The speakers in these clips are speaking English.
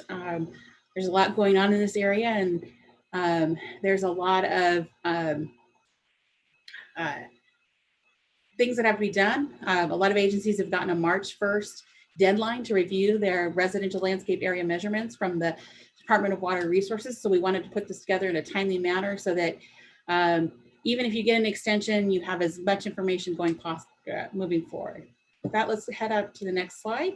There's a lot going on in this area, and there's a lot of things that have to be done. A lot of agencies have gotten a March 1st deadline to review their residential landscape area measurements from the Department of Water Resources. So we wanted to put this together in a timely manner so that even if you get an extension, you have as much information going moving forward. With that, let's head up to the next slide.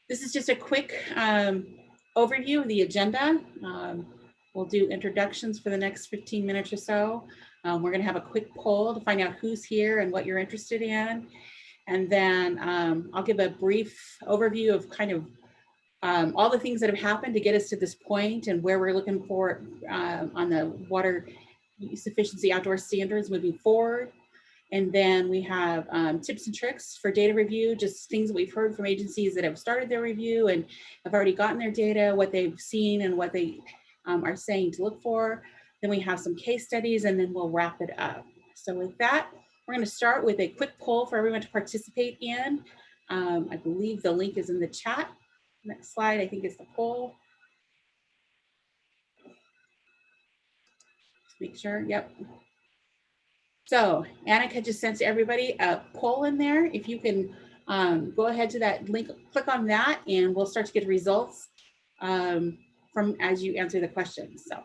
This is just a quick overview of the agenda. We'll do introductions for the next 15 minutes or so. We're going to have a quick poll to find out who's here and what you're interested in. And then I'll give a brief overview of kind of all the things that have happened to get us to this point and where we're looking for on the water sufficiency outdoor standards moving forward. And then we have tips and tricks for data review, just things that we've heard from agencies that have started their review and have already gotten their data, what they've seen and what they are saying to look for. Then we have some case studies, and then we'll wrap it up. So with that, we're going to start with a quick poll for everyone to participate in. I believe the link is in the chat. Next slide, I think is the poll. Just make sure, yep. So Annika just sent to everybody a poll in there. If you can go ahead to that link, click on that, and we'll start to get results from as you answer the questions. So.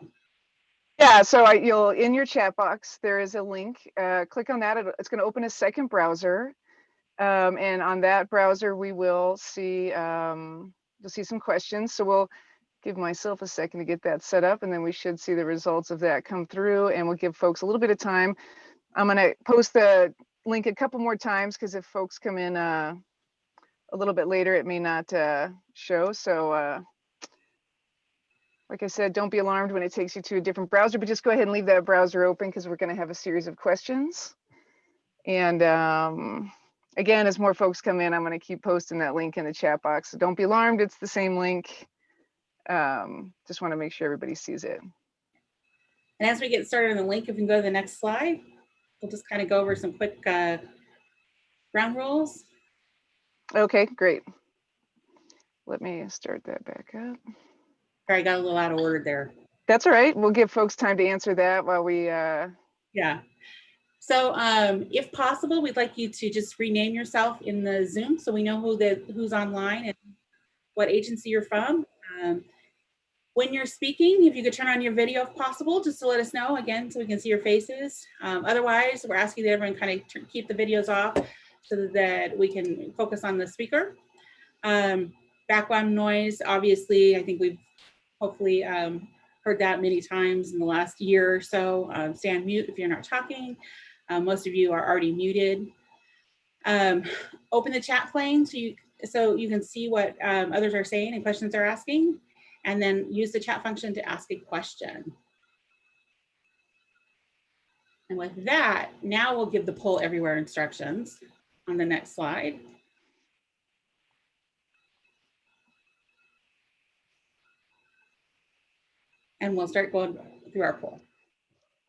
Yeah, so you'll in your chat box, there is a link. Click on that. It's going to open a second browser. And on that browser, we will see, you'll see some questions. So we'll give myself a second to get that set up, and then we should see the results of that come through, and we'll give folks a little bit of time. I'm going to post the link a couple more times because if folks come in a little bit later, it may not show. So like I said, don't be alarmed when it takes you to a different browser, but just go ahead and leave that browser open because we're going to have a series of questions. And again, as more folks come in, I'm going to keep posting that link in the chat box. So don't be alarmed, it's the same link. Just want to make sure everybody sees it. And as we get started on the link, if we can go to the next slide, we'll just kind of go over some quick ground rules. Okay, great. Let me start that back up. Sorry, I got a little out of order there. That's all right. We'll give folks time to answer that while we... Yeah. So if possible, we'd like you to just rename yourself in the Zoom so we know who's online and what agency you're from. When you're speaking, if you could turn on your video if possible, just to let us know, again, so we can see your faces. Otherwise, we're asking that everyone kind of keep the videos off so that we can focus on the speaker. Background noise, obviously, I think we've hopefully heard that many times in the last year or so. Stay on mute if you're not talking. Most of you are already muted. Open the chat plane so you can see what others are saying and questions they're asking, and then use the chat function to ask a question. And with that, now we'll give the poll everywhere instructions on the next slide. And we'll start going through our poll.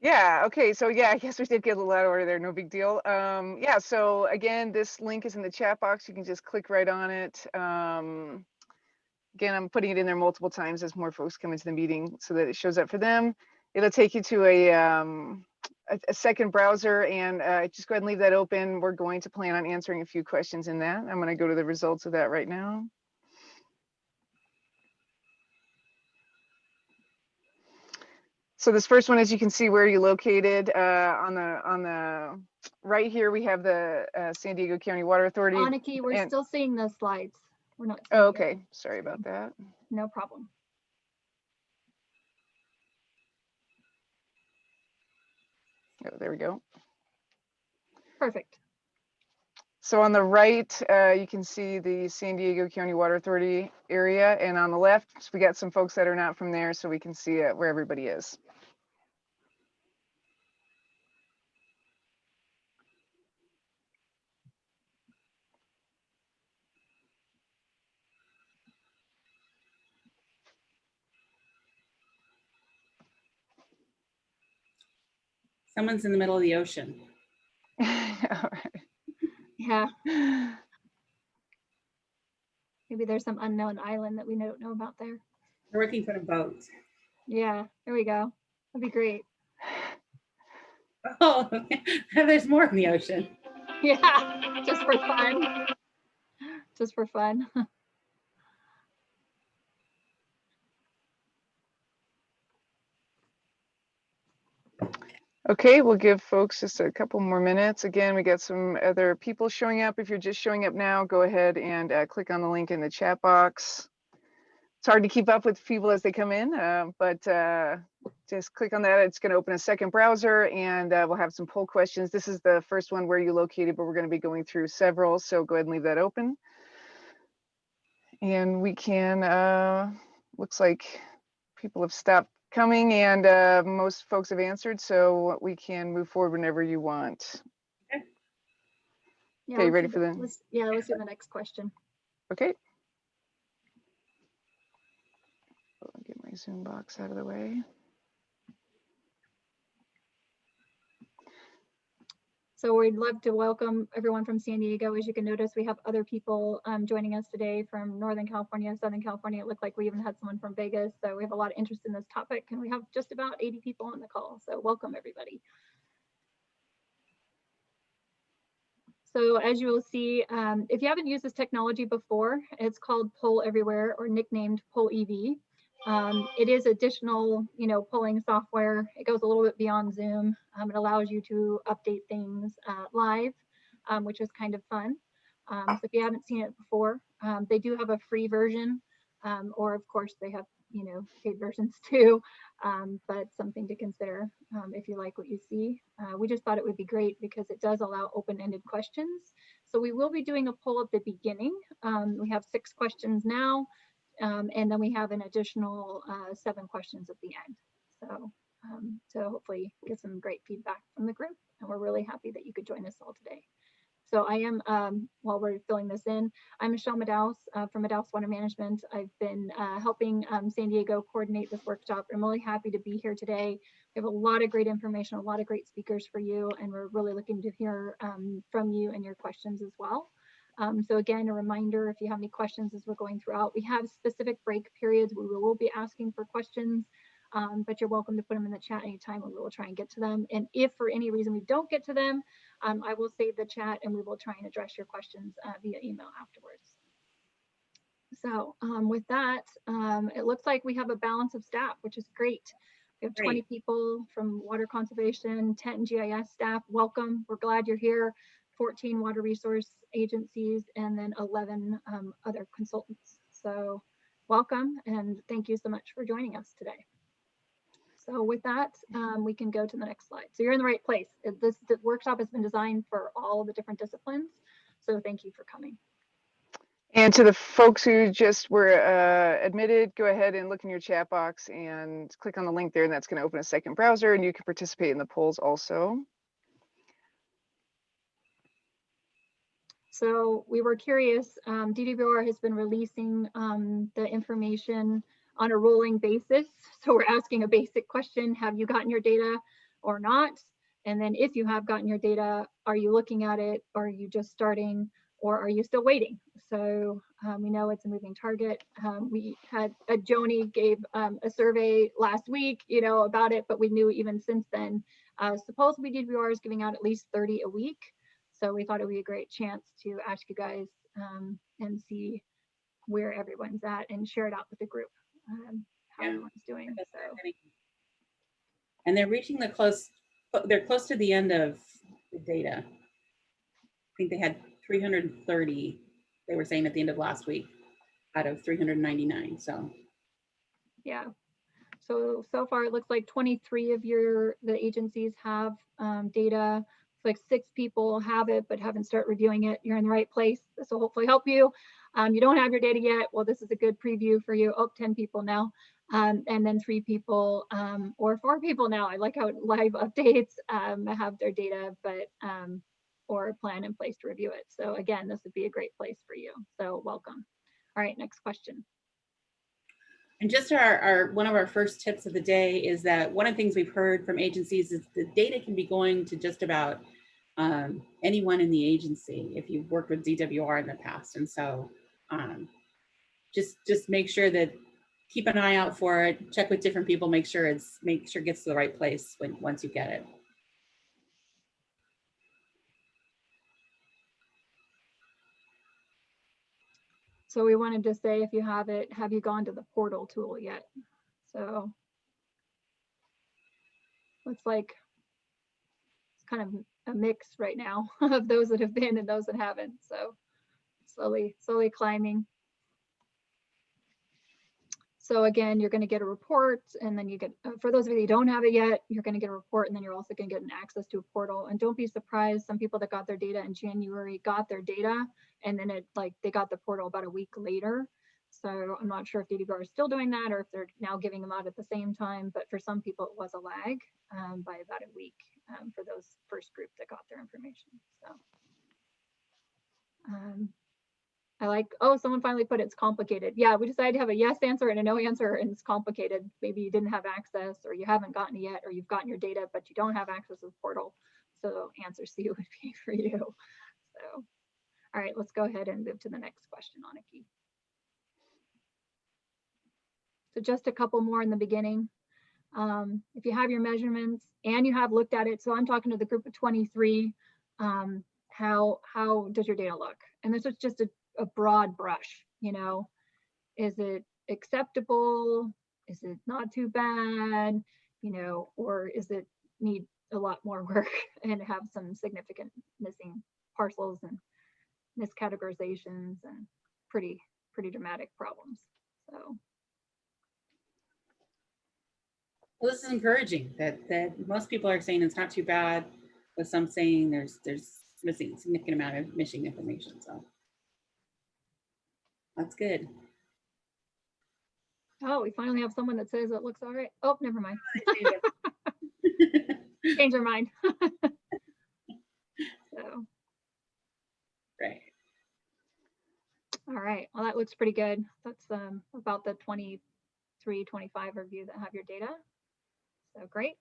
Yeah, okay, so yeah, I guess we did get a little out of order there, no big deal. Yeah, so again, this link is in the chat box. You can just click right on it. Again, I'm putting it in there multiple times as more folks come into the meeting so that it shows up for them. It'll take you to a second browser, and just go ahead and leave that open. We're going to plan on answering a few questions in that. I'm gonna go to the results of that right now. So this first one, as you can see, where you're located on the right here, we have the San Diego County Water Authority. Annika, we're still seeing the slides. We're not. Oh, okay, sorry about that. No problem. Oh, there we go. Perfect. So on the right, you can see the San Diego County Water Authority area, and on the left, we got some folks that are not from there, so we can see where everybody is. Someone's in the middle of the ocean. All right. Yeah, maybe there's some unknown island that we don't know about there. We're working for a boat. Yeah, there we go. That'd be great. Oh, there's more in the ocean. Yeah, just for fun. Just for fun. Okay, we'll give folks just a couple more minutes. Again, we got some other people showing up. If you're just showing up now, go ahead and click on the link in the chat box. It's hard to keep up with people as they come in, but just click on that. It's going to open a second browser, and we'll have some poll questions. This is the first one, where are you located, but we're going to be going through several, so go ahead and leave that open. And we can, looks like people have stopped coming, and most folks have answered, so we can move forward whenever you want. Yeah, Okay, let's ready do for the- the- let's do the next question. Okay. I'll get my Zoom box out of the way. So we'd love to welcome everyone from San Diego. As you can notice, we have other people joining us today from Northern California, Southern California. It looked like we even had someone from Vegas. So we have a lot of interest in this topic, and we have just about 80 people on the call. So welcome, everybody. So as you will see, if you haven't used this technology before, it's called Poll Everywhere, or nicknamed Poll EV. It is additional, polling software. It goes a little bit beyond Zoom. It allows you to update things live, which is kind of fun. So if you haven't seen it before, they do have a free version, or of course they have, paid versions too, but something to consider if you like what you see. We just thought it would be great because it does allow open-ended questions. So we will be doing a poll at the beginning. We have 6 questions now. And then we have an additional 7 questions at the end. So to hopefully get some great feedback from the group. And we're really happy that you could join us all today. So I am, while we're filling this in, I'm Michelle Madaus from Madaus Water Management. I've been helping San Diego coordinate this workshop. I'm really happy to be here today. We have a lot of great information, a lot of great speakers for you, and we're really looking to hear from you and your questions as well. So again, a reminder, if you have any questions as we're going throughout, we have specific break periods where we will be asking for questions, but you're welcome to put them in the chat anytime and we will try and get to them. And if for any reason we don't get to them, I will save the chat and we will try and address your questions via email afterwards. So with that, it looks like we have a balance of staff, which is great. We have 20 people from water conservation, 10 GIS staff. Welcome. We're glad you're here. 14 water resource agencies, and then 11 other consultants. So welcome, and thank you so much for joining us today. So with that, we can go to the next slide. So you're in the right place. The workshop has been designed for all the different disciplines. So thank you for coming. And to the folks who just were admitted, go ahead and look in your chat box and click on the link there, and that's going to open a second browser, and you can participate in the polls also. So we were curious, DWR has been releasing the information on a rolling basis. So we're asking a basic question: have you gotten your data or not? And then if you have gotten your data, are you looking at it? Or are you just starting? Or are you still waiting? So we know it's a moving target. We had Joni gave a survey last week, about it, but we knew even since then, supposedly DWR is giving out at least 30 a week. So we thought it would be a great chance to ask you guys and see where everyone's at and share it out with the group, how everyone's doing. So. And they're reaching they're close to the end of the data. I think they had 330, they were saying at the end of last week, out of 399, so. Yeah, so far it looks like 23 of the agencies have data. It's like 6 people have it, but haven't started reviewing it. You're in the right place. This will hopefully help you. You don't have your data yet. Well, this is a good preview for you. Oh, 10 people now. And then 3 people or 4 people now. I like how live updates have their data, but or a plan in place to review it. So again, this would be a great place for you. So welcome. All right, next question. And just one of our first tips of the day is that one of the things we've heard from agencies is the data can be going to just about anyone in the agency if you've worked with DWR in the past. And so just make sure that, keep an eye out for it, check with different people, make sure it gets to the right place once you get it. So we wanted to say, if you have it, have you gone to the portal tool yet? So looks like it's kind of a mix right now of those that have been and those that haven't. So slowly climbing. So again, you're going to get a report, and then you get, for those of you who don't have it yet, you're going to get a report, and then you're also going to get an access to a portal. And don't be surprised, some people that got their data in January got their data, and then they got the portal about a week later. So I'm not sure if DWR is still doing that or if they're now giving them out at the same time, but for some people it was a lag by about a week for those first group that got their information. So I like, oh, someone finally put it's complicated. Yeah, we decided to have a yes answer and a no answer, and it's complicated. Maybe you didn't have access, or you haven't gotten it yet, or you've gotten your data, but you don't have access to the portal. So answer C would be for you. So, all right, let's go ahead and move to the next question, Aniki. So just a couple more in the beginning. If you have your measurements and you have looked at it, so I'm talking to the group of 23, how does your data look? And this is just a broad brush, you know, is it acceptable? Is it not too bad? You know, or is it need a lot more work and have some significant missing parcels and miscategorizations and pretty dramatic problems. So. Well, this is encouraging that most people are saying it's not too bad, with some saying there's missing a significant amount of missing information. So that's good. Oh, we finally have someone that says it looks all right. Oh, never mind. Change their mind. So. Right. All right. Well, that looks pretty good. That's about the 23, 25 of you that have your data. So great.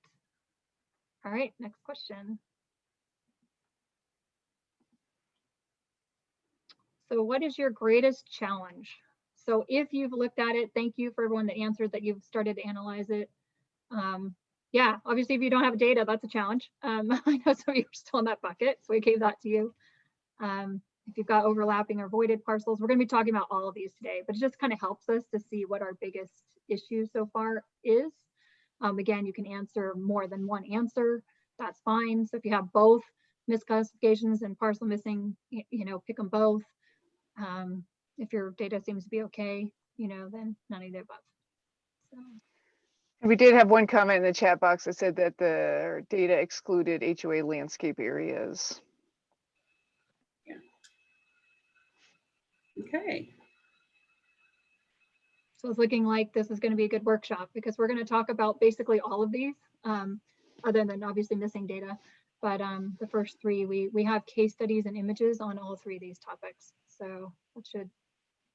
All right, next question. So what is your greatest challenge? So if you've looked at it, thank you for everyone that answered that you've started to analyze it. Yeah, obviously if you don't have data, that's a challenge. I know some of you are still in that bucket, so we gave that to you. If you've got overlapping or voided parcels, we're going to be talking about all of these today, but it just kind of helps us to see what our biggest issue so far is. Again, you can answer more than one answer. That's fine. So if you have both misclassifications and parcel missing, you know, pick them both. If your data seems to be okay, you know, then none of the above. So. We did have one comment in the chat box that said that the data excluded HOA landscape areas. Yeah. Okay. So it's looking like this is going to be a good workshop because we're going to talk about basically all of these, other than obviously missing data. But the first three, we have case studies and images on all three of these topics. So that should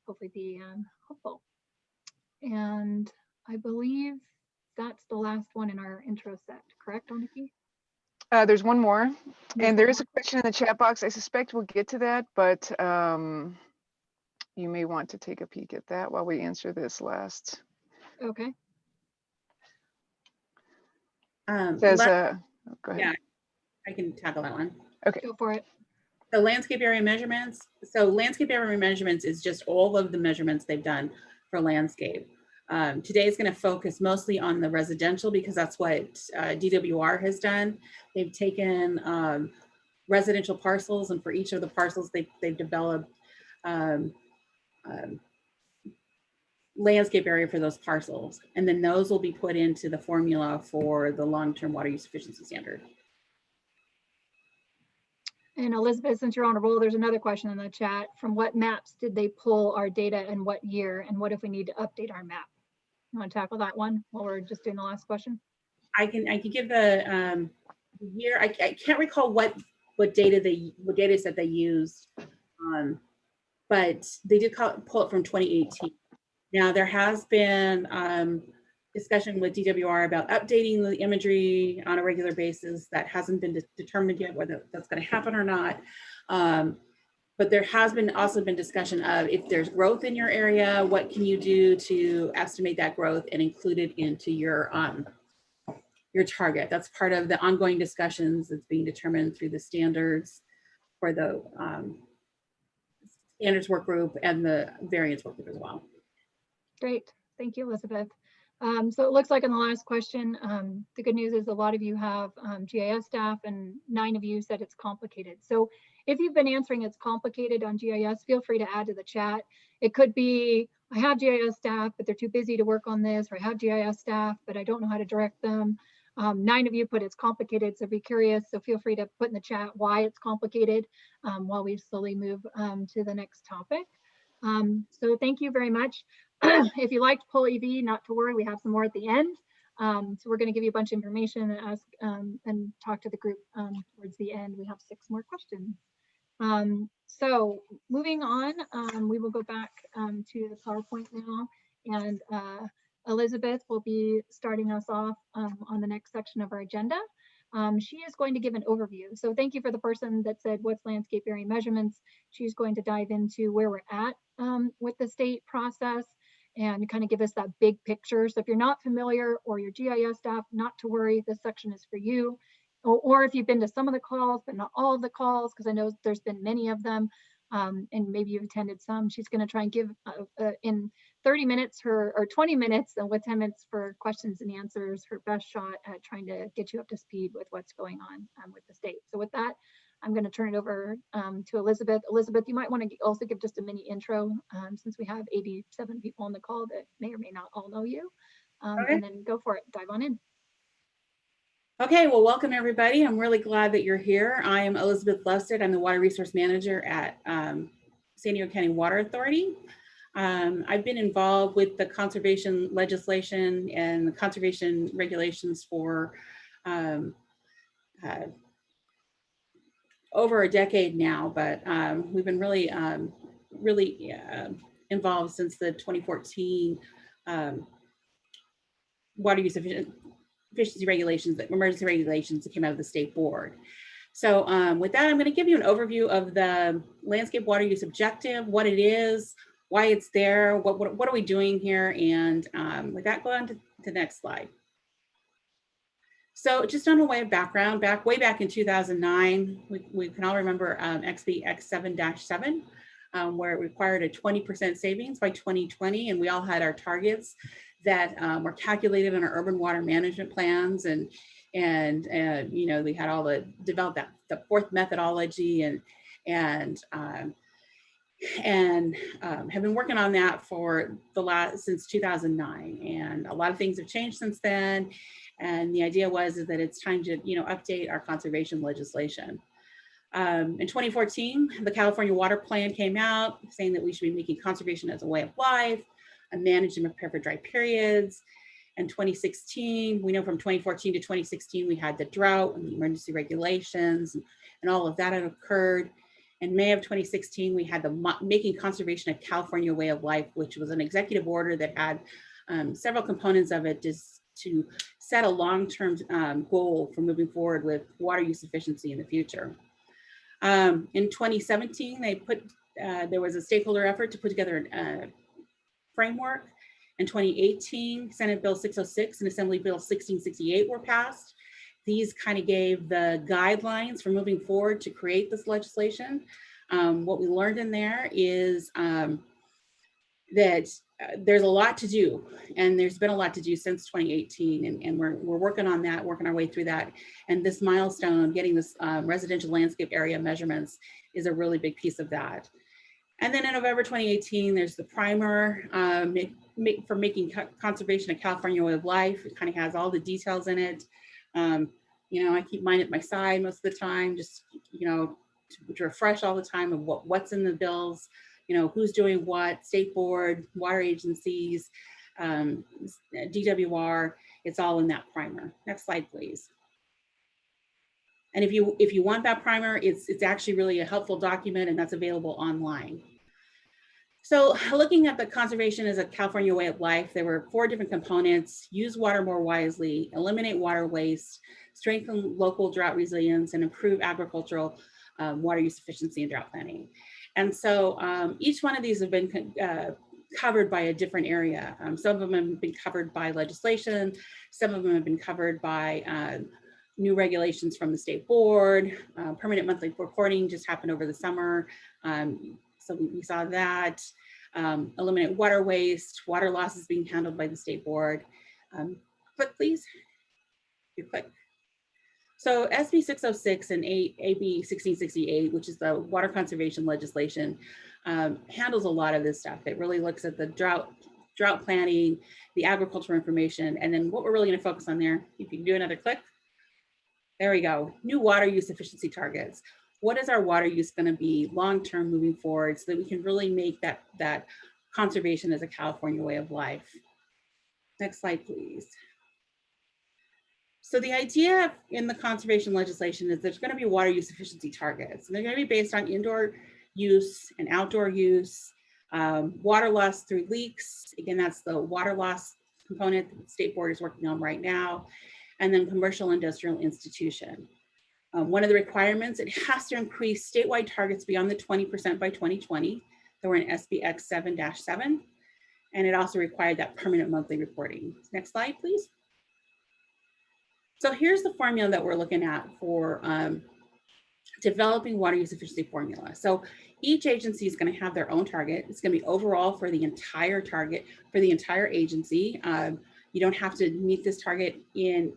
hopefully be helpful. And I believe that's the last one in our intro set, correct, Aniki? There's one more, and there is a question in the chat box. I suspect we'll get to that, but you may want to take a peek at that while we answer this last. Okay. Says, go ahead. Yeah, I can tackle that one. Okay. Go for it. So landscape area measurements. So landscape area measurements is just all of the measurements they've done for landscape. Today is going to focus mostly on the residential because that's what DWR has done. They've taken residential parcels, and for each of the parcels, they've developed landscape area for those parcels. And then those will be put into the formula for the long-term water use efficiency standard. And Elizabeth, since you're on a roll, there's another question in the chat. From what maps did they pull our data and what year? And what if we need to update our map? You want to tackle that one while we're just doing the last question? I can give the year. I can't recall what data set they used, but they did pull it from 2018. Now there has been discussion with DWR about updating the imagery on a regular basis. That hasn't been determined yet whether that's going to happen or not. But there has also been discussion of if there's growth in your area, what can you do to estimate that growth and include it into your target. That's part of the ongoing discussions that's being determined through the standards for the standards work group and the variance work group as well. Great, thank you, Elizabeth. So it looks like in the last question, the good news is a lot of you have GIS staff and 9 of you said it's complicated. So if you've been answering it's complicated on GIS, feel free to add to the chat. It could be, I have GIS staff, but they're too busy to work on this, or I have GIS staff, but I don't know how to direct them. 9 of you put it's complicated, so be curious. So feel free to put in the chat why it's complicated while we slowly move to the next topic. So thank you very much. If you liked Poll EV, not to worry, we have some more at the end. So we're going to give you a bunch of information and ask and talk to the group towards the end. We have 6 more questions. So moving on, we will go back to the PowerPoint now, and Elizabeth will be starting us off on the next section of our agenda. She is going to give an overview. So thank you for the person that said, what's landscape area measurements? She's going to dive into where we're at with the state process and kind of give us that big picture. So if you're not familiar, or your GIS staff, not to worry, this section is for you. Or if you've been to some of the calls, but not all of the calls, because I know there's been many of them, and maybe you've attended some, she's going to try and give in 30 minutes or 20 minutes and with 10 minutes for questions and answers, her best shot at trying to get you up to speed with what's going on with the state. So with that, I'm going to turn it over to Elizabeth. Elizabeth, you might want to also give just a mini intro since we have 87 people on the call that may or may not all know you, Okay. And then go for it, dive on in. Okay, well, welcome everybody. I'm really glad that you're here. I am Elizabeth Lusted. I'm the Water Resource Manager at San Diego County Water Authority. I've been involved with the conservation legislation and the conservation regulations for over a decade now, but we've been really, involved since the 2014 water use efficiency regulations, emergency regulations that came out of the state board. So with that, I'm going to give you an overview of the landscape water use objective, what it is, why it's there, what are we doing here, and with that, go on to the next slide. So just on a way of background, way back in 2009, we can all remember XB X7-7, where it required a 20% savings by 2020, and we all had our targets that were calculated in our urban water management plans, and you know, we had all developed the 4th methodology and have been working on that for since 2009, and a lot of things have changed since then. And the idea is that it's time to, you know, update our conservation legislation. In 2014, the California Water Plan came out saying that we should be making conservation as a way of life and manage and prepare for dry periods. In 2016, we know from 2014 to 2016, we had the drought and the emergency regulations and all of that had occurred. In May of 2016, we had the Making Conservation a California Way of Life, which was an executive order that had several components of it just to set a long-term goal for moving forward with water use efficiency in the future. In 2017, there was a stakeholder effort to put together a framework. In 2018, Senate Bill 606 and Assembly Bill 1668 were passed. These kind of gave the guidelines for moving forward to create this legislation. What we learned in there is that there's a lot to do, and there's been a lot to do since 2018, and we're working on that, working our way through that. And this milestone, getting this residential landscape area measurements, is a really big piece of that. And then in November 2018, there's the primer for making conservation a California way of life. It kind of has all the details in it. You know, I keep mine at my side most of the time, just, you know, to refresh all the time of what's in the bills, you know, who's doing what, state board, water agencies, DWR, it's all in that primer. Next slide, please. And if you want that primer, it's actually really a helpful document, and that's available online. So looking at the conservation as a California way of life, there were 4 different components: use water more wisely, eliminate water waste, strengthen local drought resilience, and improve agricultural water use efficiency and drought planning. And so each one of these have been covered by a different area. Some of them have been covered by legislation. Some of them have been covered by new regulations from the state board. Permanent monthly reporting just happened over the summer. So we saw that. Eliminate water waste, water losses being handled by the state board. Click, please. You click. So SB 606 and AB 1668, which is the water conservation legislation, handles a lot of this stuff. It really looks at the drought planning, the agricultural information, and then what we're really going to focus on there. If you can do another click. There we go. New water use efficiency targets. What is our water use going to be long-term moving forward so that we can really make that conservation as a California way of life? Next slide, please. So the idea in the conservation legislation is there's going to be water use efficiency targets, and they're going to be based on indoor use and outdoor use, water loss through leaks. Again, that's the water loss component that the state board is working on right now, and then commercial industrial institution. One of the requirements, it has to increase statewide targets beyond the 20% by 2020. They were in SBX 7-7, and it also required that permanent monthly reporting. Next slide, please. So here's the formula that we're looking at for developing water use efficiency formula. So each agency is going to have their own target. It's going to be overall for the entire target, for the entire agency. You don't have to meet this target in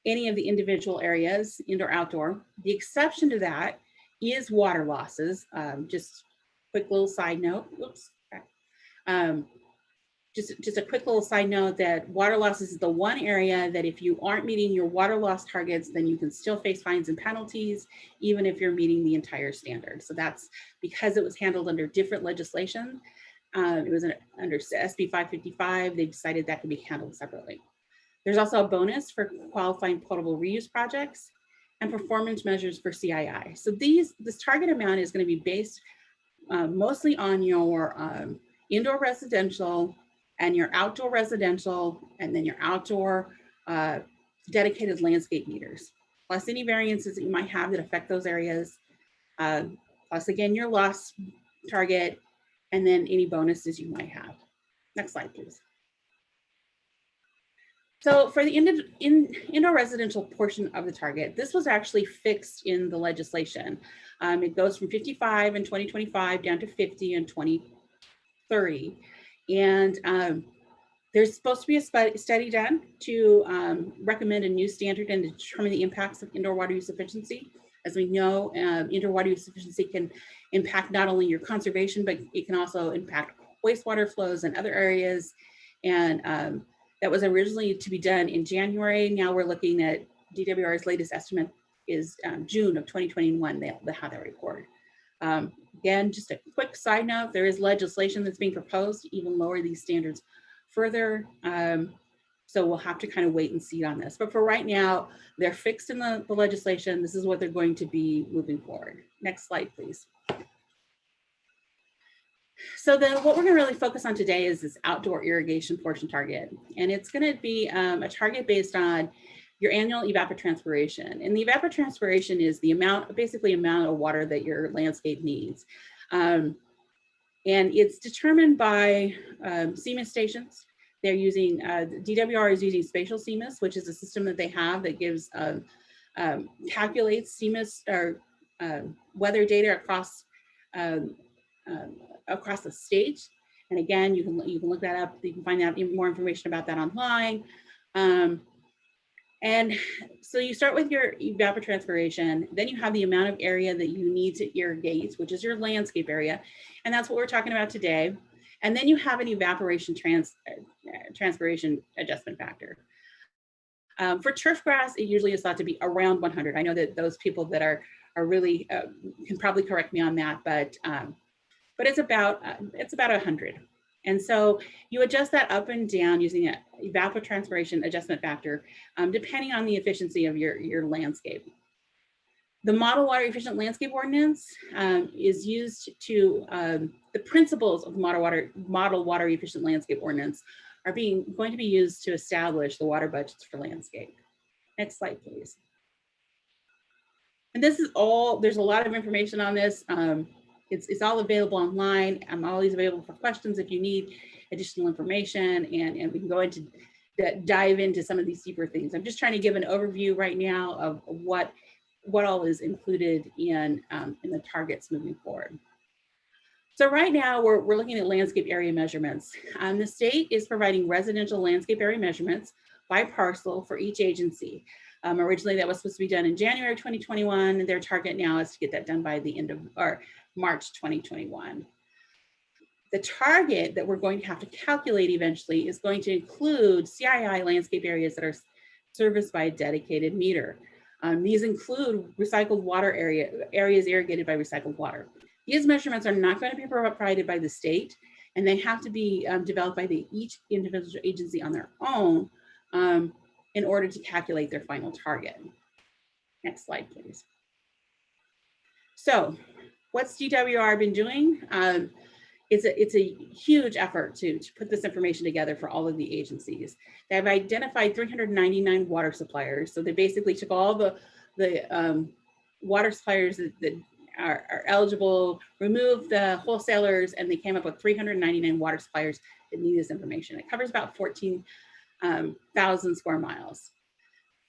any of the individual areas, indoor, outdoor. The exception to that is water losses. Just quick little side note, whoops. Just a quick little side note that water losses is the one area that if you aren't meeting your water loss targets, then you can still face fines and penalties, even if you're meeting the entire standard. So that's because it was handled under different legislation. It was under SB 555, they decided that could be handled separately. There's also a bonus for qualifying potable reuse projects and performance measures for CII. So this target amount is going to be based mostly on your indoor residential and your outdoor residential, and then your outdoor dedicated landscape meters, plus any variances that you might have that affect those areas, plus again, your loss target, and then any bonuses you might have. Next slide, please. So for the indoor residential portion of the target, this was actually fixed in the legislation. It goes from 55 in 2025 down to 50 in 2030. And there's supposed to be a study done to recommend a new standard and determine the impacts of indoor water use efficiency. As we know, indoor water use efficiency can impact not only your conservation, but it can also impact wastewater flows in other areas. And that was originally to be done in January. Now we're looking at DWR's latest estimate is June of 2021, they'll have that report. Again, just a quick side note, there is legislation that's being proposed to even lower these standards further. So we'll have to kind of wait and see on this. But for right now, they're fixed in the legislation. This is what they're going to be moving forward. Next slide, please. So then what we're going to really focus on today is this outdoor irrigation portion target. And it's going to be a target based on your annual evapotranspiration. And the evapotranspiration is the amount, basically amount of water that your landscape needs. And it's determined by CMIS stations. They're using, DWR is using spatial CMIS, which is a system that they have that gives, calculates CMIS or weather data across across the state. And again, you can look that up. You can find out more information about that online. And so you start with your evapotranspiration, then you have the amount of area that you need to irrigate, which is your landscape area. And that's what we're talking about today. And then you have an evaporation transpiration adjustment factor. For turf grass, it usually is thought to be around 100. I know that those people that are really, can probably correct me on that, but it's about 100. And so you adjust that up and down using an evapotranspiration adjustment factor, depending on the efficiency of your landscape. The model water efficient landscape ordinance is used to, the principles of the model water efficient landscape ordinance are going to be used to establish the water budgets for landscape. Next slide, please. And this is all, there's a lot of information on this. It's all available online. I'm always available for questions if you need additional information, and we can go into dive into some of these deeper things. I'm just trying to give an overview right now of what all is included in the targets moving forward. So right now we're looking at landscape area measurements. The state is providing residential landscape area measurements by parcel for each agency. Originally that was supposed to be done in January 2021. Their target now is to get that done by the end of March 2021. The target that we're going to have to calculate eventually is going to include CII landscape areas that are serviced by a dedicated meter. These include recycled water areas irrigated by recycled water. These measurements are not going to be provided by the state, and they have to be developed by each individual agency on their own in order to calculate their final target. Next slide, please. So what's DWR been doing? It's a huge effort to put this information together for all of the agencies. They have identified 399 water suppliers. So they basically took all the water suppliers that are eligible, removed the wholesalers, and they came up with 399 water suppliers that need this information. It covers about 14,000 square miles.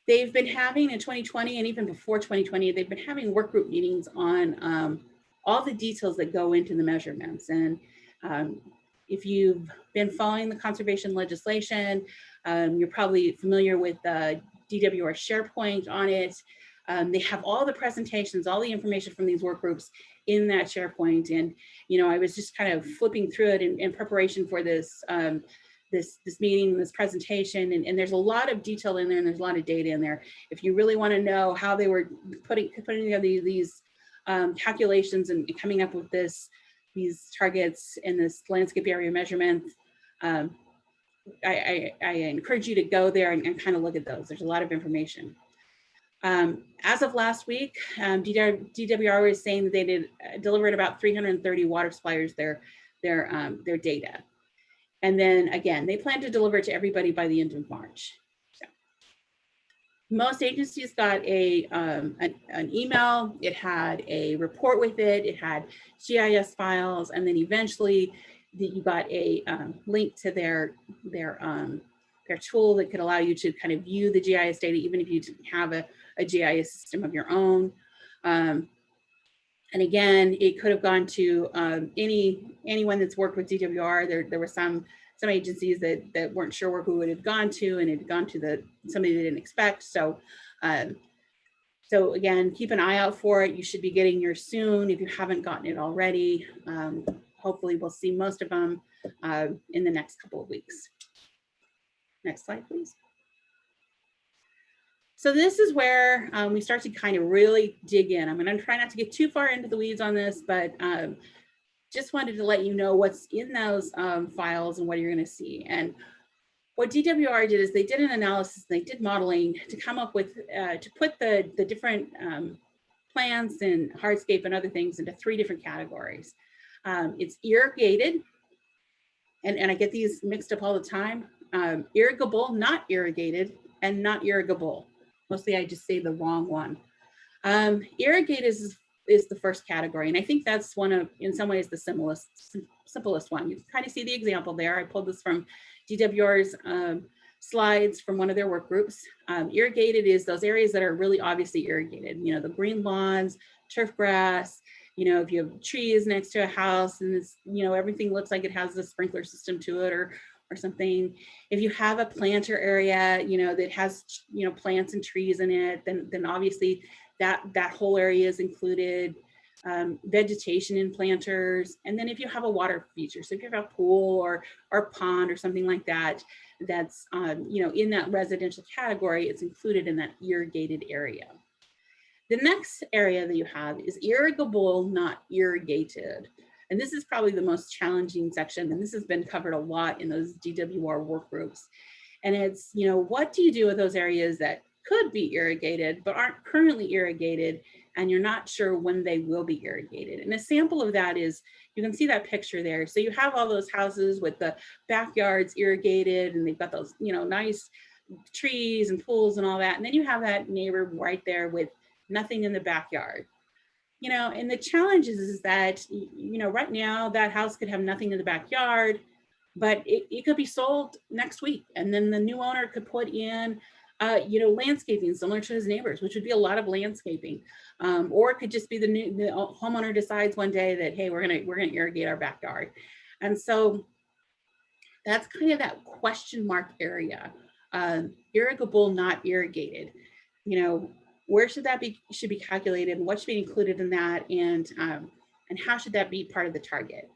They've been having in 2020 and even before 2020, they've been having work group meetings on all the details that go into the measurements. And if you've been following the conservation legislation, you're probably familiar with the DWR SharePoint on it. They have all the presentations, all the information from these work groups in that SharePoint. And, you know, I was just kind of flipping through it in preparation for this, this meeting, this presentation, and there's a lot of detail in there, and there's a lot of data in there. If you really want to know how they were putting together these calculations and coming up with these targets and this landscape area measurement, I encourage you to go there and kind of look at those. There's a lot of information. As of last week, DWR was saying that they delivered about 330 water suppliers their data. And then again, they plan to deliver it to everybody by the end of March. So, most agencies got an email. It had a report with it. It had GIS files, and then eventually you got a link to their tool that could allow you to kind of view the GIS data, even if you didn't have a GIS system of your own. And again, it could have gone to anyone that's worked with DWR. There were some agencies that weren't sure who it had gone to, and it had gone to somebody they didn't expect. So, so again, keep an eye out for it. You should be getting yours soon if you haven't gotten it already. Hopefully, we'll see most of them in the next couple of weeks. Next slide, please. So this is where we start to kind of really dig in. I'm going to try not to get too far into the weeds on this, but just wanted to let you know what's in those files and what you're going to see. And what DWR did is they did an analysis, they did modeling to come up with, to put the different plants and hardscape and other things into 3 different categories. It's irrigated, and I get these mixed up all the time. Irrigable, not irrigated, and not irrigable. Mostly I just say the wrong one. Irrigated is the first category, and I think that's one of, in some ways, the simplest one. You can kind of see the example there. I pulled this from DWR's slides from one of their work groups. Irrigated is those areas that are really obviously irrigated. You know, the green lawns, turf grass. You know, if you have trees next to a house and it's, you know, everything looks like it has a sprinkler system to it or something. If you have a planter area, you know, that has, you know, plants and trees in it, then obviously that whole area is included. Vegetation in planters. And then if you have a water feature, so if you have a pool or pond or something like that, that's, you know, in that residential category, it's included in that irrigated area. The next area that you have is irrigable, not irrigated. And this is probably the most challenging section. And this has been covered a lot in those DWR work groups. And it's, you know, what do you do with those areas that could be irrigated, but aren't currently irrigated, and you're not sure when they will be irrigated. And a sample of that is, you can see that picture there. So you have all those houses with the backyards irrigated, and they've got those, you know, nice trees and pools and all that. And then you have that neighbor right there with nothing in the backyard. You know, and the challenge is that, you know, right now that house could have nothing in the backyard, but it could be sold next week. And then the new owner could put in, you know, landscaping similar to his neighbors, which would be a lot of landscaping. Or it could just be the homeowner decides one day that, hey, we're gonna irrigate our backyard. And so that's kind of that question mark area. Irrigable, not irrigated. You know, where should that be, should be calculated, and what should be included in that, and how should that be part of the target?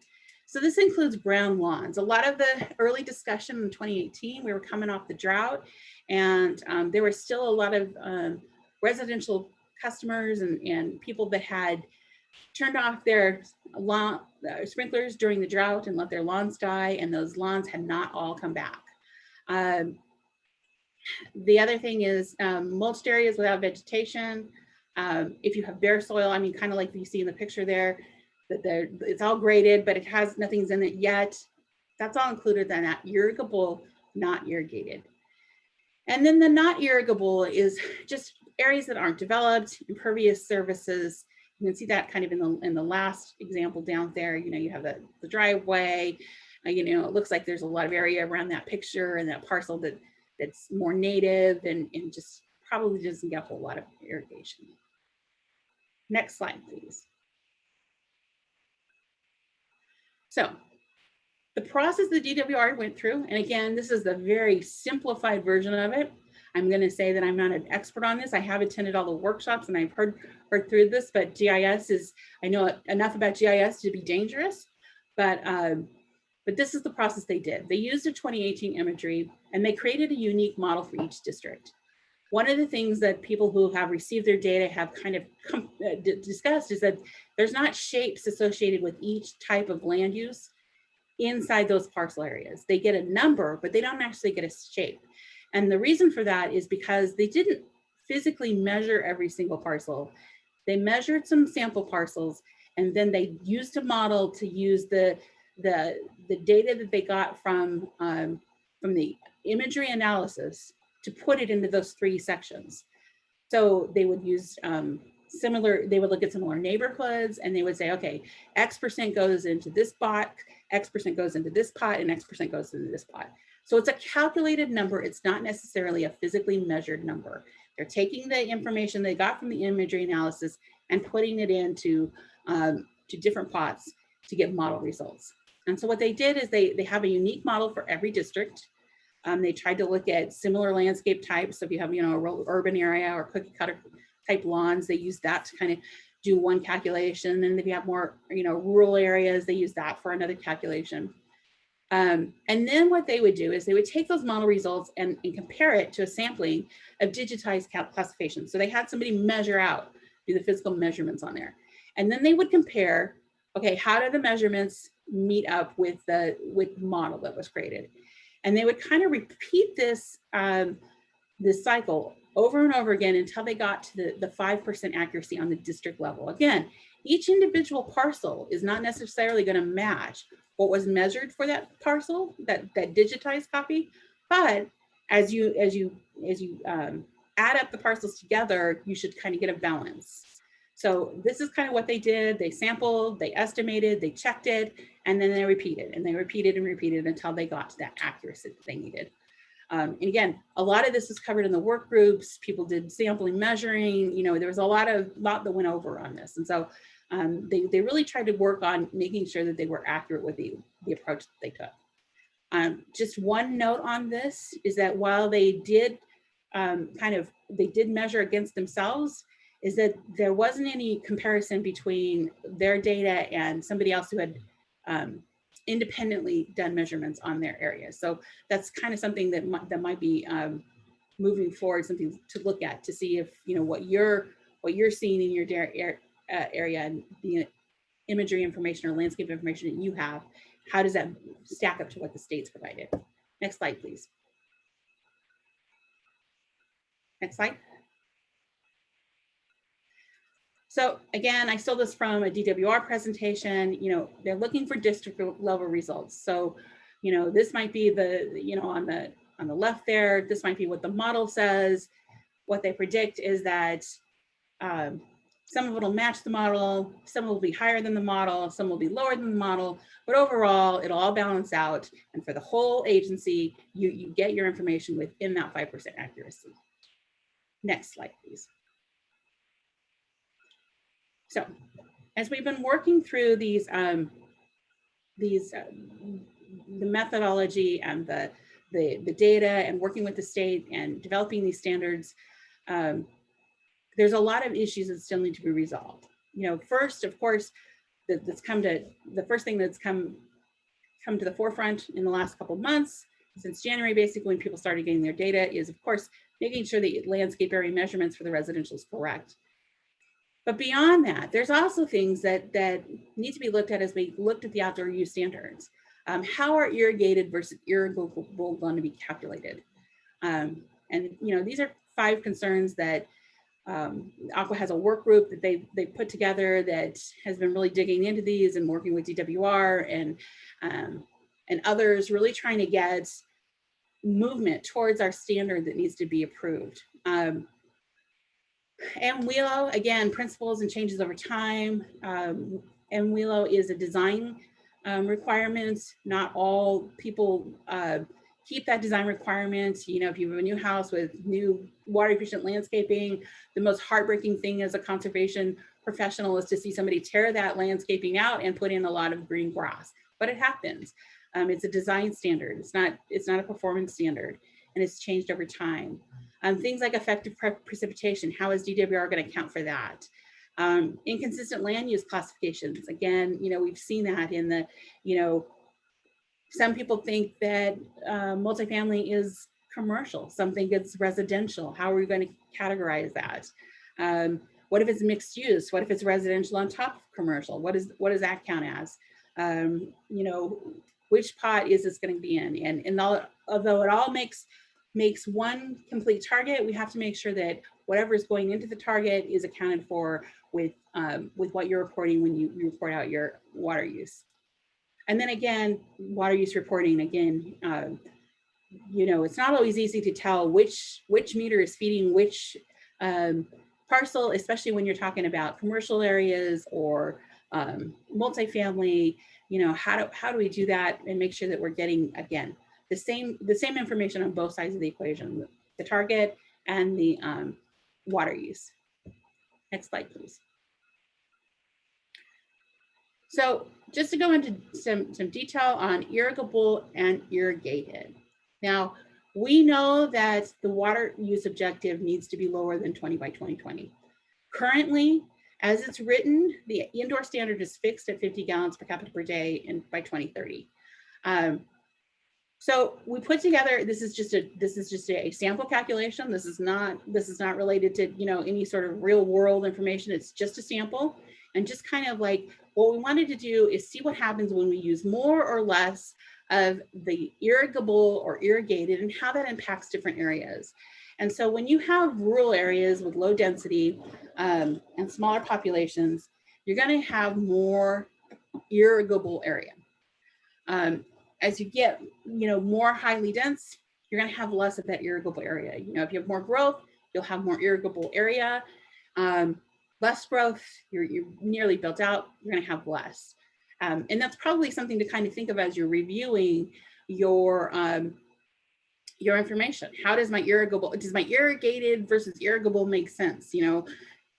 So this includes brown lawns. A lot of the early discussion in 2018, we were coming off the drought, and there was still a lot of residential customers and people that had turned off their lawn sprinklers during the drought and let their lawns die, and those lawns had not all come back. The other thing is mulched areas without vegetation. If you have bare soil, I mean, kind of like you see in the picture there, that it's all graded, but it has nothing's in it yet. That's all included in that. Irrigable, not irrigated. And then the not irrigable is just areas that aren't developed, impervious surfaces. You can see that kind of in the last example down there. You know, you have the driveway. You know, it looks like there's a lot of area around that picture and that parcel that's more native and just probably doesn't get a whole lot of irrigation. Next slide, please. So the process the DWR went through, and again, this is the very simplified version of it. I'm going to say that I'm not an expert on this. I have attended all the workshops and I've heard through this, but GIS is, I know enough about GIS to be dangerous, but this is the process they did. They used a 2018 imagery and they created a unique model for each district. One of the things that people who have received their data have kind of discussed is that there's not shapes associated with each type of land use inside those parcel areas. They get a number, but they don't actually get a shape. And the reason for that is because they didn't physically measure every single parcel. They measured some sample parcels, and then they used a model to use the data that they got from the imagery analysis to put it into those three sections. So they would use they would look at similar neighborhoods, and they would say, okay, X% goes into this pot, X% goes into this pot, and X% goes into this pot. So it's a calculated number. It's not necessarily a physically measured number. They're taking the information they got from the imagery analysis and putting it into to different pots to get model results. And so what they did is they have a unique model for every district. They tried to look at similar landscape types. So if you have, you know, a urban area or cookie cutter type lawns, they use that to kind of do one calculation. And if you have more, you know, rural areas, they use that for another calculation. And then what they would do is they would take those model results and compare it to a sampling of digitized classification. So they had somebody measure out, do the physical measurements on there. And then they would compare, okay, how do the measurements meet up with the model that was created? And they would kind of repeat this, this cycle over and over again until they got to the 5% accuracy on the district level. Again, each individual parcel is not necessarily going to match what was measured for that parcel, that digitized copy, but as you add up the parcels together, you should kind of get a balance. So this is kind of what they did. They sampled, they estimated, they checked it, and then they repeated, and they repeated and repeated until they got to that accuracy that they needed. And again, a lot of this is covered in the work groups. People did sampling, measuring, you know, there was a lot that went over on this. And so they really tried to work on making sure that they were accurate with the approach that they took. Just one note on this is that while they did they did measure against themselves, is that there wasn't any comparison between their data and somebody else who had independently done measurements on their area. So that's kind of something that might be moving forward, something to look at to see if, you know, what you're seeing in your area and the imagery information or landscape information that you have, how does that stack up to what the state's provided? Next slide, please. Next slide. So again, I stole this from a DWR presentation. They're looking for district level results. So, this might be the, on the left there, this might be what the model says. What they predict is that some of it will match the model, some will be higher than the model, some will be lower than the model, but overall it'll all balance out. And for the whole agency, you get your information within that 5% accuracy. Next slide, please. So as we've been working through the methodology and the data and working with the state and developing these standards, there's a lot of issues that still need to be resolved. First, of course, the first thing that's come to the forefront in the last couple of months, since January, basically when people started getting their data, is of course making sure the landscape area measurements for the residential is correct. But beyond that, there's also things that need to be looked at as we looked at the outdoor use standards. How are irrigated versus irrigable going to be calculated? And these are 5 concerns that Aqua has a work group that they put together that has been really digging into these and working with DWR and others, really trying to get movement towards our standard that needs to be approved. And UWUO, again, principles and changes over time. And UWUO is a design requirement. Not all people keep that design requirement. If you have a new house with new water efficient landscaping, the most heartbreaking thing as a conservation professional is to see somebody tear that landscaping out and put in a lot of green grass. But it happens. It's a design standard. It's not a performance standard, and it's changed over time. Things like effective precipitation, how is DWR going to account for that? Inconsistent land use classifications. Again, we've seen that in the, some people think that multifamily is commercial, some think it's residential. How are we going to categorize that? What if it's mixed use? What if it's residential on top of commercial? What does that count as? Which pot is this going to be in? And although it all makes one complete target, we have to make sure that whatever is going into the target is accounted for with what you're reporting when you report out your water use. And then again, water use reporting, again, it's not always easy to tell which meter is feeding which parcel, especially when you're talking about commercial areas or multifamily. How do we do that and make sure that we're getting, again, the same information on both sides of the equation, the target and the water use. Next slide, please. So just to go into some detail on irrigable and irrigated. Now, we know that the water use objective needs to be lower than 20 by 2020. Currently, as it's written, the indoor standard is fixed at 50 gallons per capita per day by 2030. So we put together, this is just a sample calculation. This is not related to any sort of real world information. It's just a sample, and just kind of like what we wanted to do is see what happens when we use more or less of the irrigable or irrigated and how that impacts different areas. And so when you have rural areas with low density and smaller populations, you're going to have more irrigable area. As you get, more highly dense, you're going to have less of that irrigable area. If you have more growth, you'll have more irrigable area. Less growth, you're nearly built out, you're going to have less. And that's probably something to kind of think of as you're reviewing your information. How does my irrigated versus irrigable make sense?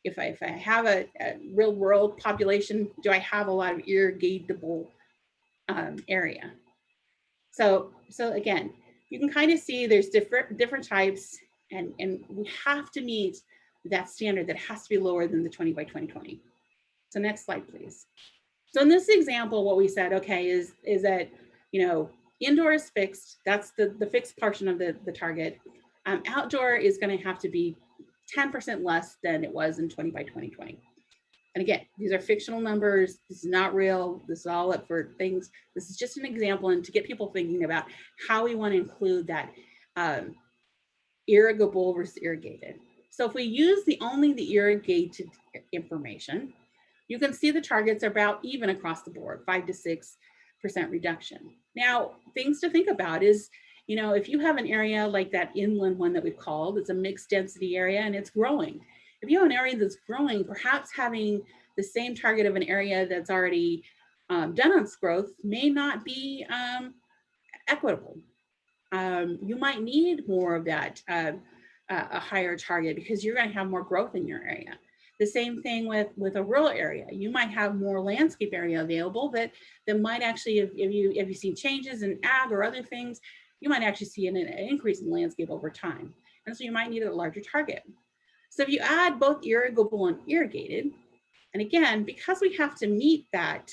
If I have a real world population, do I have a lot of irrigatable area? So again, you can kind of see there's different types, and we have to meet that standard that has to be lower than the 20 by 2020. So next slide, please. So in this example, what we said, okay, is that, indoor is fixed. That's the fixed portion of the target. Outdoor is going to have to be 10% less than it was in 20 by 2020. And again, these are fictional numbers. This is not real. This is all up for things. This is just an example, and to get people thinking about how we want to include that irrigable versus irrigated. So if we use only the irrigated information, you can see the targets are about even across the board, 5 to 6% reduction. Now, things to think about is, you know, if you have an area like that inland one that we've called, it's a mixed density area and it's growing. If you have an area that's growing, perhaps having the same target of an area that's already done on its growth may not be equitable. You might need more of that, a higher target, because you're going to have more growth in your area. The same thing with a rural area. You might have more landscape area available that might actually, if you've seen changes in ag or other things, you might actually see an increase in landscape over time. And so you might need a larger target. So if you add both irrigable and irrigated, and again, because we have to meet that,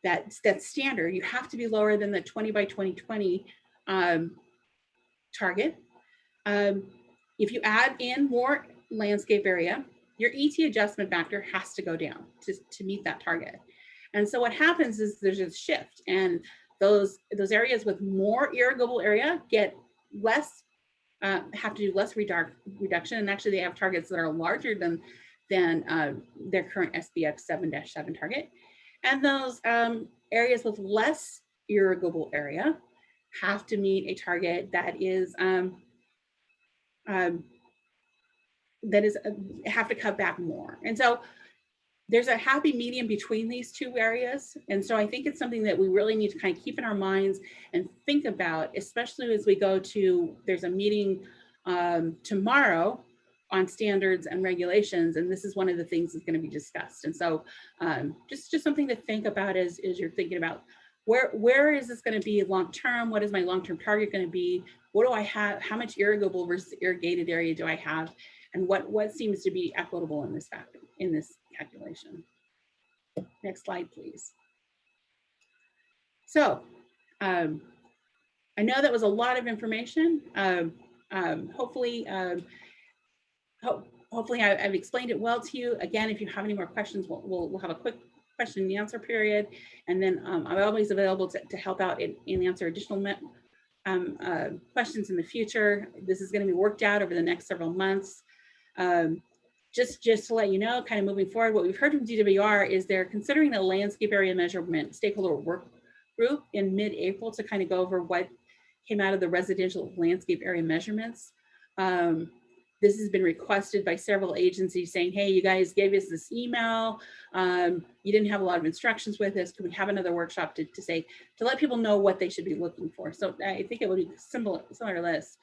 that standard, you have to be lower than the 20 by 2020 target. If you add in more landscape area, your ET adjustment factor has to go down to meet that target. And so what happens is there's a shift, and those areas with more irrigable area get less, have to do less reduction, and actually they have targets that are larger than their current SBX 7-7 target. And those areas with less irrigable area have to meet a target that is have to cut back more. And so there's a happy medium between these two areas. And so I think it's something that we really need to kind of keep in our minds and think about, especially as we go to, there's a meeting tomorrow on standards and regulations. And this is one of the things that's going to be discussed. And so just something to think about as you're thinking about where is this going to be long-term? What is my long-term target going to be? What do I have? How much irrigable versus irrigated area do I have? And what seems to be equitable in this calculation? Next slide, please. So I know that was a lot of information. Hopefully I've explained it well to you. Again, if you have any more questions, we'll have a quick question and answer period. And then I'm always available to help out and answer additional questions in the future. This is going to be worked out over the next several months. Just to let you know, kind of moving forward, what we've heard from DWR is they're considering a landscape area measurement stakeholder work group in mid-April to kind of go over what came out of the residential landscape area measurements. This has been requested by several agencies saying, hey, you guys gave us this email. You didn't have a lot of instructions with us. Could we have another workshop to let people know what they should be looking for? So I think it would be similar to this.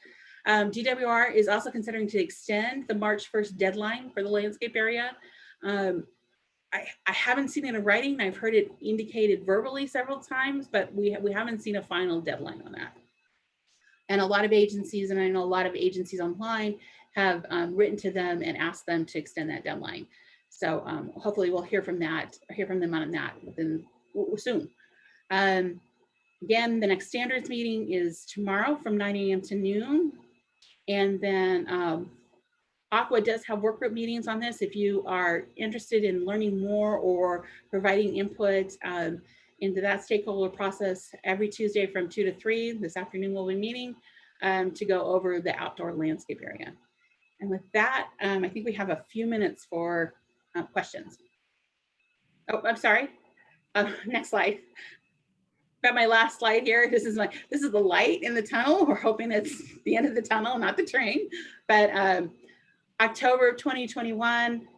DWR is also considering to extend the March 1st deadline for the landscape area. I haven't seen it in writing. I've heard it indicated verbally several times, but we haven't seen a final deadline on that. And a lot of agencies, and I know a lot of agencies online, have written to them and asked them to extend that deadline. So hopefully we'll hear from them on that soon. Again, the next standards meeting is tomorrow from 9 a.m. to noon. And then ACWA does have work group meetings on this. If you are interested in learning more or providing input into that stakeholder process, every Tuesday from 2 to 3, this afternoon we'll be meeting to go over the outdoor landscape area. And with that, I think we have a few minutes for questions. Oh, I'm sorry. Next slide. Got my last slide here. This is the light in the tunnel. We're hoping it's the end of the tunnel, not the train. But October of 2021,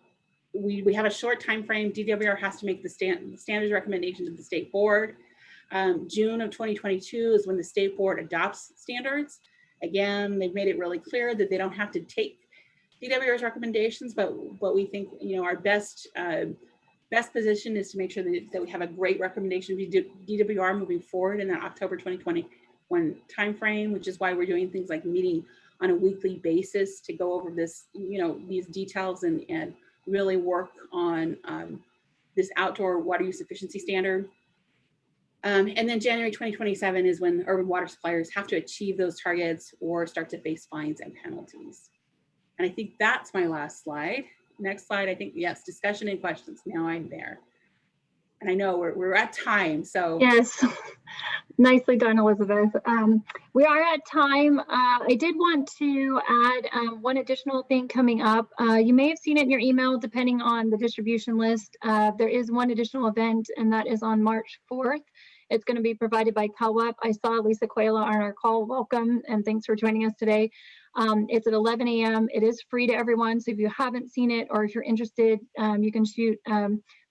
we have a short time frame. DWR has to make the standards recommendation to the state board. June of 2022 is when the state board adopts standards. Again, they've made it really clear that they don't have to take DWR's recommendations, but we think, you know, our best position is to make sure that we have a great recommendation of DWR moving forward in that October 2021 timeframe, which is why we're doing things like meeting on a weekly basis to go over this, you know, these details and really work on this outdoor water use efficiency standard. And then January 2027 is when urban water suppliers have to achieve those targets or start to face fines and penalties. And I think that's my last slide. Next slide, I think, yes, discussion and questions. Now I'm there. And I know we're at time, so. Yes, Nicely done, Elizabeth. We are at time. I did want to add one additional thing coming up. You may have seen it in your email, depending on the distribution list. There is one additional event, and that is on March 4th. It's going to be provided by CalWEP. I saw Lisa Cuela on our call. Welcome, and thanks for joining us today. It's at 11 a.m. It is free to everyone, so if you haven't seen it or if you're interested, you can shoot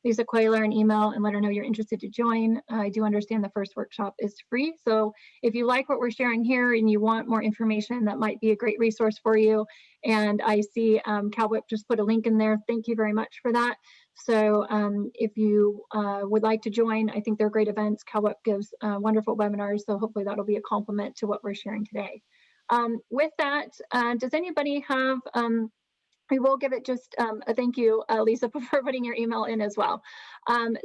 Lisa Cuela an email and let her know you're interested to join. I do understand the first workshop is free, so if you like what we're sharing here and you want more information, that might be a great resource for you. And I see CalWEP just put a link in there. Thank you very much for that. So if you would like to join, I think they're great events. CalWEP gives wonderful webinars, so hopefully that'll be a complement to what we're sharing today. With that, does anybody have, we will give it just a thank you, Lisa, for putting your email in as well.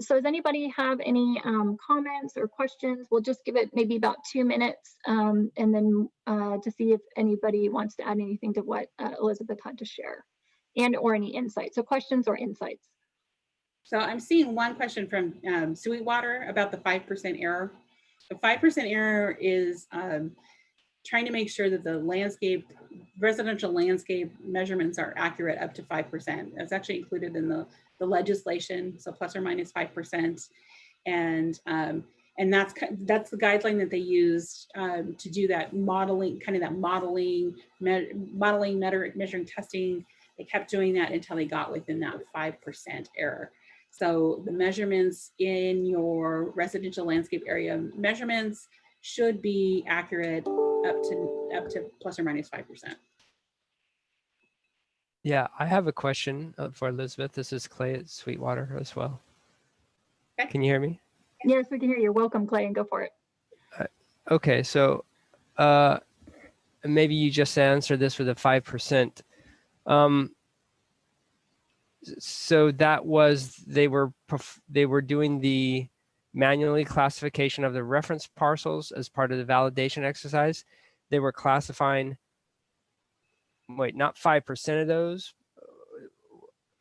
So does anybody have any comments or questions? We'll just give it maybe about 2 minutes and then to see if anybody wants to add anything to what Elizabeth had to share and or any insights. So questions or insights. So I'm seeing one question from Sweetwater about the 5% error. The 5% error is trying to make sure that the residential landscape measurements are accurate up to 5%. That's actually included in the legislation, so plus or minus 5%. And that's the guideline that they used to do that modeling, measuring, testing. They kept doing that until they got within that 5% error. So the measurements in your residential landscape area measurements should be accurate up to plus or minus 5%. Yeah, I have a question for Elizabeth. This is Clay at Sweetwater as well. Okay. Can you hear me? Yes, we can hear you. Welcome, Clay, and go for it. Okay, so maybe you just answered this with a 5%. So that was they were doing the manually classification of the reference parcels as part of the validation exercise. They were classifying, wait, not 5% of those,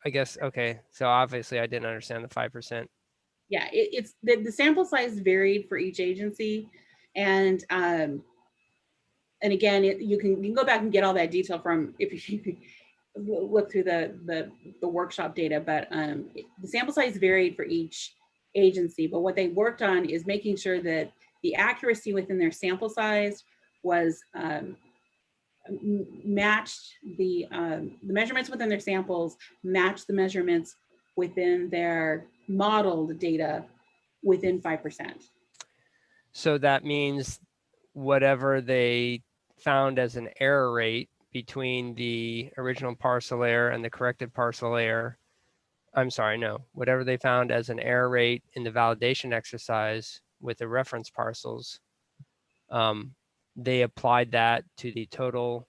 I guess. Okay, so obviously I didn't understand the 5%. Yeah, it's the sample size varied for each agency, and again, you can go back and get all that detail from if you look through the workshop data, but the sample size varied for each agency. But what they worked on is making sure that the accuracy within their sample size was matched the measurements within their samples matched the measurements within their modeled data within 5%. So that means whatever they found as an error rate between the original parcel layer and the corrected parcel layer, I'm sorry, no, whatever they found as an error rate in the validation exercise with the reference parcels, they applied that to the total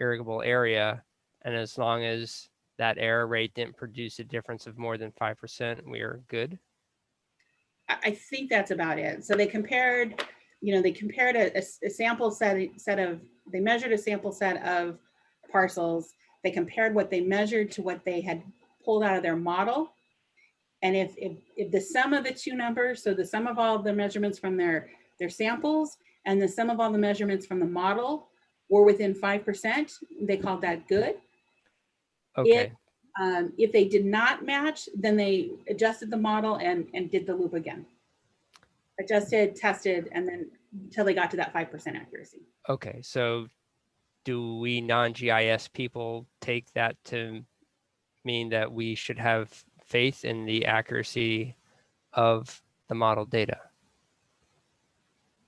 irrigable area. And as long as that error rate didn't produce a difference of more than 5%, we are good. I think that's about it. So they compared, a sample set of, they measured a sample set of parcels. They compared what they measured to what they had pulled out of their model. And if the sum of the two numbers, so the sum of all the measurements from their samples and the sum of all the measurements from the model were within 5%, they called that good. Okay. If they did not match, then they adjusted the model and did the loop again. Adjusted, tested, and then until they got to that 5% accuracy. Okay, so do we non-GIS people take that to mean that we should have faith in the accuracy of the model data?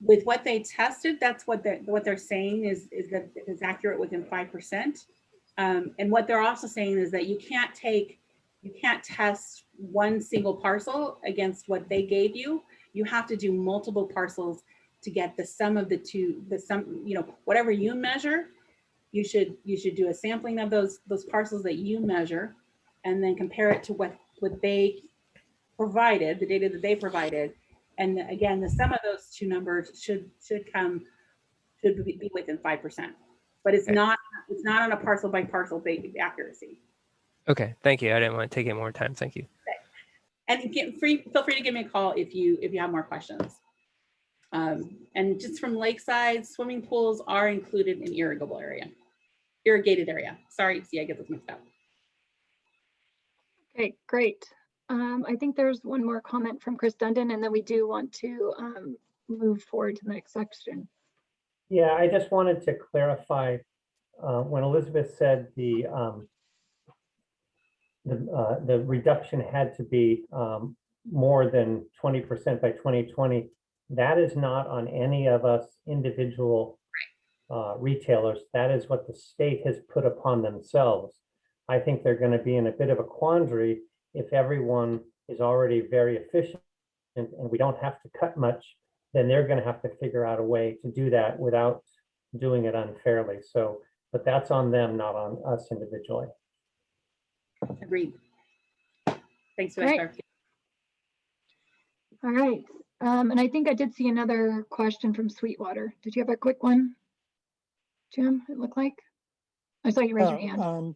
With what they tested, that's what they're saying is that it's accurate within 5%. And what they're also saying is that you can't test one single parcel against what they gave you. You have to do multiple parcels to get the sum of the two, whatever you measure, you should do a sampling of those parcels that you measure and then compare it to what they provided, the data that they provided. And again, the sum of those two numbers should be within 5%, but it's not on a parcel by parcel basis accuracy. Okay, thank you. I didn't want to take any more time. Thank you. Okay. And feel free to give me a call if you have more questions. And just from lakeside, swimming pools are included in irrigated area. Sorry, see, I get this mixed up. Okay, great. I think there's one more comment from Chris Dundon, and then we do want to move forward to the next section. Yeah, I just wanted to clarify when Elizabeth said the reduction had to be more than 20% by 2020. That is not on any of us individual retailers. That is what the state has put upon themselves. I think they're going to be in a bit of a quandary if everyone is already very efficient and we don't have to cut much, then they're going to have to figure out a way to do that without doing it unfairly. So, but that's on them, not on us individually. Agreed. Thanks for that Great. clarification. All right. And I think I did see another question from Sweetwater. Did you have a quick one, Jim, it looked like? I saw you raise your hand.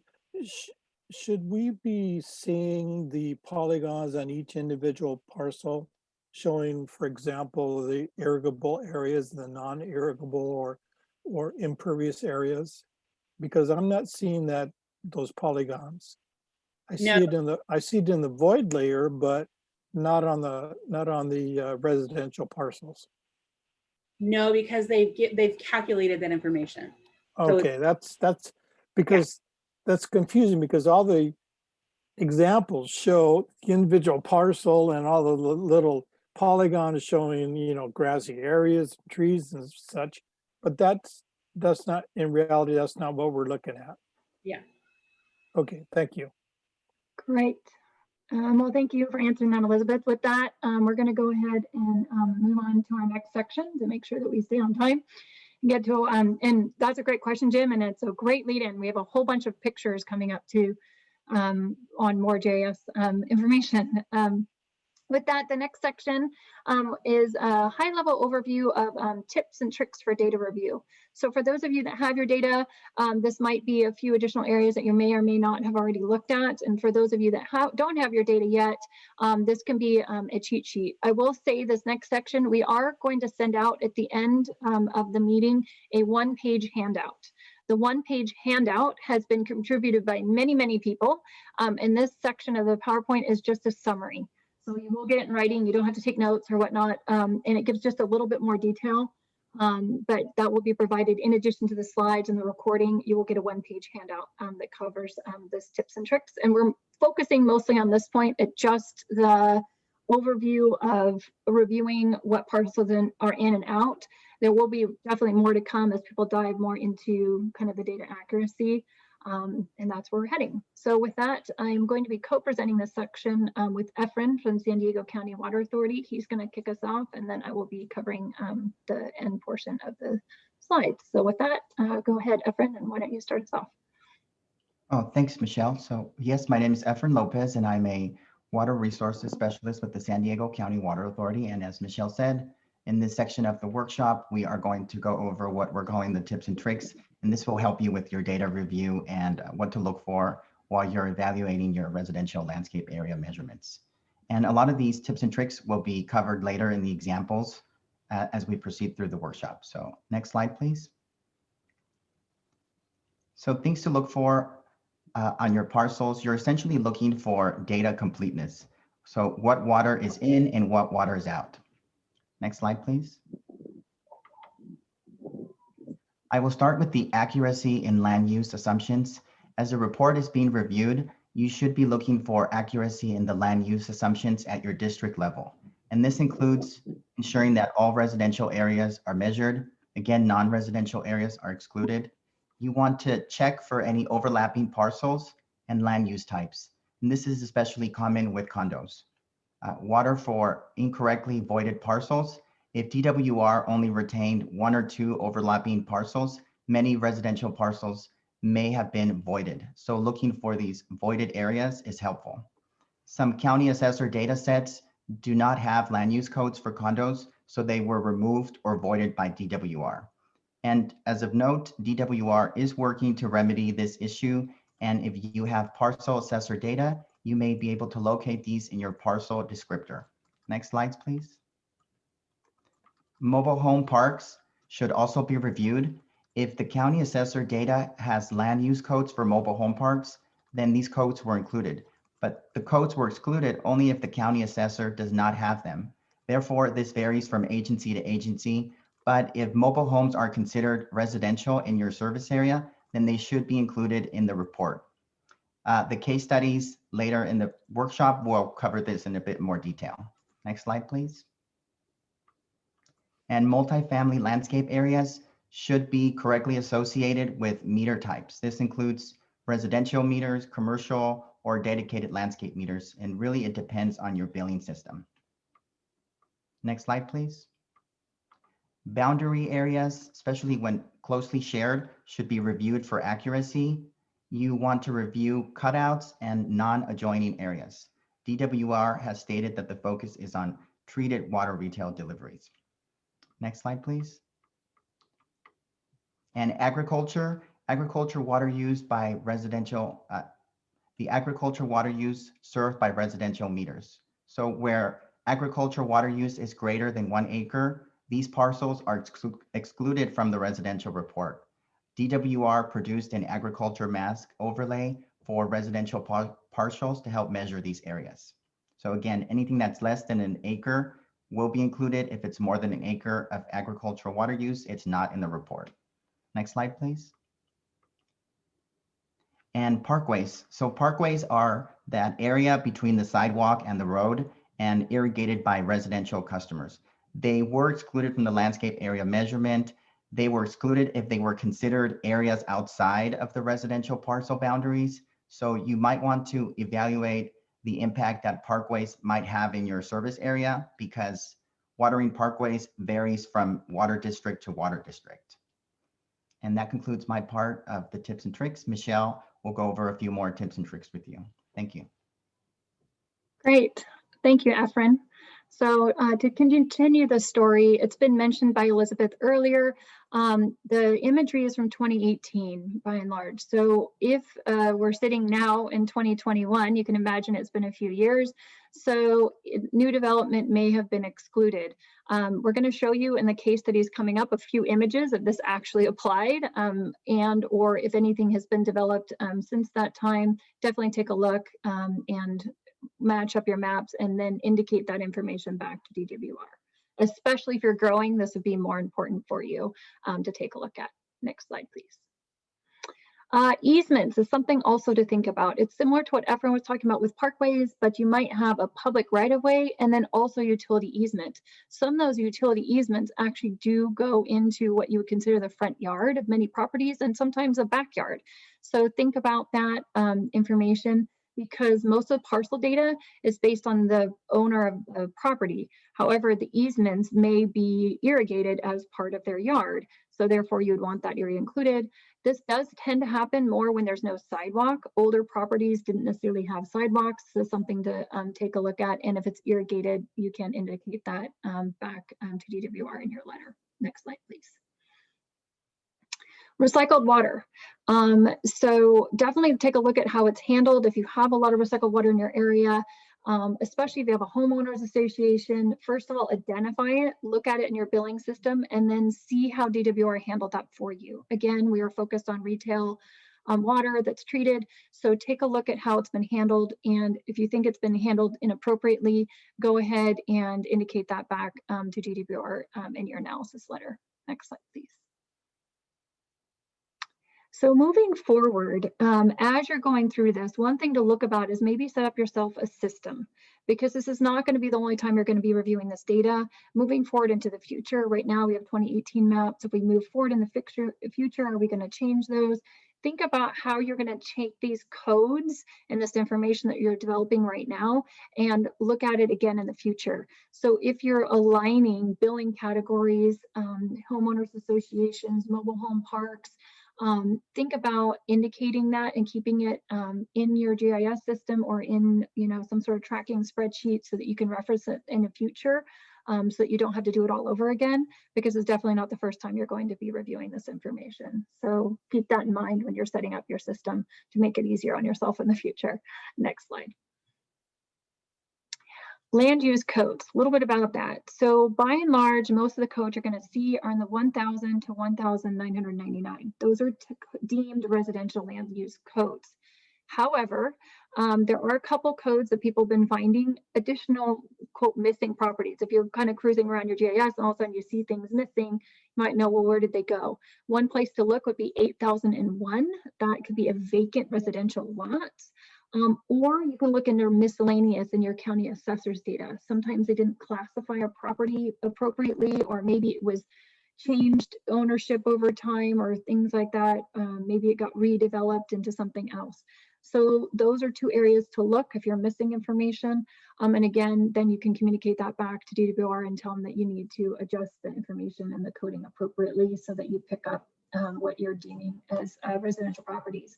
Should we be seeing the polygons on each individual parcel showing, for example, the irrigable areas, the non-irrigable or impervious areas? Because I'm not seeing those polygons. I see it in the void layer, but not on the residential parcels. No, because they've calculated that information. Okay, that's because that's confusing, because all the examples show the individual parcel and all the little polygons showing, you know, grassy areas, trees and such, but that's not, in reality, that's not what we're looking at. Yeah. Okay, thank you. Great. Well, thank you for answering that, Elizabeth. With that, we're going to go ahead and move on to our next section to make sure that we stay on time and get to, and that's a great question, Jim, and it's a great lead in. We have a whole bunch of pictures coming up too on more JS information. With that, the next section is a high-level overview of tips and tricks for data review. So for those of you that have your data, this might be a few additional areas that you may or may not have already looked at. And for those of you that don't have your data yet, this can be a cheat sheet. I will say this next section, we are going to send out at the end of the meeting a one-page handout. The one-page handout has been contributed by many, many people. And this section of the PowerPoint is just a summary. So you will get it in writing. You don't have to take notes or whatnot. And it gives just a little bit more detail, but that will be provided in addition to the slides and the recording. You will get a one-page handout that covers this tips and tricks. And we're focusing mostly on this point at just the overview of reviewing what parcels are in and out. There will be definitely more to come as people dive more into kind of the data accuracy. And that's where we're heading. So with that, I'm going to be co-presenting this section with Efren from San Diego County Water Authority. He's going to kick us off, and then I will be covering the end portion of the slides. So with that, go ahead, Efren, and why don't you start us off? Oh, thanks, Michelle. So yes, my name is Efren Lopez, and I'm a water resources specialist with the San Diego County Water Authority. And as Michelle said, in this section of the workshop, we are going to go over what we're calling the tips and tricks. And this will help you with your data review and what to look for while you're evaluating your residential landscape area measurements. And a lot of these tips and tricks will be covered later in the examples as we proceed through the workshop. So next slide, please. So things to look for on your parcels, you're essentially looking for data completeness. So what water is in and what water is out. Next slide, please. I will start with the accuracy in land use assumptions. As the report is being reviewed, you should be looking for accuracy in the land use assumptions at your district level. And this includes ensuring that all residential areas are measured. Again, non-residential areas are excluded. You want to check for any overlapping parcels and land use types. And this is especially common with condos. Water for incorrectly voided parcels. If DWR only retained 1 or 2 overlapping parcels, many residential parcels may have been voided. So looking for these voided areas is helpful. Some county assessor data sets do not have land use codes for condos, so they were removed or voided by DWR. And as of note, DWR is working to remedy this issue. And if you have parcel assessor data, you may be able to locate these in your parcel descriptor. Next slides, please. Mobile home parks should also be reviewed. If the county assessor data has land use codes for mobile home parks, then these codes were included. But the codes were excluded only if the county assessor does not have them. Therefore, this varies from agency to agency. But if mobile homes are considered residential in your service area, then they should be included in the report. The case studies later in the workshop will cover this in a bit more detail. Next slide, please. And multifamily landscape areas should be correctly associated with meter types. This includes residential meters, commercial, or dedicated landscape meters. And really, it depends on your billing system. Next slide, please. Boundary areas, especially when closely shared, should be reviewed for accuracy. You want to review cutouts and non-adjoining areas. DWR has stated that the focus is on treated water retail deliveries. Next slide, please. And agriculture water used by residential, the agriculture water use served by residential meters. So where agriculture water use is greater than 1 acre, these parcels are excluded from the residential report. DWR produced an agriculture mask overlay for residential parcels to help measure these areas. So again, anything that's less than 1 acre will be included. If it's more than 1 acre of agricultural water use, it's not in the report. Next slide, please. And parkways. So parkways are that area between the sidewalk and the road and irrigated by residential customers. They were excluded from the landscape area measurement. They were excluded if they were considered areas outside of the residential parcel boundaries. So you might want to evaluate the impact that parkways might have in your service area, because watering parkways varies from water district to water district. And that concludes my part of the tips and tricks. Michelle will go over a few more tips and tricks with you. Thank you. Great. Thank you, Efren. So to continue the story, it's been mentioned by Elizabeth earlier. The imagery is from 2018 by and large. So if we're sitting now in 2021, you can imagine it's been a few years. So new development may have been excluded. We're going to show you in the case studies coming up a few images of this actually applied, and or if anything has been developed since that time, definitely take a look and match up your maps and then indicate that information back to DWR. Especially if you're growing, this would be more important for you to take a look at. Next slide, please. Easements is something also to think about. It's similar to what Efren was talking about with parkways, but you might have a public right-of-way and then also utility easement. Some of those utility easements actually do go into what you would consider the front yard of many properties and sometimes a backyard. So think about that information, because most of the parcel data is based on the owner of the property. However, the easements may be irrigated as part of their yard. So therefore you would want that area included. This does tend to happen more when there's no sidewalk. Older properties didn't necessarily have sidewalks, so something to take a look at. And if it's irrigated, you can indicate that back to DWR in your letter. Next slide, please. Recycled water. So definitely take a look at how it's handled. If you have a lot of recycled water in your area, especially if you have a homeowners association, first of all, identify it, look at it in your billing system, and then see how DWR handled that for you. Again, we are focused on retail water that's treated. So take a look at how it's been handled. And if you think it's been handled inappropriately, go ahead and indicate that back to DWR in your analysis letter. Next slide, please. So moving forward, as you're going through this, one thing to look about is maybe set up yourself a system, because this is not going to be the only time you're going to be reviewing this data. Moving forward into the future, right now we have 2018 maps. If we move forward in the future, are we going to change those? Think about how you're going to take these codes and this information that you're developing right now and look at it again in the future. So if you're aligning billing categories, homeowners associations, mobile home parks, think about indicating that and keeping it in your GIS system or in some sort of tracking spreadsheet so that you can reference it in the future, so that you don't have to do it all over again, because it's definitely not the first time you're going to be reviewing this information. So keep that in mind when you're setting up your system to make it easier on yourself in the future. Next slide. Land use codes, a little bit about that. So by and large, most of the codes you're going to see are in the 1,000 to 1,999. Those are deemed residential land use codes. However, there are a couple codes that people have been finding additional quote missing properties. If you're kind of cruising around your GIS and all of a sudden you see things missing, you might know, well, where did they go? One place to look would be 8001. That could be a vacant residential lot. Or you can look in their miscellaneous in your county assessor's data. Sometimes they didn't classify a property appropriately, or maybe it was changed ownership over time or things like that. Maybe it got redeveloped into something else. So those are two areas to look if you're missing information. And again, then you can communicate that back to DWR and tell them that you need to adjust the information and the coding appropriately so that you pick up what you're deeming as residential properties.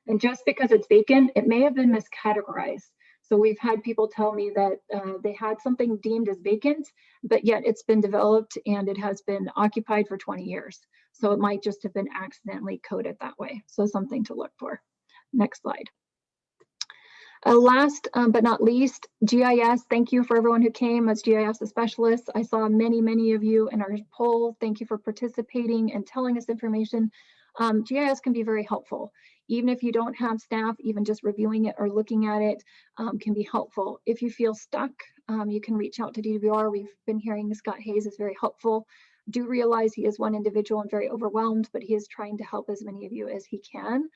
And just because it's vacant, it may have been miscategorized. So we've had people tell me that they had something deemed as vacant, but yet it's been developed and it has been occupied for 20 years. So it might just have been accidentally coded that way. So something to look for. Next slide. Last but not least, GIS. Thank you for everyone who came as GIS specialists. I saw many of you in our poll. Thank you for participating and telling us information. GIS can be very helpful. Even if you don't have staff, even just reviewing it or looking at it can be helpful. If you feel stuck, you can reach out to DWR. We've been hearing Scott Hayes is very helpful. Do realize he is one individual and very overwhelmed, but he is trying to help as many of you as he can.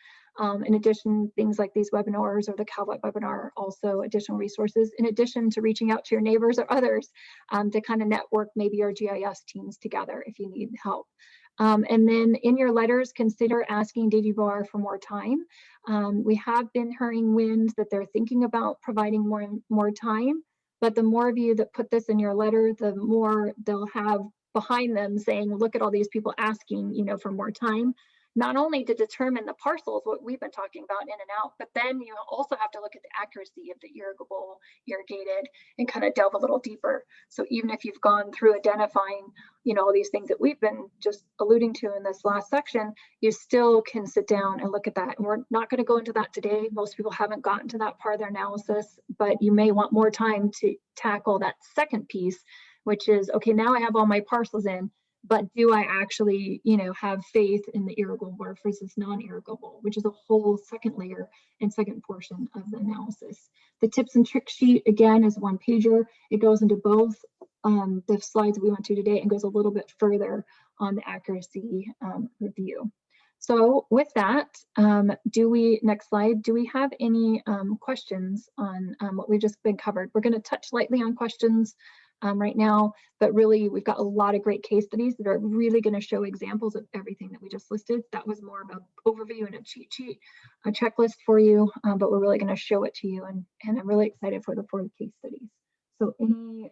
In addition, things like these webinars or the CalVet webinar are also additional resources, in addition to reaching out to your neighbors or others to kind of network maybe your GIS teams together if you need help. And then in your letters, consider asking DWR for more time. We have been hearing winds that they're thinking about providing more time, but the more of you that put this in your letter, the more they'll have behind them saying, look at all these people asking, you know, for more time, not only to determine the parcels, what we've been talking about in and out, but then you also have to look at the accuracy of the irrigable, irrigated, and kind of delve a little deeper. So even if you've gone through identifying, you know, all these things that we've been just alluding to in this last section, you still can sit down and look at that. And we're not going to go into that today. Most people haven't gotten to that part of their analysis, but you may want more time to tackle that second piece, which is, okay, now I have all my parcels in, but do I actually, you know, have faith in the irrigable versus non-irrigable, which is a whole second layer and second portion of the analysis. The tips and trick sheet, again, is one pager. It goes into both the slides that we went to today and goes a little bit further on the accuracy review. So with that, next slide, do we have any questions on what we've just been covered? We're going to touch lightly on questions right now, but really we've got a lot of great case studies that are really going to show examples of everything that we just listed. That was more of an overview and a cheat sheet, a checklist for you, but we're really going to show it to you, and I'm really excited for the 4 case studies. So any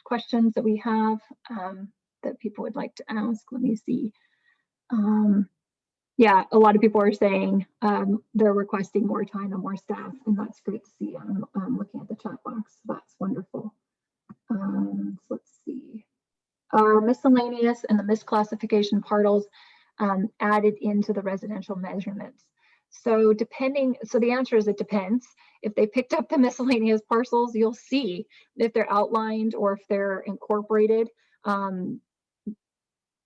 questions that we have that people would like to ask? Let me see. Yeah, a lot of people are saying they're requesting more time and more staff, and that's great to see. I'm looking at the chat box. That's wonderful. So let's see. Are miscellaneous and the misclassification parcels added into the residential measurements? So the answer is it depends. If they picked up the miscellaneous parcels, you'll see if they're outlined or if they're incorporated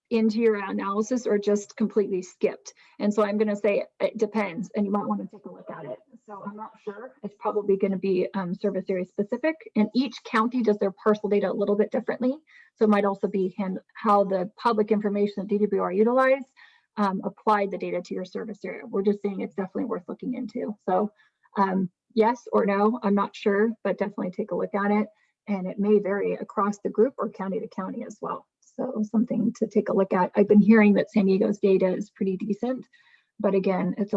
into your analysis or just completely skipped. And so I'm going to say it depends, and you might want to take a look at it. So I'm not sure. It's probably going to be service area specific, and each county does their parcel data a little bit differently. So it might also be how the public information that DWR utilize applied the data to your service area. We're just saying it's definitely worth looking into. So yes or no, I'm not sure, but definitely take a look at it. And it may vary across the group or county to county as well. So something to take a look at. I've been hearing that San Diego's data is pretty decent, but again, it's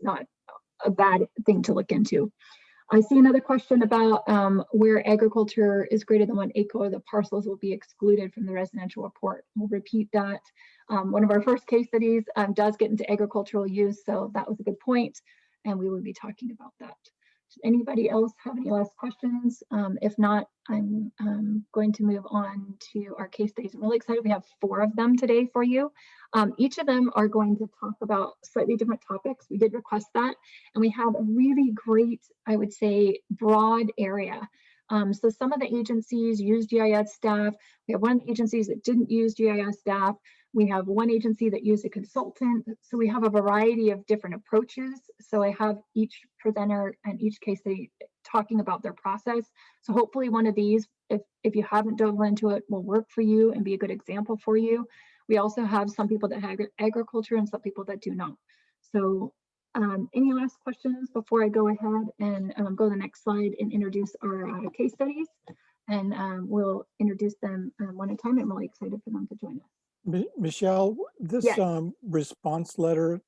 not a bad thing to look into. I see another question about where agriculture is greater than 1 acre, the parcels will be excluded from the residential report. We'll repeat that. One of our first case studies does get into agricultural use, so that was a good point, and we will be talking about that. Does anybody else have any last questions? If not, I'm going to move on to our case studies. I'm really excited. We have 4 of them today for you. Each of them are going to talk about slightly different topics. We did request that, and we have a really great, I would say, broad area. So some of the agencies use GIS staff. We have one of the agencies that didn't use GIS staff. We have one agency that used a consultant. So we have a variety of different approaches. So I have each presenter and each case study talking about their process. So hopefully one of these, if you haven't dove into it, will work for you and be a good example for you. We also have some people that have agriculture and some people that do not. So any last questions before I go ahead and go to the next slide and introduce our case studies? And we'll introduce them one at a time. I'm really excited for them to join us. Michelle, this Yes. Response letter,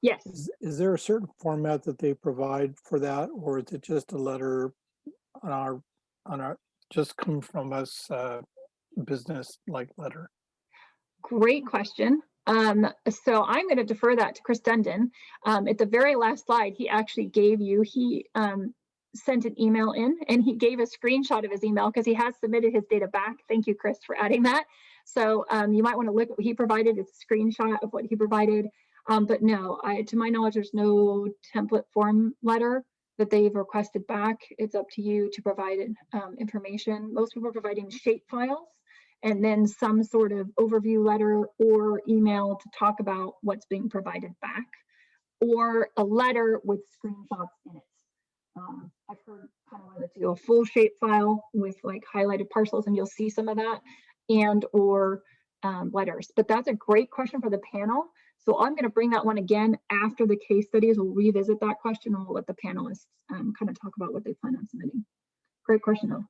Yes. is there a certain format that they provide for that, or is it just a letter on our just come from us business like letter? Great question. So I'm going to defer that to Chris Dundon. At the very last slide, he actually gave you, he sent an email in and he gave a screenshot of his email because he has submitted his data back. Thank you, Chris, for adding that. So you might want to look at what he provided. It's a screenshot of what he provided. But no, to my knowledge, there's no template form letter that they've requested back. It's up to you to provide information. Most people are providing shape files and then some sort of overview letter or email to talk about what's being provided back, or a letter with screenshots in it. I've heard kind of wanted to do a full shape file with like highlighted parcels, and you'll see some of that, and or letters. But that's a great question for the panel. So I'm going to bring that one again after the case studies. We'll revisit that question and we'll let the panelists kind of talk about what they plan on submitting. Great question though.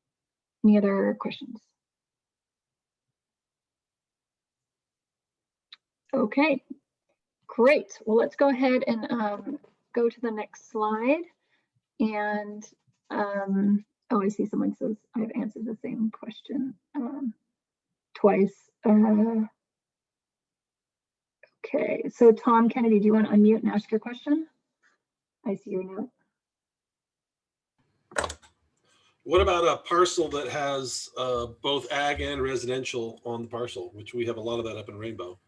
Any other questions? Okay, great. Well, let's go ahead and go to the next slide. And oh, I see someone says I've answered the same question twice. Okay, so Tom Kennedy, do you want to unmute and ask your question? I see your note. What about a parcel that has both ag and residential on the parcel, which we have a lot of that up in Rainbow?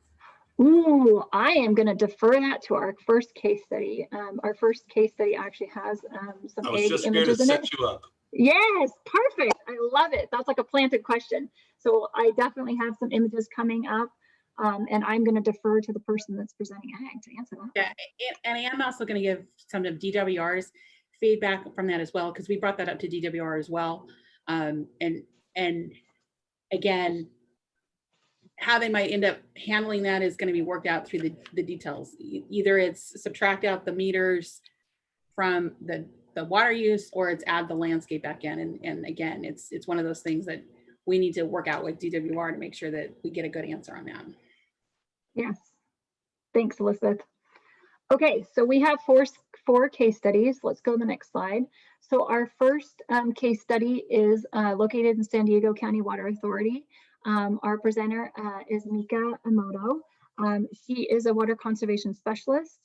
Ooh, I am going to defer that to our first case study. Our first case study actually has some I was egg just scared to images in set it. you up. Yes, perfect. I love it. That's like a planted question. So I definitely have some images coming up, and I'm going to defer to the person that's presenting ag to answer that. Yeah, and I am also going to give some of DWR's feedback from that as well, because we brought that up to DWR as well. And again, how they might end up handling that is going to be worked out through the details. Either it's subtract out the meters from the water use, or it's add the landscape back in. And again, it's one of those things that we need to work out with DWR to make sure that we get a good answer on that. Yes. Thanks, Elizabeth. Okay, so we have four case studies. Let's go to the next slide. So our first case study is located in San Diego County Water Authority. Our presenter is Mika Emoto. She is a water conservation specialist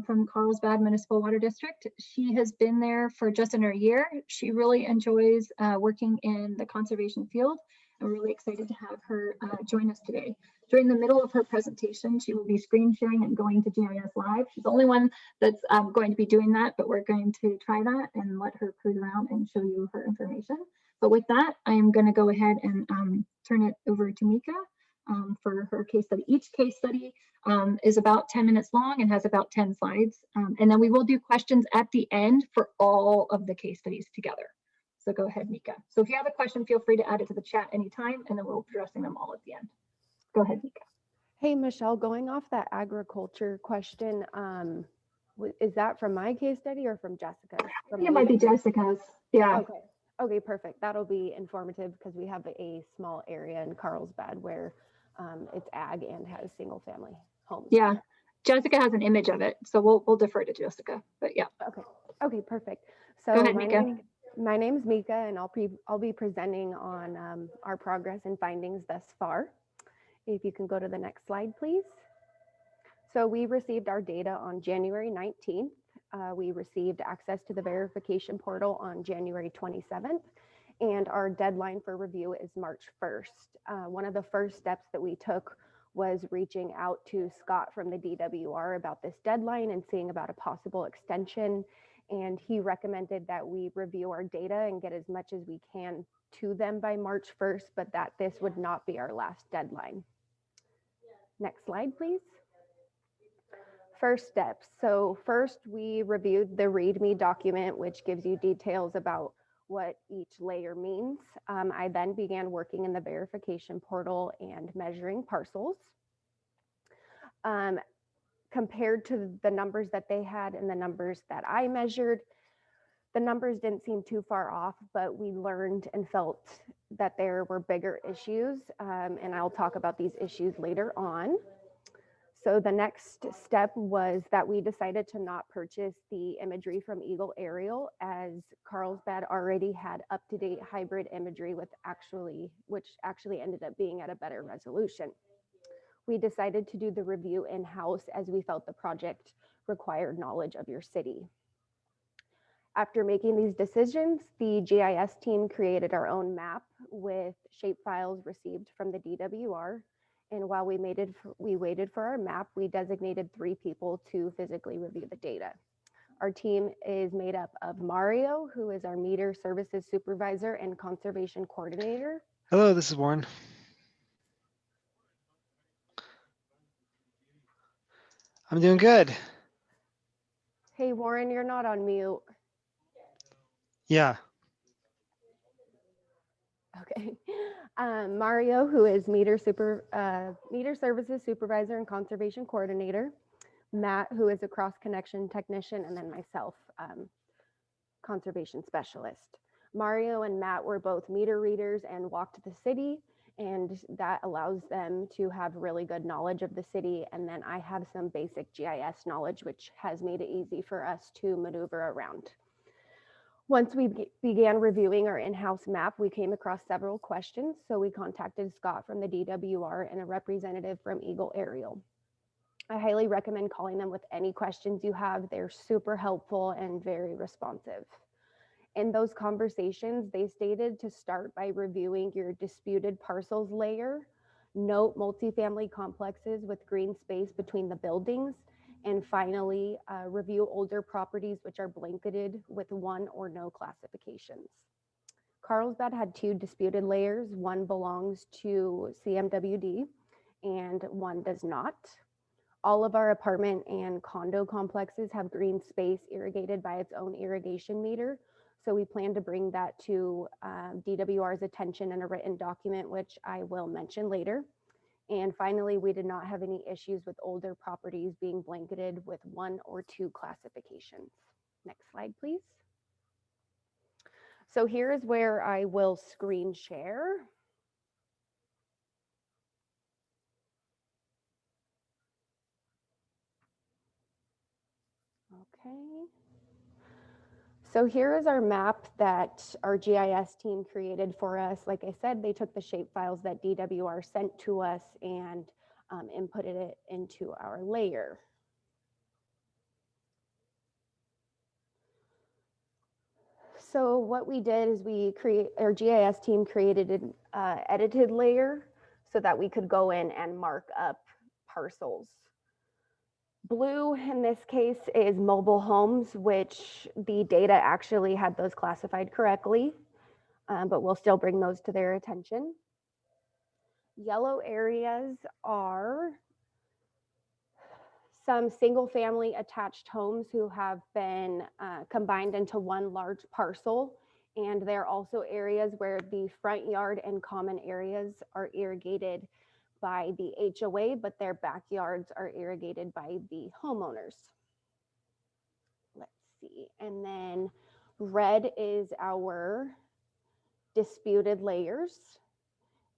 from Carlsbad Municipal Water District. She has been there for just under a year. She really enjoys working in the conservation field. I'm really excited to have her join us today. During the middle of her presentation, she will be screen sharing and going to GIS Live. She's the only one that's going to be doing that, but we're going to try that and let her cruise around and show you her information. But with that, I am going to go ahead and turn it over to Mika for her case study. Each case study is about 10 minutes long and has about 10 slides. And then we will do questions at the end for all of the case studies together. So go ahead, Mika. So if you have a question, feel free to add it to the chat anytime, and then we'll be addressing them all at the end. Go ahead, Mika. Hey, Michelle, going off that agriculture question, is that from my case study or from Jessica's? I think it might be Jessica's. Yeah. Okay. Okay, perfect. That'll be informative because we have a small area in Carlsbad where it's ag and has single family homes. Yeah. Jessica has an image of it, so we'll defer to Jessica. But yeah. Okay. Okay, perfect. So go ahead, Mika. My name's Mika, and I'll be presenting on our progress and findings thus far. If you can go to the next slide, please. So we received our data on January 19th. We received access to the verification portal on January 27th, and our deadline for review is March 1st. One of the first steps that we took was reaching out to Scott from the DWR about this deadline and seeing about a possible extension. And he recommended that we review our data and get as much as we can to them by March 1st, but that this would not be our last deadline. Next slide, please. First steps. So first we reviewed the README document, which gives you details about what each layer means. I then began working in the verification portal and measuring parcels. Compared to the numbers that they had and the numbers that I measured, the numbers didn't seem too far off, but we learned and felt that there were bigger issues, and I'll talk about these issues later on. So the next step was that we decided to not purchase the imagery from Eagle Aerial, as Carlsbad already had up-to-date hybrid imagery which actually ended up being at a better resolution. We decided to do the review in-house as we felt the project required knowledge of your city. After making these decisions, the GIS team created our own map with shapefiles received from the DWR. And while we waited for our map, we designated 3 people to physically review the data. Our team is made up of Mario, who is our meter services supervisor and conservation coordinator. Hello, this is Warren. I'm doing good. Hey, Warren, you're not on mute. Yeah. Okay. Mario, who is meter services supervisor and conservation coordinator. Matt, who is a cross connection technician, and then myself, conservation specialist. Mario and Matt were both meter readers and walked the city, and that allows them to have really good knowledge of the city. And then I have some basic GIS knowledge, which has made it easy for us to maneuver around. Once we began reviewing our in-house map, we came across several questions. So we contacted Scott from the DWR and a representative from Eagle Aerial. I highly recommend calling them with any questions you have. They're super helpful and very responsive. In those conversations, they stated to start by reviewing your disputed parcels layer, note multifamily complexes with green space between the buildings, and finally, review older properties which are blanketed with 1 or no classifications. Carlsbad had 2 disputed layers. One belongs to CMWD and one does not. All of our apartment and condo complexes have green space irrigated by its own irrigation meter. So we plan to bring that to DWR's attention in a written document, which I will mention later. And finally, we did not have any issues with older properties being blanketed with 1 or 2 classifications. Next slide, please. So here is where I will screen share. Okay. So here is our map that our GIS team created for us. Like I said, they took the shape files that DWR sent to us and inputted it into our layer. So what we did is our GIS team created an edited layer so that we could go in and mark up parcels. Blue in this case is mobile homes, which the data actually had those classified correctly, but we'll still bring those to their attention. Yellow areas are some single family attached homes who have been combined into one large parcel. And there are also areas where the front yard and common areas are irrigated by the HOA, but their backyards are irrigated by the homeowners. Let's see. And then red is our disputed layers.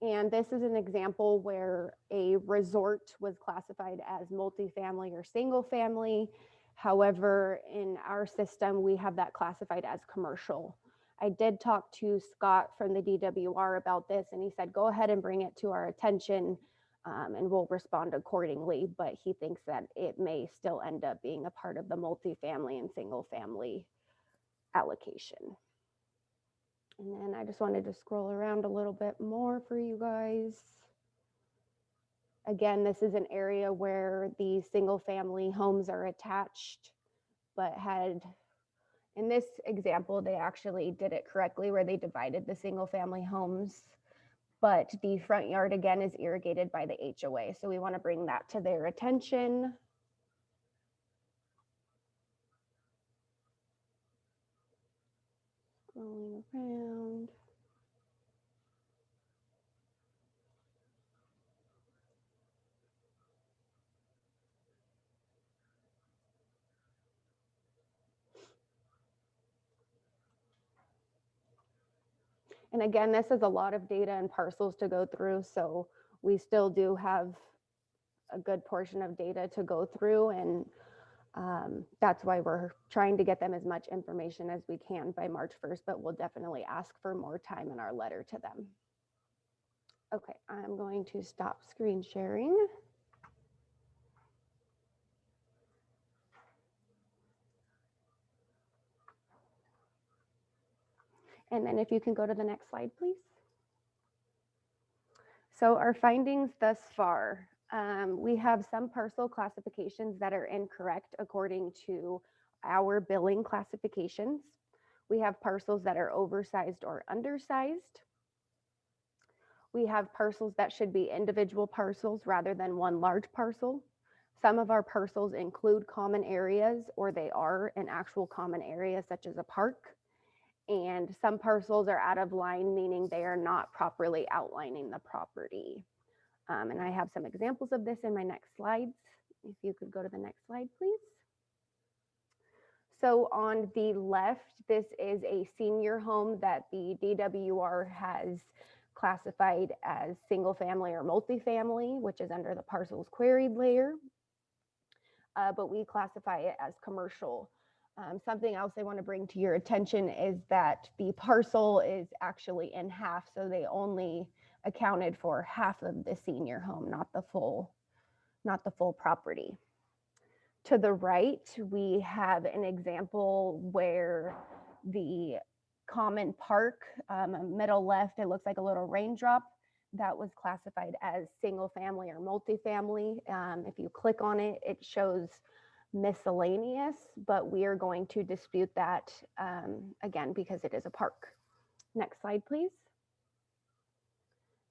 And this is an example where a resort was classified as multifamily or single family. However, in our system, we have that classified as commercial. I did talk to Scott from the DWR about this, and he said, go ahead and bring it to our attention. and we'll respond accordingly, but he thinks that it may still end up being a part of the multifamily and single family allocation. And then I just wanted to scroll around a little bit more for you guys. Again, this is an area where the single family homes are attached, but in this example, they actually did it correctly where they divided the single family homes, but the front yard again is irrigated by the HOA. So we want to bring that to their attention. Scrolling around. And again, this is a lot of data and parcels to go through, so we still do have a good portion of data to go through, and that's why we're trying to get them as much information as we can by March 1st, but we'll definitely ask for more time in our letter to them. Okay, I'm going to stop screen sharing. And then if you can go to the next slide, please. So our findings thus far, we have some parcel classifications that are incorrect according to our billing classifications. We have parcels that are oversized or undersized. We have parcels that should be individual parcels rather than one large parcel. Some of our parcels include common areas, or they are an actual common area such as a park. And some parcels are out of line, meaning they are not properly outlining the property. And I have some examples of this in my next slides. If you could go to the next slide, please. So on the left, this is a senior home that the DWR has classified as single family or multifamily, which is under the parcels queried layer. But we classify it as commercial. Something else I want to bring to your attention is that the parcel is actually in half, so they only accounted for half of the senior home, not the full property. To the right, we have an example where the common park, middle left, it looks like a little raindrop, that was classified as single family or multifamily. If you click on it, it shows miscellaneous, but we are going to dispute that again because it is a park. Next slide, please.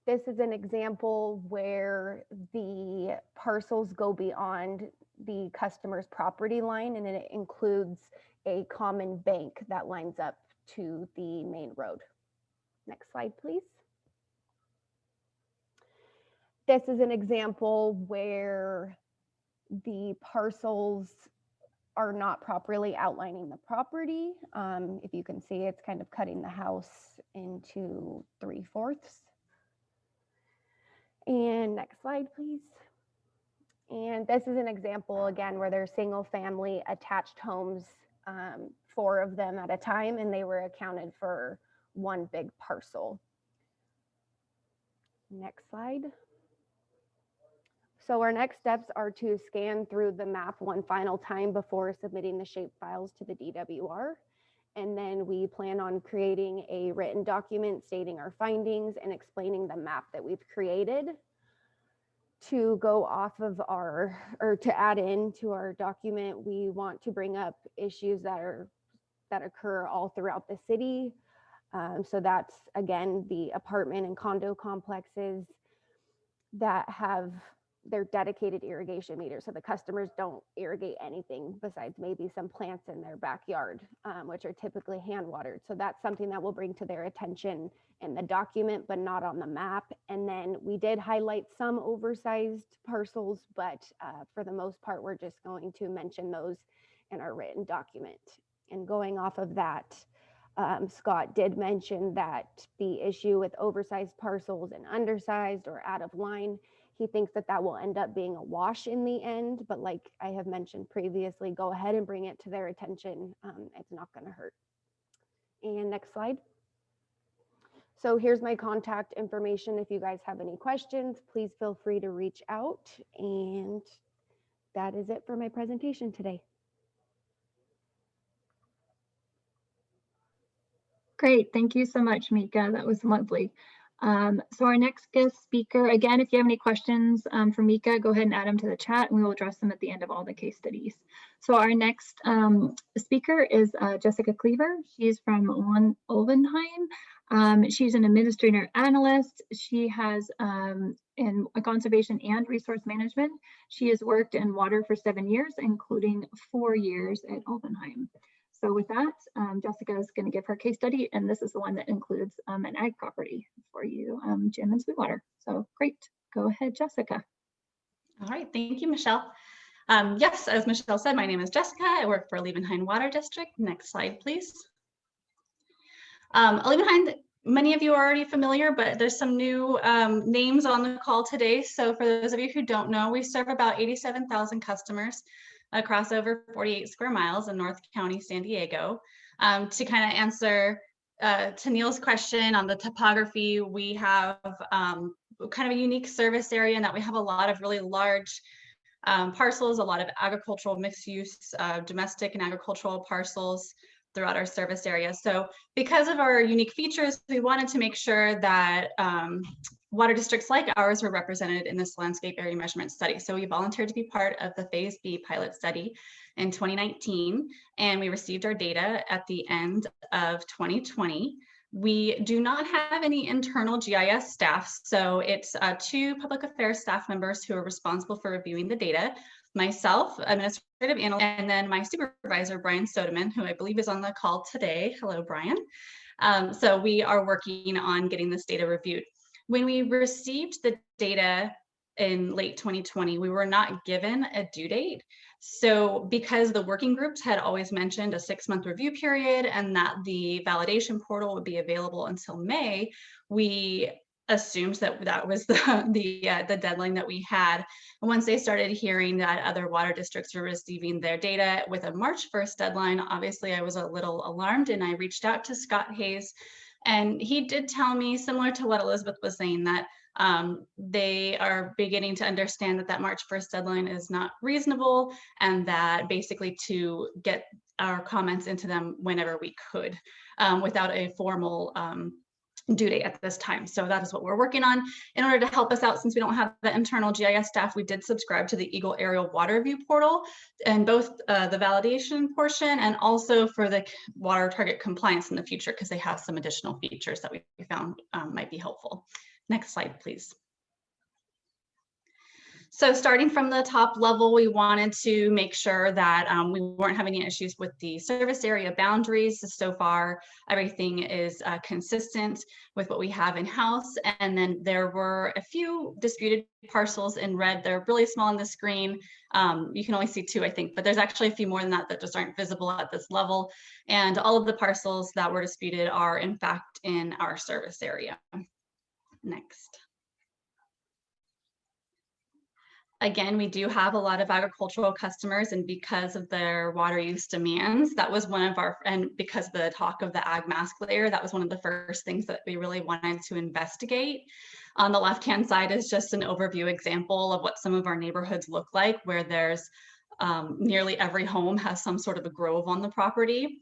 This is an example where the parcels go beyond the customer's property line, and it includes a common bank that lines up to the main road. Next slide, please. This is an example where the parcels are not properly outlining the property. If you can see, it's kind of cutting the house into 3/4. And next slide, please. And this is an example again where there's single family attached homes, 4 of them at a time, and they were accounted for one big parcel. Next slide. So our next steps are to scan through the map one final time before submitting the shape files to the DWR. And then we plan on creating a written document stating our findings and explaining the map that we've created. To go off of our, or to add into our document, we want to bring up issues that occur all throughout the city. So that's, again, the apartment and condo complexes that have their dedicated irrigation meters. So the customers don't irrigate anything besides maybe some plants in their backyard, which are typically hand watered. So that's something that we'll bring to their attention in the document, but not on the map. And then we did highlight some oversized parcels, but for the most part, we're just going to mention those in our written document. And going off of that, Scott did mention that the issue with oversized parcels and undersized or out of line, he thinks that that will end up being a wash in the end. But like I have mentioned previously, go ahead and bring it to their attention. It's not going to hurt. And next slide. So here's my contact information. If you guys have any questions, please feel free to reach out. And that is it for my presentation today. Great, thank you so much, Mika. That was lovely. So our next guest speaker, again, if you have any questions for Mika, go ahead and add them to the chat and we will address them at the end of all the case studies. So our next speaker is Jessica Cleaver. She's from Olvenheim. She's an administrator analyst. She has in conservation and resource management. She has worked in water for 7 years, including 4 years at Olvenheim. So with that, Jessica is going to give her case study, and this is the one that includes an ag property for you, Jim and Sweetwater. So great, go ahead, Jessica. All right, thank you, Michelle. Yes, as Michelle said, my name is Jessica. I work for Olvenheim Water District. Next slide, please. Olvenheim, many of you are already familiar, but there's some new names on the call today. So for those of you who don't know, we serve about 87,000 customers across over 48 square miles in North County, San Diego. To kind of answer to Neil's question on the topography, we have kind of a unique service area in that we have a lot of really large parcels, a lot of agricultural mixed use, domestic and agricultural parcels throughout our service area. So because of our unique features, we wanted to make sure that water districts like ours were represented in this landscape area measurement study. So we volunteered to be part of the Phase B pilot study in 2019, and we received our data at the end of 2020. We do not have any internal GIS staff, so it's 2 public affairs staff members who are responsible for reviewing the data. Myself, administrative analyst, and then my supervisor, Brian Sodeman, who I believe is on the call today. Hello, Brian. So we are working on getting this data reviewed. When we received the data in late 2020, we were not given a due date. So because the working groups had always mentioned a 6-month review period and that the validation portal would be available until May, we assumed that that was the deadline that we had. And once they started hearing that other water districts were receiving their data with a March 1st deadline, obviously I was a little alarmed, and I reached out to Scott Hayes, and he did tell me, similar to what Elizabeth was saying, that they are beginning to understand that that March 1st deadline is not reasonable, and that basically to get our comments into them whenever we could without a formal due date at this time. So that is what we're working on. In order to help us out, since we don't have the internal GIS staff, we did subscribe to the Eagle Aerial Water View portal, and both the validation portion and also for the water target compliance in the future, because they have some additional features that we found might be helpful. Next slide, please. So starting from the top level, we wanted to make sure that we weren't having any issues with the service area boundaries. So far, everything is consistent with what we have in-house. And then there were a few disputed parcels in red. They're really small on the screen. You can only see 2, I think, but there's actually a few more than that that just aren't visible at this level. And all of the parcels that were disputed are in fact in our service area. Next. Again, we do have a lot of agricultural customers, and because of their water use demands, that was one of our, and because of the talk of the ag mask layer, that was one of the first things that we really wanted to investigate. On the left-hand side is just an overview example of what some of our neighborhoods look like, where there's nearly every home has some sort of a grove on the property.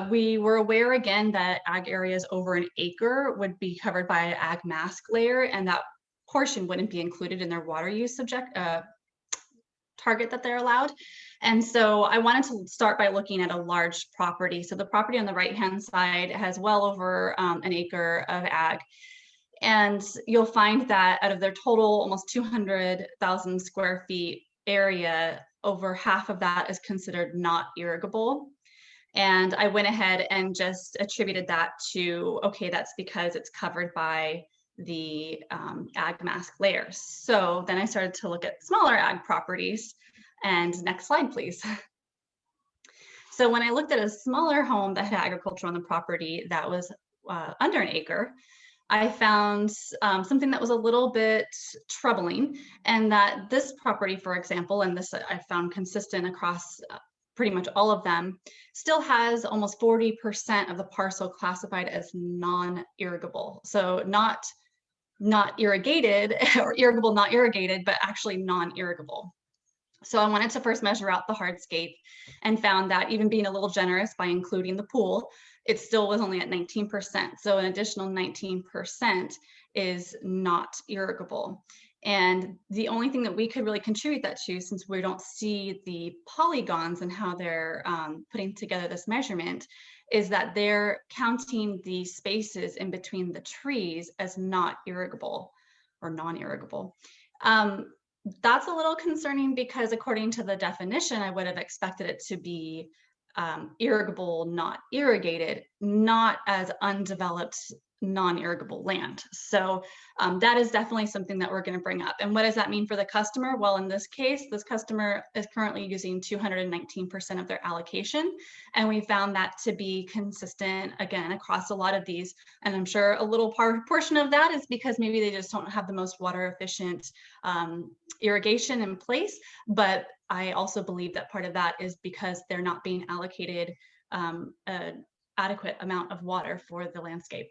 We were aware again that ag areas over an acre would be covered by an ag mask layer, and that portion wouldn't be included in their water use target that they're allowed. And so I wanted to start by looking at a large property. So the property on the right-hand side has well over an acre of ag. And you'll find that out of their total almost 200,000 square feet area, over half of that is considered not irrigable. And I went ahead and just attributed that to, okay, that's because it's covered by the ag mask layers. So then I started to look at smaller ag properties. And next slide, please. So when I looked at a smaller home that had agriculture on the property that was under an acre, I found something that was a little bit troubling, and that this property, for example, and this I found consistent across pretty much all of them, still has almost 40% of the parcel classified as non-irrigable. So not irrigated or irrigable, not irrigated, but actually non-irrigable. So I wanted to first measure out the hardscape and found that even being a little generous by including the pool, it still was only at 19%. So an additional 19% is not irrigable. And the only thing that we could really contribute that to, since we don't see the polygons and how they're putting together this measurement, is that they're counting the spaces in between the trees as not irrigable or non-irrigable. That's a little concerning because according to the definition, I would have expected it to be irrigable, not irrigated, not as undeveloped, non-irrigable land. So that is definitely something that we're going to bring up. And what does that mean for the customer? Well, in this case, this customer is currently using 219% of their allocation. And we found that to be consistent, again, across a lot of these. And I'm sure a little portion of that is because maybe they just don't have the most water efficient irrigation in place. But I also believe that part of that is because they're not being allocated an adequate amount of water for the landscape.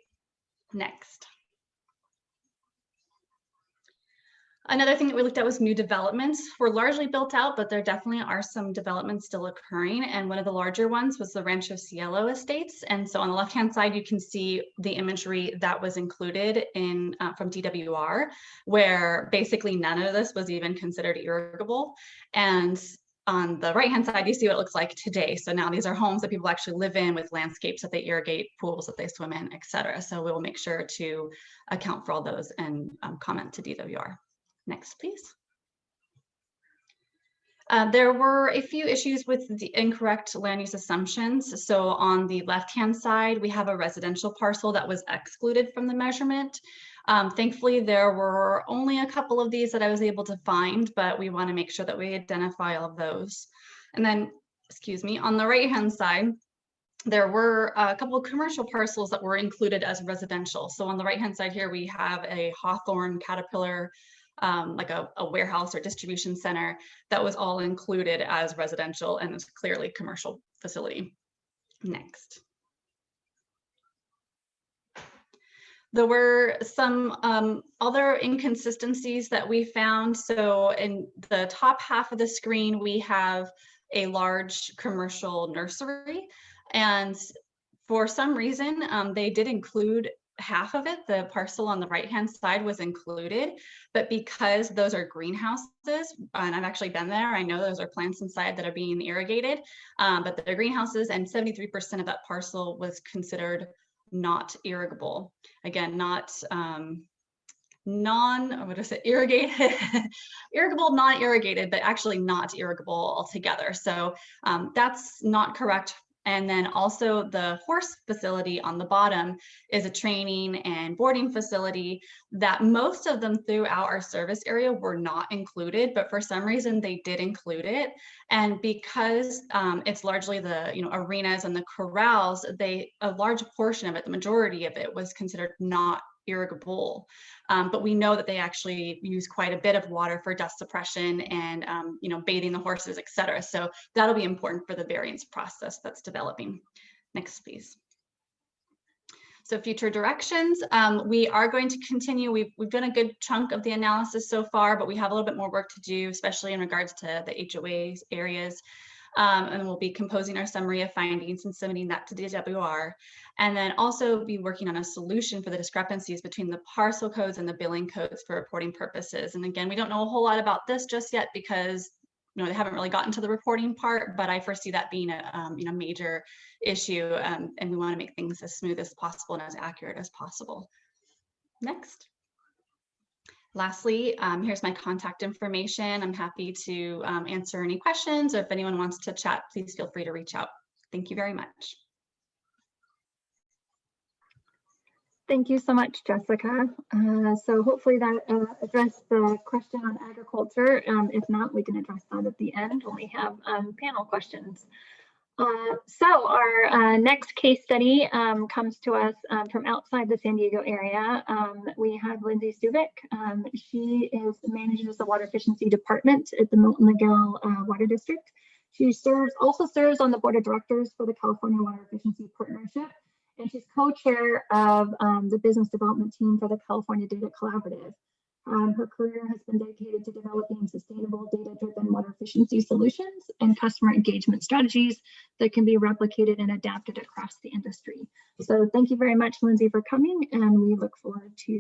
Next. Another thing that we looked at was new developments. We're largely built out, but there definitely are some developments still occurring. And one of the larger ones was the Rancho Cielo estates. And so on the left-hand side, you can see the imagery that was included in from DWR, where basically none of this was even considered irrigable. And on the right-hand side, you see what it looks like today. So now these are homes that people actually live in with landscapes that they irrigate, pools that they swim in, et cetera. So we will make sure to account for all those and comment to DWR. Next, please. There were a few issues with the incorrect land use assumptions. So on the left-hand side, we have a residential parcel that was excluded from the measurement. Thankfully, there were only a couple of these that I was able to find, but we want to make sure that we identify all of those. And then, excuse me, on the right-hand side, there were a couple of commercial parcels that were included as residential. So on the right-hand side here, we have a Hawthorne Caterpillar, like a warehouse or distribution center that was all included as residential and is clearly commercial facility. Next. There were some other inconsistencies that we found. So in the top half of the screen, we have a large commercial nursery. And for some reason, they did include half of it. The parcel on the right-hand side was included, but because those are greenhouses, and I've actually been there, I know those are plants inside that are being irrigated, but they're greenhouses, and 73% of that parcel was considered not irrigable. Again, not irrigated, irrigable, not irrigated, but actually not irrigable altogether. So that's not correct. And then also the horse facility on the bottom is a training and boarding facility that most of them throughout our service area were not included, but for some reason they did include it. And because it's largely the arenas and the corrals, a large portion of it, the majority of it, was considered not irrigable. But we know that they actually use quite a bit of water for dust suppression and bathing the horses, et cetera. So that'll be important for the variance process that's developing. Next, please. So future directions, we are going to continue. We've done a good chunk of the analysis so far, but we have a little bit more work to do, especially in regards to the HOAs areas. And we'll be composing our summary of findings and submitting that to DWR. And then also be working on a solution for the discrepancies between the parcel codes and the billing codes for reporting purposes. And again, we don't know a whole lot about this just yet because they haven't really gotten to the reporting part, but I foresee that being a major issue, and we want to make things as smooth as possible and as accurate as possible. Next. Lastly, here's my contact information. I'm happy to answer any questions, or if anyone wants to chat, please feel free to reach out. Thank you very much. Thank you so much, Jessica. So hopefully that addressed the question on agriculture. If not, we can address that at the end when we have panel questions. So our next case study comes to us from outside the San Diego area. We have Lindsay Stuvik. She manages the water efficiency department at the Milton Miguel Water District. She also serves on the board of directors for the California Water Efficiency Partnership, and she's co-chair of the business development team for the California Data Collaborative. Her career has been dedicated to developing sustainable data-driven water efficiency solutions and customer engagement strategies that can be replicated and adapted across the industry. So thank you very much, Lindsay, for coming, and we look forward to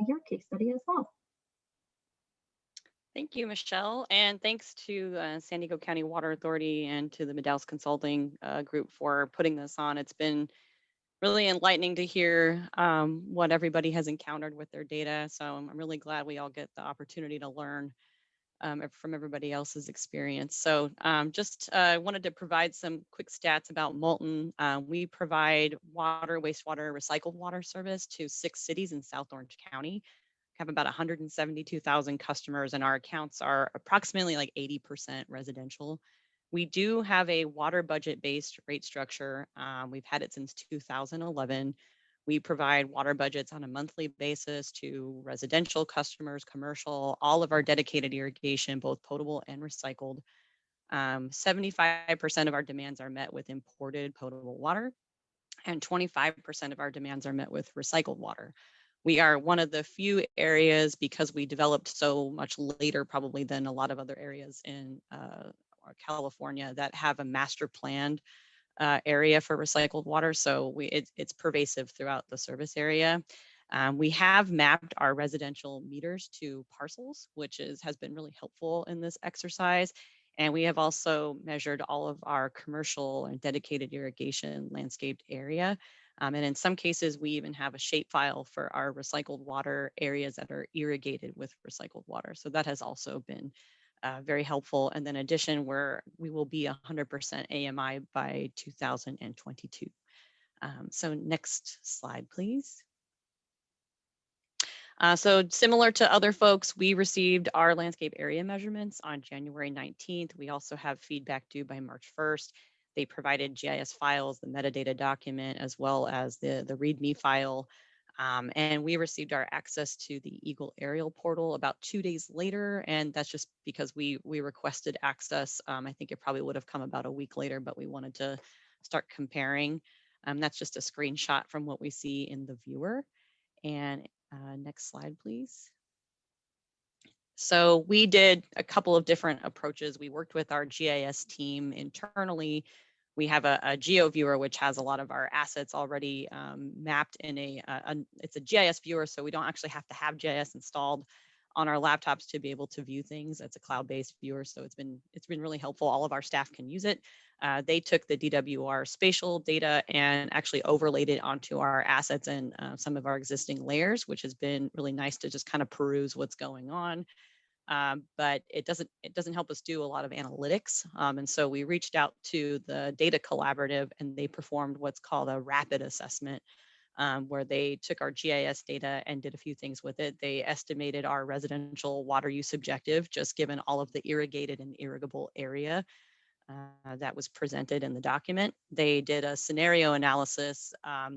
your case study as well. Thank you, Michelle, and thanks to San Diego County Water Authority and to the Medal's Consulting Group for putting this on. It's been really enlightening to hear what everybody has encountered with their data. So I'm really glad we all get the opportunity to learn from everybody else's experience. So just wanted to provide some quick stats about Molten. We provide water, wastewater, recycled water service to 6 cities in South Orange County. We have about 172,000 customers, and our accounts are approximately like 80% residential. We do have a water budget-based rate structure. We've had it since 2011. We provide water budgets on a monthly basis to residential customers, commercial, all of our dedicated irrigation, both potable and recycled. 75% of our demands are met with imported potable water, and 25% of our demands are met with recycled water. We are one of the few areas, because we developed so much later probably than a lot of other areas in California, that have a master planned area for recycled water. So it's pervasive throughout the service area. We have mapped our residential meters to parcels, which has been really helpful in this exercise. And we have also measured all of our commercial and dedicated irrigation landscaped area. And in some cases, we even have a shapefile for our recycled water areas that are irrigated with recycled water. So that has also been very helpful. And then in addition, we will be 100% AMI by 2022. So next slide, please. So similar to other folks, we received our landscape area measurements on January 19th. We also have feedback due by March 1st. They provided GIS files, the metadata document, as well as the README file. And we received our access to the Eagle aerial portal about 2 days later. And that's just because we requested access. I think it probably would have come about a week later, but we wanted to start comparing. That's just a screenshot from what we see in the viewer. And next slide, please. So we did a couple of different approaches. We worked with our GIS team internally. We have a geo viewer, which has a lot of our assets already mapped in it's a GIS viewer, so we don't actually have to have GIS installed on our laptops to be able to view things. It's a cloud-based viewer, so it's been really helpful. All of our staff can use it. They took the DWR spatial data and actually overlaid it onto our assets and some of our existing layers, which has been really nice to just kind of peruse what's going on. But it doesn't help us do a lot of analytics. And so we reached out to the Data Collaborative, and they performed what's called a rapid assessment, where they took our GIS data and did a few things with it. They estimated our residential water use objective, just given all of the irrigated and irrigable area that was presented in the document. They did a scenario analysis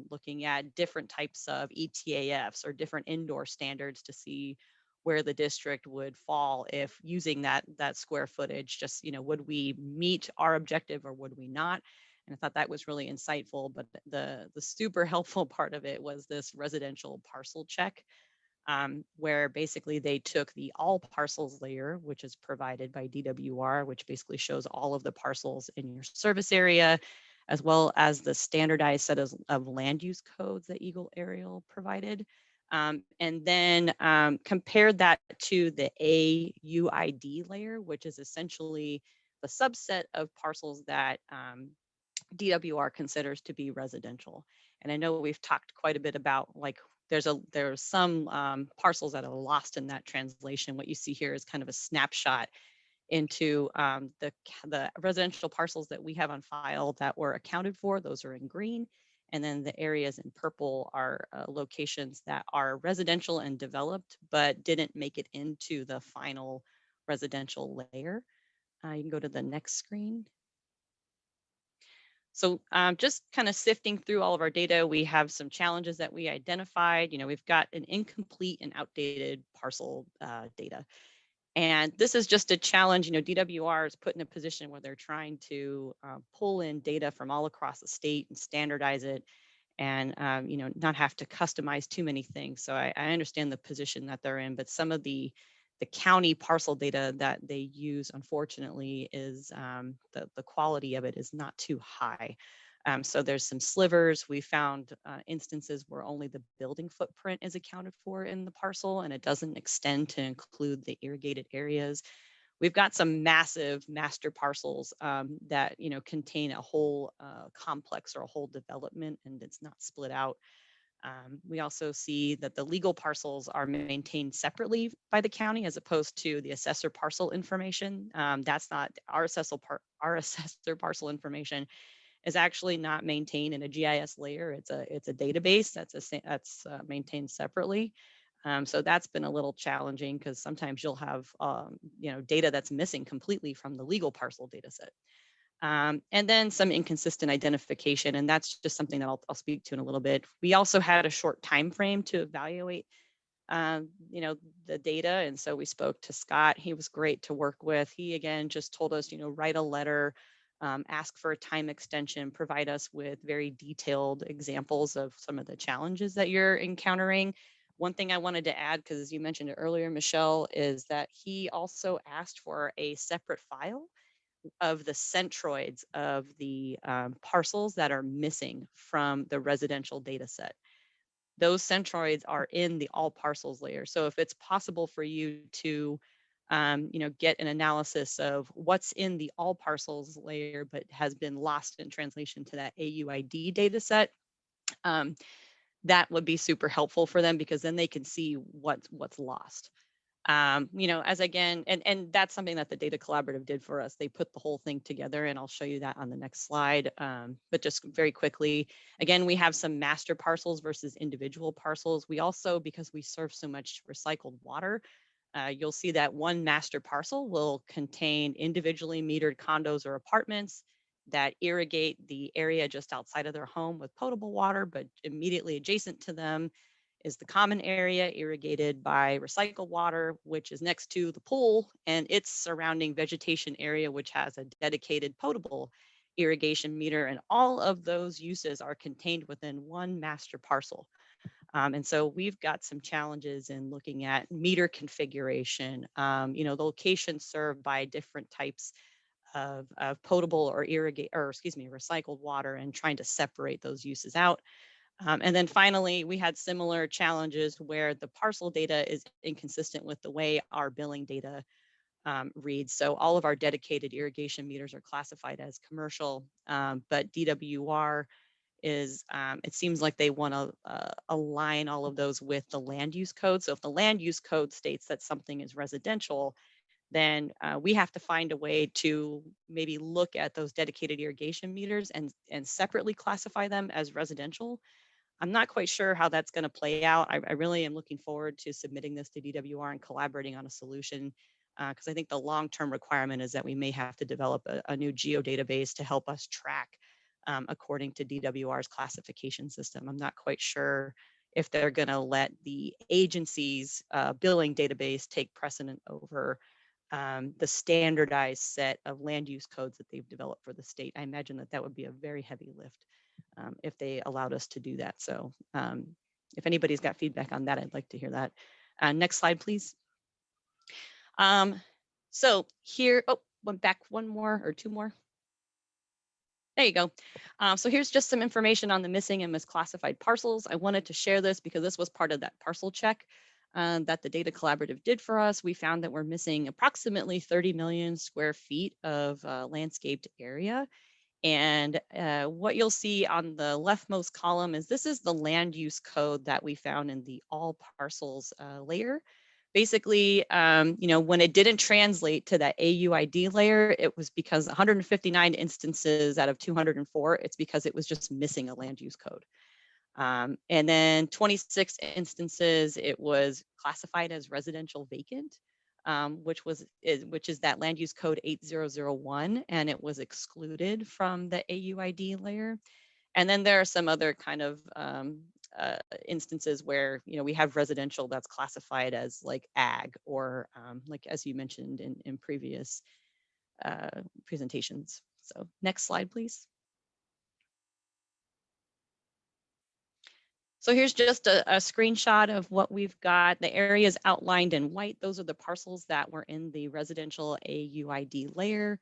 looking at different types of ETAFs or different indoor standards to see where the district would fall if using that square footage. Just, would we meet our objective or would we not? And I thought that was really insightful. But the super helpful part of it was this residential parcel check, where basically they took the all parcels layer, which is provided by DWR, which basically shows all of the parcels in your service area, as well as the standardized set of land use codes that Eagle Aerial provided. And then compared that to the AUID layer, which is essentially the subset of parcels that DWR considers to be residential. And I know we've talked quite a bit about, like, there's some parcels that are lost in that translation. What you see here is kind of a snapshot into the residential parcels that we have on file that were accounted for. Those are in green. And then the areas in purple are locations that are residential and developed, but didn't make it into the final residential layer. You can go to the next screen. So just kind of sifting through all of our data, we have some challenges that we identified. We've got an incomplete and outdated parcel data. And this is just a challenge. DWR is put in a position where they're trying to pull in data from all across the state and standardize it, and not have to customize too many things. So I understand the position that they're in, but some of the county parcel data that they use, unfortunately, is the quality of it is not too high. So there's some slivers. We found instances where only the building footprint is accounted for in the parcel, and it doesn't extend to include the irrigated areas. We've got some massive master parcels that contain a whole complex or a whole development, and it's not split out. We also see that the legal parcels are maintained separately by the county as opposed to the assessor parcel information. That's not our assessor parcel information is actually not maintained in a GIS layer. It's a database that's maintained separately. So that's been a little challenging because sometimes you'll have data that's missing completely from the legal parcel data set. And then some inconsistent identification, and that's just something that I'll speak to in a little bit. We also had a short time frame to evaluate the data, and so we spoke to Scott. He was great to work with. He again just told us, write a letter, ask for a time extension, provide us with very detailed examples of some of the challenges that you're encountering. One thing I wanted to add, because you mentioned it earlier, Michelle, is that he also asked for a separate file of the centroids of the parcels that are missing from the residential data set. Those centroids are in the all parcels layer. So if it's possible for you to get an analysis of what's in the all parcels layer, but has been lost in translation to that AUID data set, that would be super helpful for them, because then they can see what's lost. As again, and that's something that the Data Collaborative did for us. They put the whole thing together, and I'll show you that on the next slide. But just very quickly, again, we have some master parcels versus individual parcels. We also, because we serve so much recycled water, you'll see that one master parcel will contain individually metered condos or apartments that irrigate the area just outside of their home with potable water, but immediately adjacent to them is the common area irrigated by recycled water, which is next to the pool and its surrounding vegetation area, which has a dedicated potable irrigation meter. And all of those uses are contained within one master parcel. And so we've got some challenges in looking at meter configuration, the location served by different types of potable or recycled water, and trying to separate those uses out. And then finally, we had similar challenges where the parcel data is inconsistent with the way our billing data reads. So all of our dedicated irrigation meters are classified as commercial, but DWR is, it seems like they want to align all of those with the land use code. So if the land use code states that something is residential, then we have to find a way to maybe look at those dedicated irrigation meters and separately classify them as residential. I'm not quite sure how that's going to play out. I really am looking forward to submitting this to DWR and collaborating on a solution, because I think the long-term requirement is that we may have to develop a new geodatabase to help us track according to DWR's classification system. I'm not quite sure if they're going to let the agency's billing database take precedent over the standardized set of land use codes that they've developed for the state. I imagine that would be a very heavy lift if they allowed us to do that. So if anybody's got feedback on that, I'd like to hear that. Next slide, please. So here, went back one more or two more. There you go. So here's just some information on the missing and misclassified parcels. I wanted to share this because this was part of that parcel check that the Data Collaborative did for us. We found that we're missing approximately 30 million square feet of landscaped area. And what you'll see on the leftmost column is this is the land use code that we found in the all parcels layer. Basically, when it didn't translate to that AUID layer, it was because 159 instances out of 204, it's because it was just missing a land use code. And then 26 instances, it was classified as residential vacant, which is that land use code 8001, and it was excluded from the AUID layer. And then there are some other kind of instances where, you know, we have residential that's classified as like ag or like, as you mentioned in previous presentations. So next slide, please. So here's just a screenshot of what we've got. The areas outlined in white, those are the parcels that were in the residential AUID layer.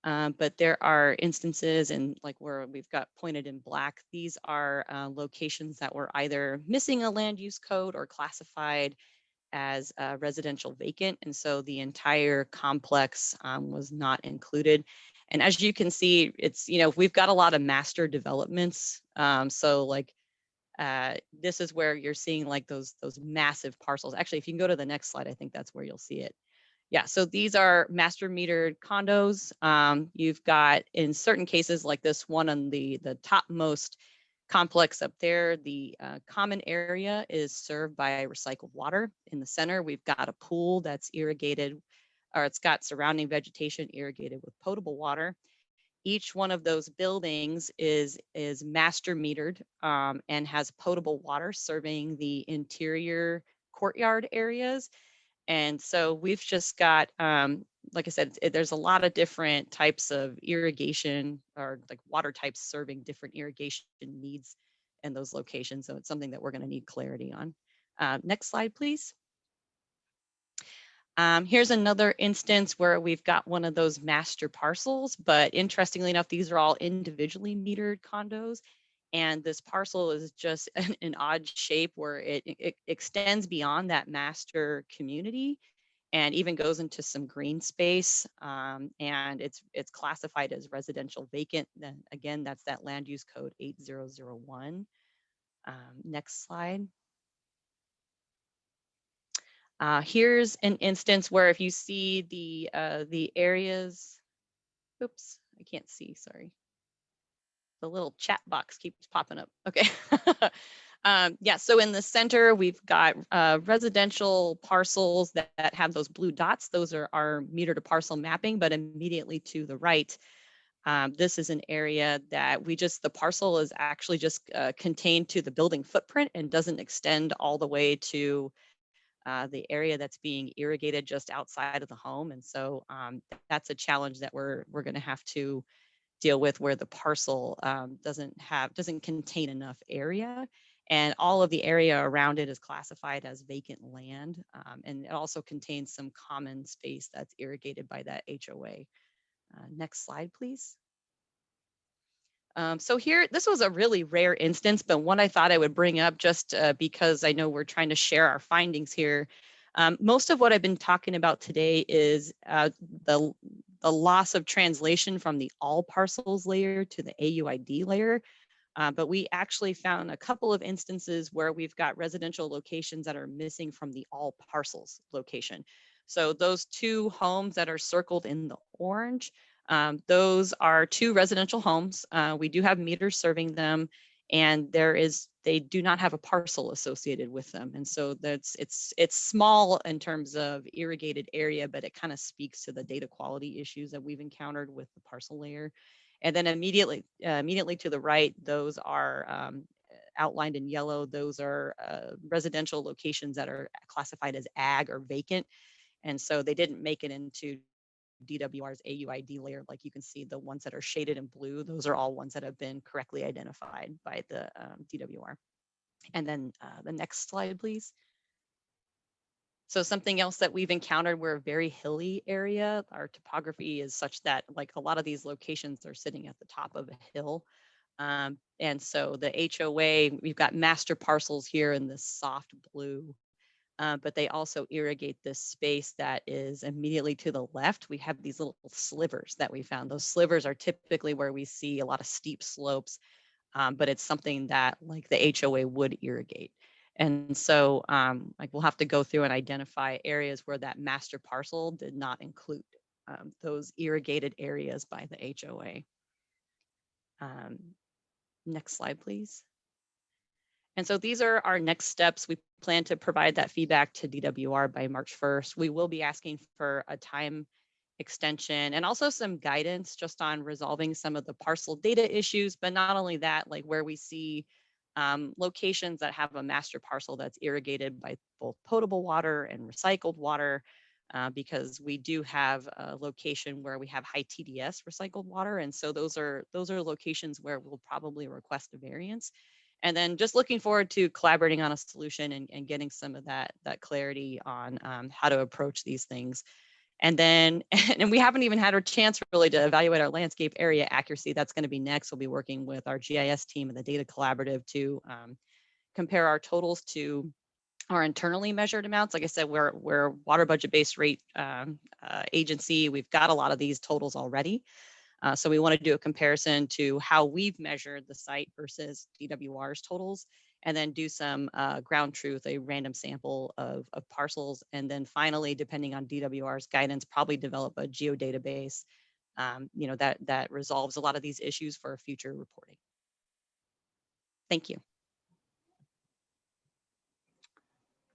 But there are instances and like where we've got pointed in black, these are locations that were either missing a land use code or classified as residential vacant. And so the entire complex was not included. And as you can see, it's, you know, we've got a lot of master developments. So like, this is where you're seeing like those massive parcels. Actually, if you can go to the next slide, I think that's where you'll see it. Yeah, so these are master metered condos. You've got, in certain cases like this one on the topmost complex up there, the common area is served by recycled water. In the center, we've got a pool that's irrigated, or it's got surrounding vegetation irrigated with potable water. Each one of those buildings is master metered and has potable water serving the interior courtyard areas. And so we've just got, like I said, there's a lot of different types of irrigation or like water types serving different irrigation needs in those locations. So it's something that we're going to need clarity on. Next slide, please. Here's another instance where we've got one of those master parcels, but interestingly enough, these are all individually metered condos. And this parcel is just an odd shape where it extends beyond that master community and even goes into some green space. And it's classified as residential vacant. Then again, that's that land use code 8001. Next slide. Here's an instance where if you see the areas, oops, I can't see, sorry. The little chat box keeps popping up. Okay. Yeah, so in the center, we've got residential parcels that have those blue dots. Those are our meter to parcel mapping, but immediately to the right, this is an area that the parcel is actually just contained to the building footprint and doesn't extend all the way to the area that's being irrigated just outside of the home. And so that's a challenge that we're going to have to deal with, where the parcel doesn't contain enough area, and all of the area around it is classified as vacant land. And it also contains some common space that's irrigated by that HOA. Next slide, please. So here, this was a really rare instance, but one I thought I would bring up just because I know we're trying to share our findings here. Most of what I've been talking about today is the loss of translation from the all parcels layer to the AUID layer. But we actually found a couple of instances where we've got residential locations that are missing from the all parcels location. So those two homes that are circled in the orange, those are two residential homes. We do have meters serving them, and they do not have a parcel associated with them. And so it's small in terms of irrigated area, but it kind of speaks to the data quality issues that we've encountered with the parcel layer. And then immediately to the right, those are outlined in yellow. Those are residential locations that are classified as ag or vacant. And so they didn't make it into DWR's AUID layer. Like you can see, the ones that are shaded in blue, those are all ones that have been correctly identified by the DWR. And then the next slide, please. So something else that we've encountered, we're a very hilly area. Our topography is such that like a lot of these locations are sitting at the top of a hill. And so the HOA, we've got master parcels here in this soft blue, but they also irrigate this space that is immediately to the left. We have these little slivers that we found. Those slivers are typically where we see a lot of steep slopes, but it's something that like the HOA would irrigate. And so like we'll have to go through and identify areas where that master parcel did not include those irrigated areas by the HOA. Next slide, please. And so these are our next steps. We plan to provide that feedback to DWR by March 1st. We will be asking for a time extension and also some guidance just on resolving some of the parcel data issues, but not only that, like where we see locations that have a master parcel that's irrigated by both potable water and recycled water, because we do have a location where we have high TDS recycled water. And so those are locations where we'll probably request a variance. And then just looking forward to collaborating on a solution and getting some of that clarity on how to approach these things. And then, and we haven't even had a chance really to evaluate our landscape area accuracy. That's going to be next. We'll be working with our GIS team and the data collaborative to compare our totals to our internally measured amounts. Like I said, we're water budget based rate agency. We've got a lot of these totals already. So we want to do a comparison to how we've measured the site versus DWR's totals, and then do some ground truth, a random sample of parcels. And then finally, depending on DWR's guidance, probably develop a geodatabase that resolves a lot of these issues for future reporting. Thank you.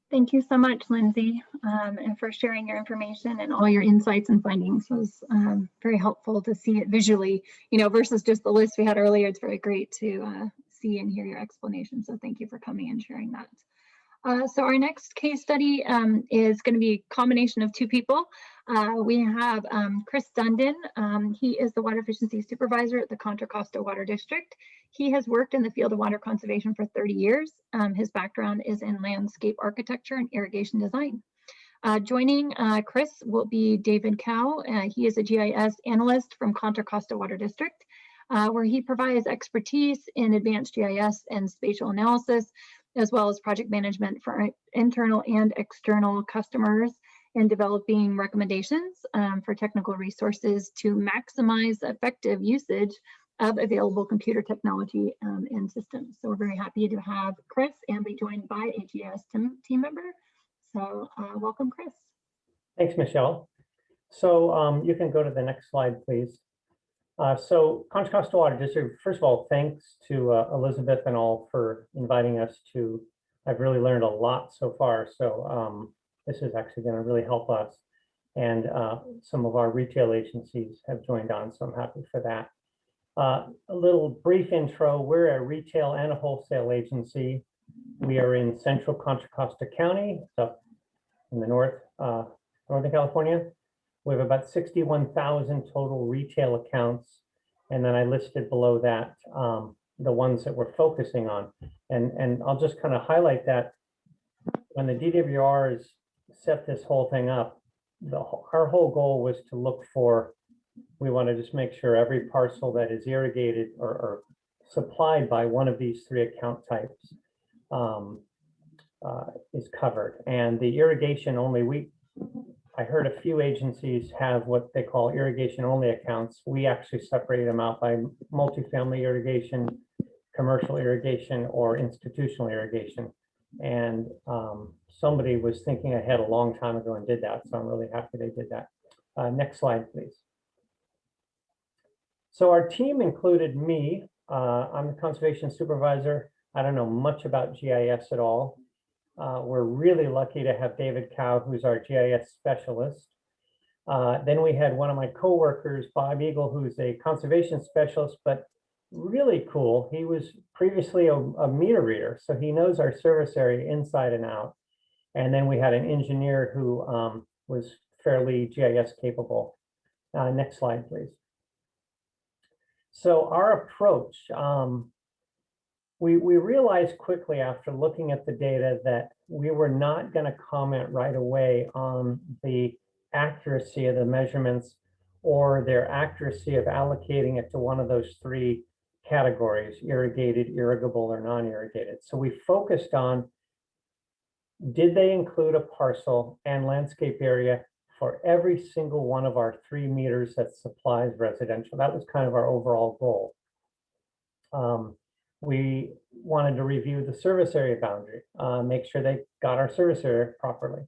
Thank you so much, Lindsay, and for sharing your information and all your insights and findings. It was very helpful to see it visually, versus just the list we had earlier. It's very great to see and hear your explanation. So thank you for coming and sharing that. So our next case study is going to be a combination of two people. We have Chris Dundon. He is the water efficiency supervisor at the Contra Costa Water District. He has worked in the field of water conservation for 30 years. His background is in landscape architecture and irrigation design. Joining Chris will be David Cow. He is a GIS analyst from Contra Costa Water District, where he provides expertise in advanced GIS and spatial analysis, as well as project management for internal and external customers, and developing recommendations for technical resources to maximize effective usage of available computer technology and systems. So we're very happy to have Chris and be joined by a GIS team member. So welcome, Chris. Thanks, Michelle. So you can go to the next slide, please. So Contra Costa Water District, first of all, thanks to Elizabeth and all for inviting us to. I've really learned a lot so far. So this is actually going to really help us. And some of our retail agencies have joined on, so I'm happy for that. A little brief intro. We're a retail and a wholesale agency. We are in central Contra Costa County, up in the Northern California. We have about 61,000 total retail accounts. And then I listed below that the ones that we're focusing on. And I'll just kind of highlight that when the DWRs set this whole thing up, our whole goal was to look for, we want to just make sure every parcel that is irrigated or supplied by one of these three account types is covered. And the irrigation only, I heard a few agencies have what they call irrigation only accounts. We actually separate them out by multifamily irrigation, commercial irrigation, or institutional irrigation. And somebody was thinking ahead a long time ago and did that. So I'm really happy they did that. Next slide, please. So our team included me. I'm the conservation supervisor. I don't know much about GIS at all. We're really lucky to have David Cow, who's our GIS specialist. Then we had one of my coworkers, Bob Eagle, who's a conservation specialist, but really cool. He was previously a meter reader, so he knows our service area inside and out. And then we had an engineer who was fairly GIS capable. Next slide, please. So our approach, we realized quickly after looking at the data that we were not going to comment right away on the accuracy of the measurements or their accuracy of allocating it to one of those three categories: irrigated, irrigable, or non-irrigated. So we focused on, did they include a parcel and landscape area for every single one of our 3 meters that supplies residential? That was kind of our overall goal. We wanted to review the service area boundary, make sure they got our service area properly.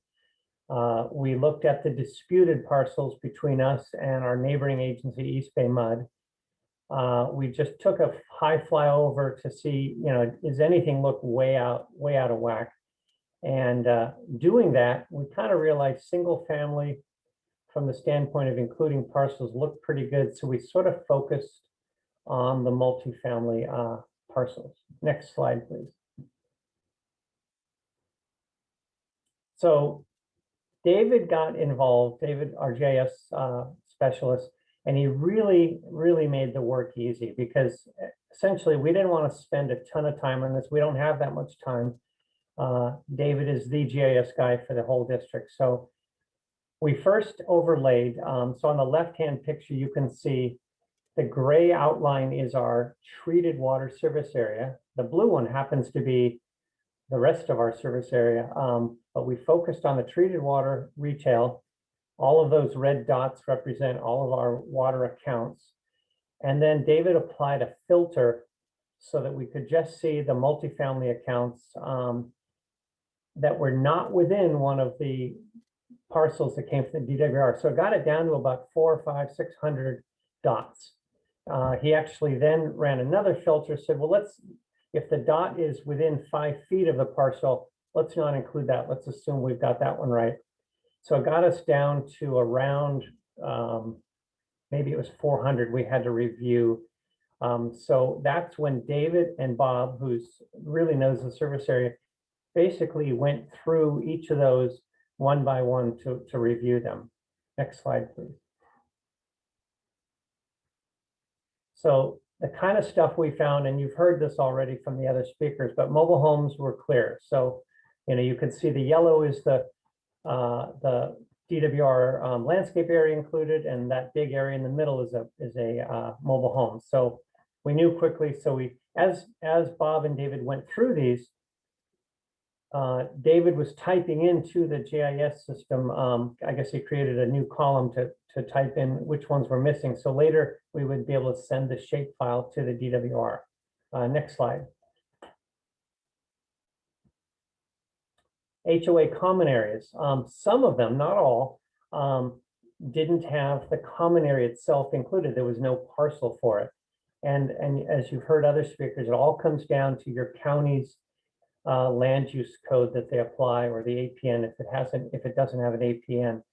We looked at the disputed parcels between us and our neighboring agency, East Bay Mud. We just took a high flyover to see, does anything look way out of whack? And doing that, we kind of realized single family from the standpoint of including parcels looked pretty good. So we sort of focused on the multifamily parcels. Next slide, please. So David got involved, David, our GIS specialist, and he really made the work easy, because essentially we didn't want to spend a ton of time on this. We don't have that much time. David is the GIS guy for the whole district. So we first overlaid, so on the left-hand picture, you can see the gray outline is our treated water service area. The blue one happens to be the rest of our service area, but we focused on the treated water retail. All of those red dots represent all of our water accounts. And then David applied a filter so that we could just see the multifamily accounts that were not within one of the parcels that came from the DWR. So it got it down to about 400, 500, 600 dots. He actually then ran another filter, said, well, if the dot is within 5 feet of the parcel, let's not include that. Let's assume we've got that one right. So it got us down to around, maybe it was 400 we had to review. So that's when David and Bob, who really knows the service area, basically went through each of those one by one to review them. Next slide, please. So the kind of stuff we found, and you've heard this already from the other speakers, but mobile homes were clear. So, you can see the yellow is the DWR landscape area included, and that big area in the middle is a mobile home. So we knew quickly. So as Bob and David went through these, David was typing into the GIS system. I guess he created a new column to type in which ones were missing. So later we would be able to send the shapefile to the DWR. Next slide. HOA common areas. Some of them, not all, didn't have the common area itself included. There was no parcel for it. And as you've heard other speakers, it all comes down to your county's land use code that they apply, or the APN if it doesn't have an APN.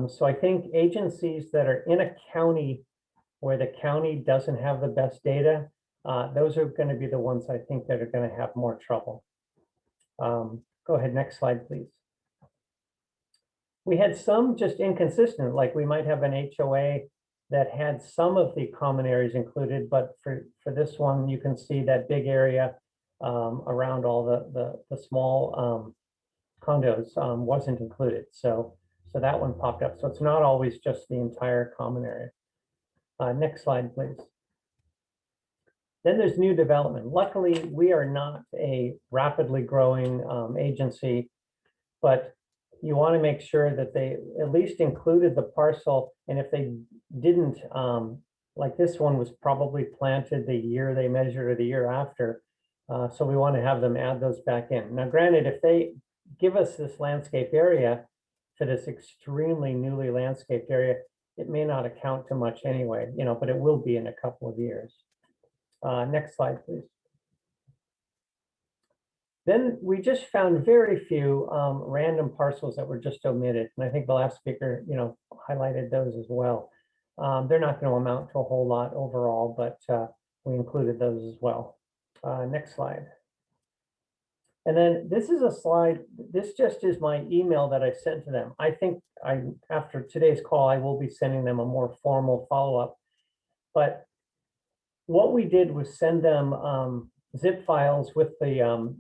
So I think agencies that are in a county where the county doesn't have the best data, those are going to be the ones I think that are going to have more trouble. Go ahead, next slide, please. We had some just inconsistent, like we might have an HOA that had some of the common areas included, but for this one, you can see that big area around all the small condos wasn't included. So that one popped up. So it's not always just the entire common area. Next slide, please. Then there's new development. Luckily, we are not a rapidly growing agency, but you want to make sure that they at least included the parcel. And if they didn't, like this one was probably planted the year they measured or the year after. So we want to have them add those back in. Now, granted, if they give us this landscape area for this extremely newly landscaped area, it may not account to much anyway, but it will be in a couple of years. Next slide, please. Then we just found very few random parcels that were just omitted. And I think the last speaker, highlighted those as well. They're not going to amount to a whole lot overall, but we included those as well. Next slide. And then this is a slide, this just is my email that I sent to them. I think after today's call, I will be sending them a more formal follow-up. But what we did was send them zip files with the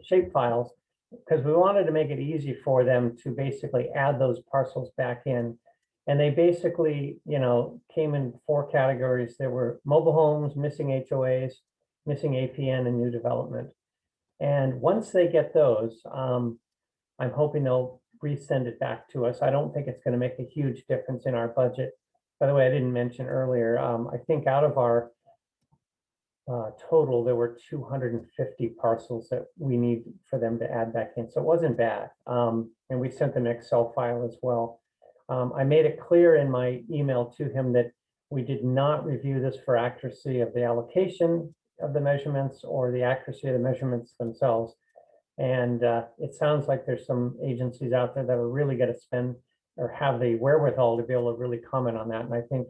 shape files, because we wanted to make it easy for them to basically add those parcels back in. And they basically, came in 4 categories. There were mobile homes, missing HOAs, missing APN, and new development. And once they get those, I'm hoping they'll resend it back to us. I don't think it's going to make a huge difference in our budget. By the way, I didn't mention earlier, I think out of our total, there were 250 parcels that we need for them to add back in. So it wasn't bad. And we sent them an Excel file as well. I made it clear in my email to him that we did not review this for accuracy of the allocation of the measurements or the accuracy of the measurements themselves. And it sounds like there's some agencies out there that are really going to spend or have the wherewithal to be able to really comment on that. And I think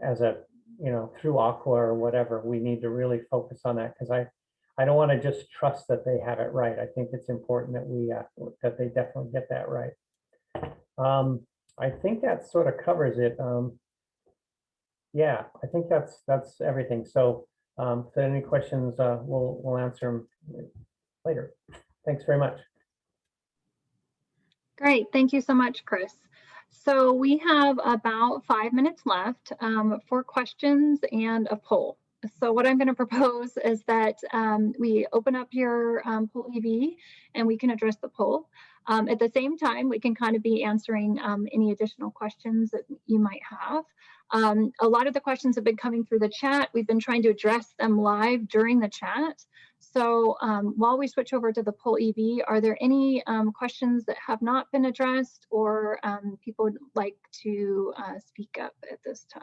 as a you know, through Aqua or whatever, we need to really focus on that, because I don't want to just trust that they have it right. I think it's important that we that they definitely get that right. I think that sort of covers it. Yeah, I think that's everything. So if there are any questions, we'll answer them later. Thanks very much. Great, thank you so much, Chris. So we have about 5 minutes left for questions and a poll. So what I'm going to propose is that we open up your poll EV and we can address the poll. At the same time, we can kind of be answering any additional questions that you might have. A lot of the questions have been coming through the chat. We've been trying to address them live during the chat. So while we switch over to the poll EV, are there any questions that have not been addressed, or people would like to speak up at this time?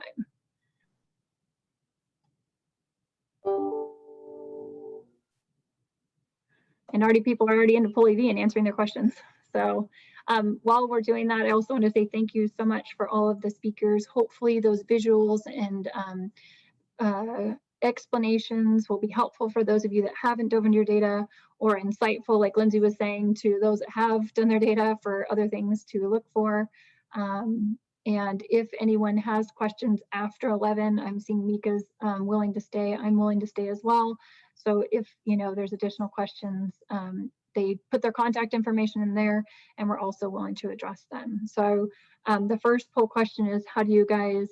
And people are already into poll EV and answering their questions. So while we're doing that, I also want to say thank you so much for all of the speakers. Hopefully those visuals and explanations will be helpful for those of you that haven't dove into your data, or insightful, like Lindsay was saying, to those that have done their data for other things to look for. And if anyone has questions after 11, I'm seeing Mika's willing to stay. I'm willing to stay as well. So if there's additional questions, they put their contact information in there, and we're also willing to address them. So the first poll question is, how do you guys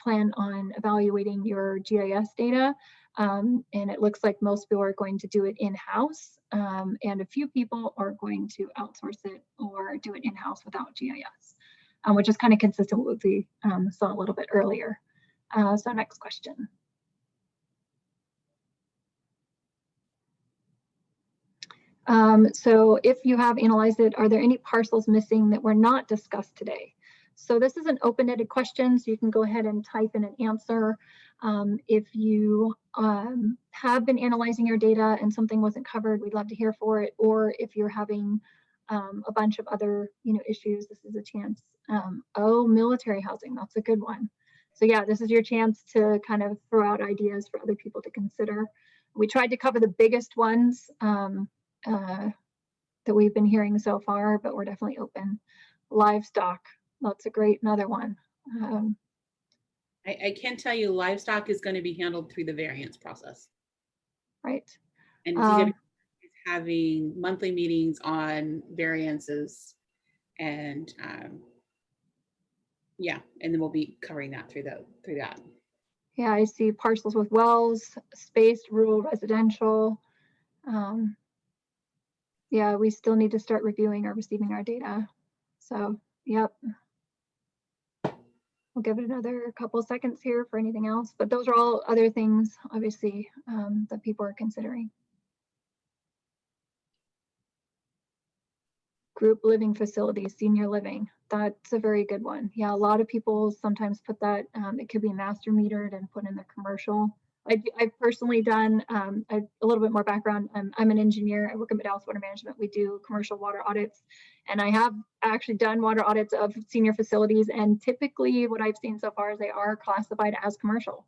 plan on evaluating your GIS data? And it looks like most people are going to do it in-house, and a few people are going to outsource it or do it in-house without GIS, which is kind of consistent with what we saw a little bit earlier. So next question. So if you have analyzed it, are there any parcels missing that were not discussed today? So this is an open-ended question, so you can go ahead and type in an answer. If you have been analyzing your data and something wasn't covered, we'd love to hear for it. Or if you're having a bunch of other issues, this is a chance. Oh, military housing, that's a good one. So yeah, this is your chance to kind of throw out ideas for other people to consider. We tried to cover the biggest ones that we've been hearing so far, but we're definitely open. Livestock, that's a great another one. I can tell you livestock is going to be handled through the variance process. Right. And DWI is having monthly meetings on variances, and yeah, and then we'll be covering that through that. Yeah, I see parcels with wells, spaced rural residential. Yeah, we still need to start reviewing or receiving our data. So, yep. We'll give it another couple of seconds here for anything else, but those are all other things, obviously, that people are considering. Group living facilities, senior living, that's a very good one. Yeah, a lot of people sometimes put that, it could be master metered and put in the commercial. I've personally done a little bit more background. I'm an engineer. I work at Dallas Water Management. We do commercial water audits, and I have actually done water audits of senior facilities. And typically, what I've seen so far is they are classified as commercial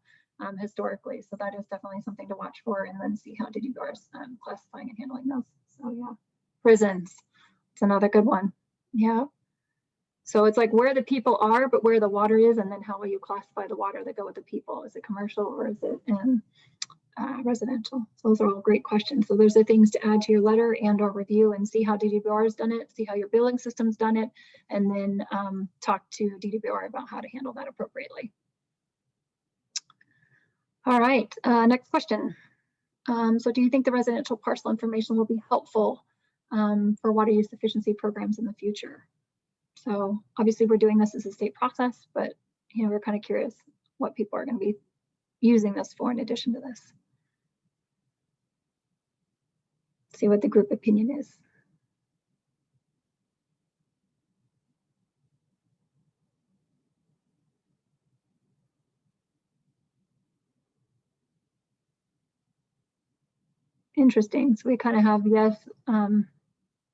historically. So that is definitely something to watch for, and then see how DWR is classifying and handling those. So yeah, prisons, it's another good one. Yeah. So it's like where the people are, but where the water is, and then how will you classify the water that go with the people? Is it commercial or is it residential? So those are all great questions. So those are things to add to your letter and or review and see how DWR has done it, see how your billing system's done it, and then talk to DWR about how to handle that appropriately. All right, next question. So do you think the residential parcel information will be helpful for water use efficiency programs in the future? So obviously we're doing this as a state process, but we're kind of curious what people are going to be using this for in addition to this. See what the group opinion is. Interesting. So we kind of have, yes,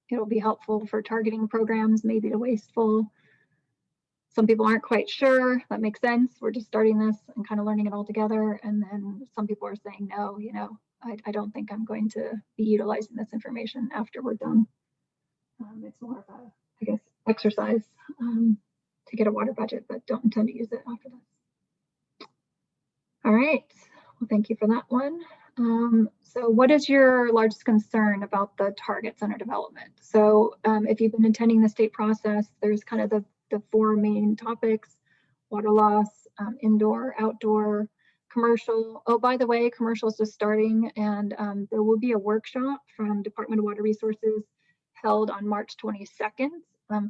it'll be helpful for targeting programs, maybe to wasteful. Some people aren't quite sure. That makes sense. We're just starting this and kind of learning it all together. And then some people are saying, no, you know, I don't think I'm going to be utilizing this information after we're done. It's more of a, I guess, exercise to get a water budget, but don't intend to use it after this. All right. Well, thank you for that one. So what is your largest concern about the targets under development? So if you've been attending the state process, there's kind of the four main topics: water loss, indoor, outdoor, commercial. Oh, by the way, commercial is just starting, and there will be a workshop from Department of Water Resources held on March 22nd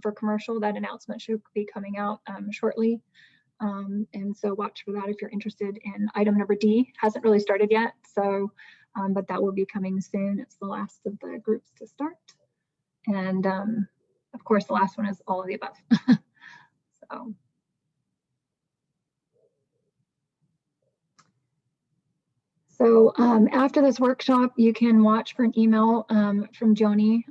for commercial. That announcement should be coming out shortly. And so watch for that if you're interested in item number D. Hasn't really started yet, so but that will be coming soon. It's the last of the groups to start. And of course, the last one is all of the above. So after this workshop, you can watch for an email from Joni.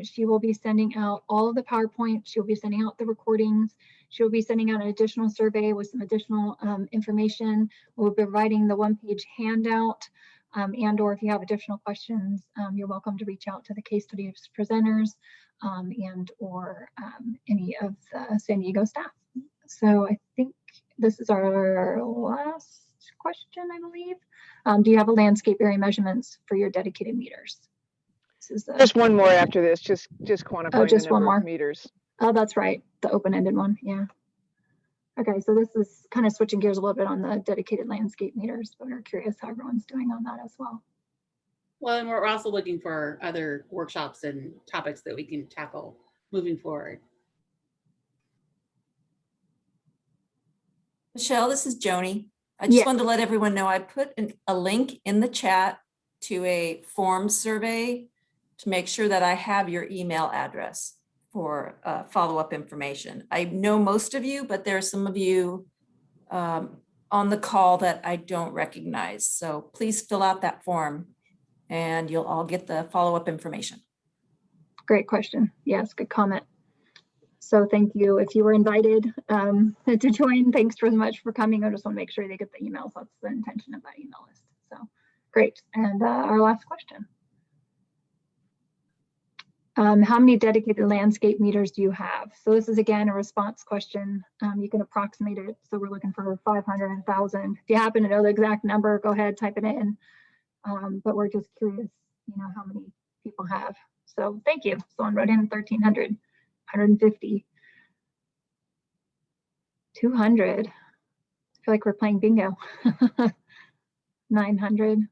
She will be sending out all of the PowerPoint. She'll be sending out the recordings. She'll be sending out an additional survey with some additional information. We'll be providing the one-page handout, and or if you have additional questions, you're welcome to reach out to the case study presenters and or any of the San Diego staff. So I think this is our last question, I believe. Do you have a landscape area measurements for your dedicated meters? Just one more after this, just quantifying just the number one more of meters. Oh, that's right, the open-ended one, yeah. Okay, so this is kind of switching gears a little bit on the dedicated landscape meters, but we're curious how everyone's doing on that as well. Well, and we're also looking for other workshops and topics that we can tackle moving forward. Michelle, this is Joni. I just wanted to let everyone know I put a link in the chat to a form survey to make sure that I have your email address for follow-up information. I know most of you, but there are some of you on the call that I don't recognize. So please fill out that form and you'll all get the follow-up information. Great question. Yes, good comment. So thank you. If you were invited to join, thanks very much for coming. I just want to make sure they get the emails. That's the intention of that email list. So great. And our last question. How many dedicated landscape meters do you have? So this is again a response question. You can approximate it. So we're looking for 500 and 1,000. If you happen to know the exact number, go ahead, type it in. But we're just curious, you know, how many people have. So thank you. Someone wrote in 1,300, 150, 200. I feel like we're playing bingo. 900.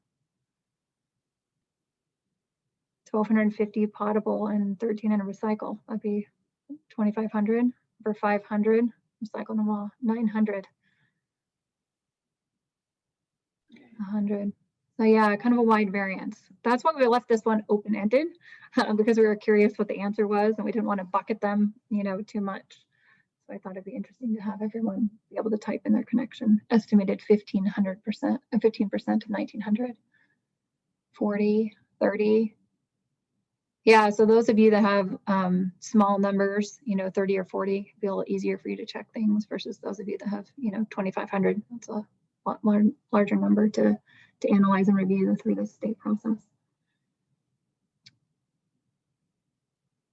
1,250 potable and 1,300 recycle. That'd be 2,500 for 500. Recycle them all. 900. 100. So yeah, kind of a wide variance. That's why we left this one open-ended because we were curious what the answer was and we didn't want to bucket them, you know, too much. So I thought it'd be interesting to have everyone be able to type in their connection. Estimated 15% to 1,900. 40, 30. Yeah, so those of you that have small numbers, you know, 30 or 40, it'll be a little easier for you to check things versus those of you that have, you know, 2,500. That's a lot larger number to analyze and review through the state process.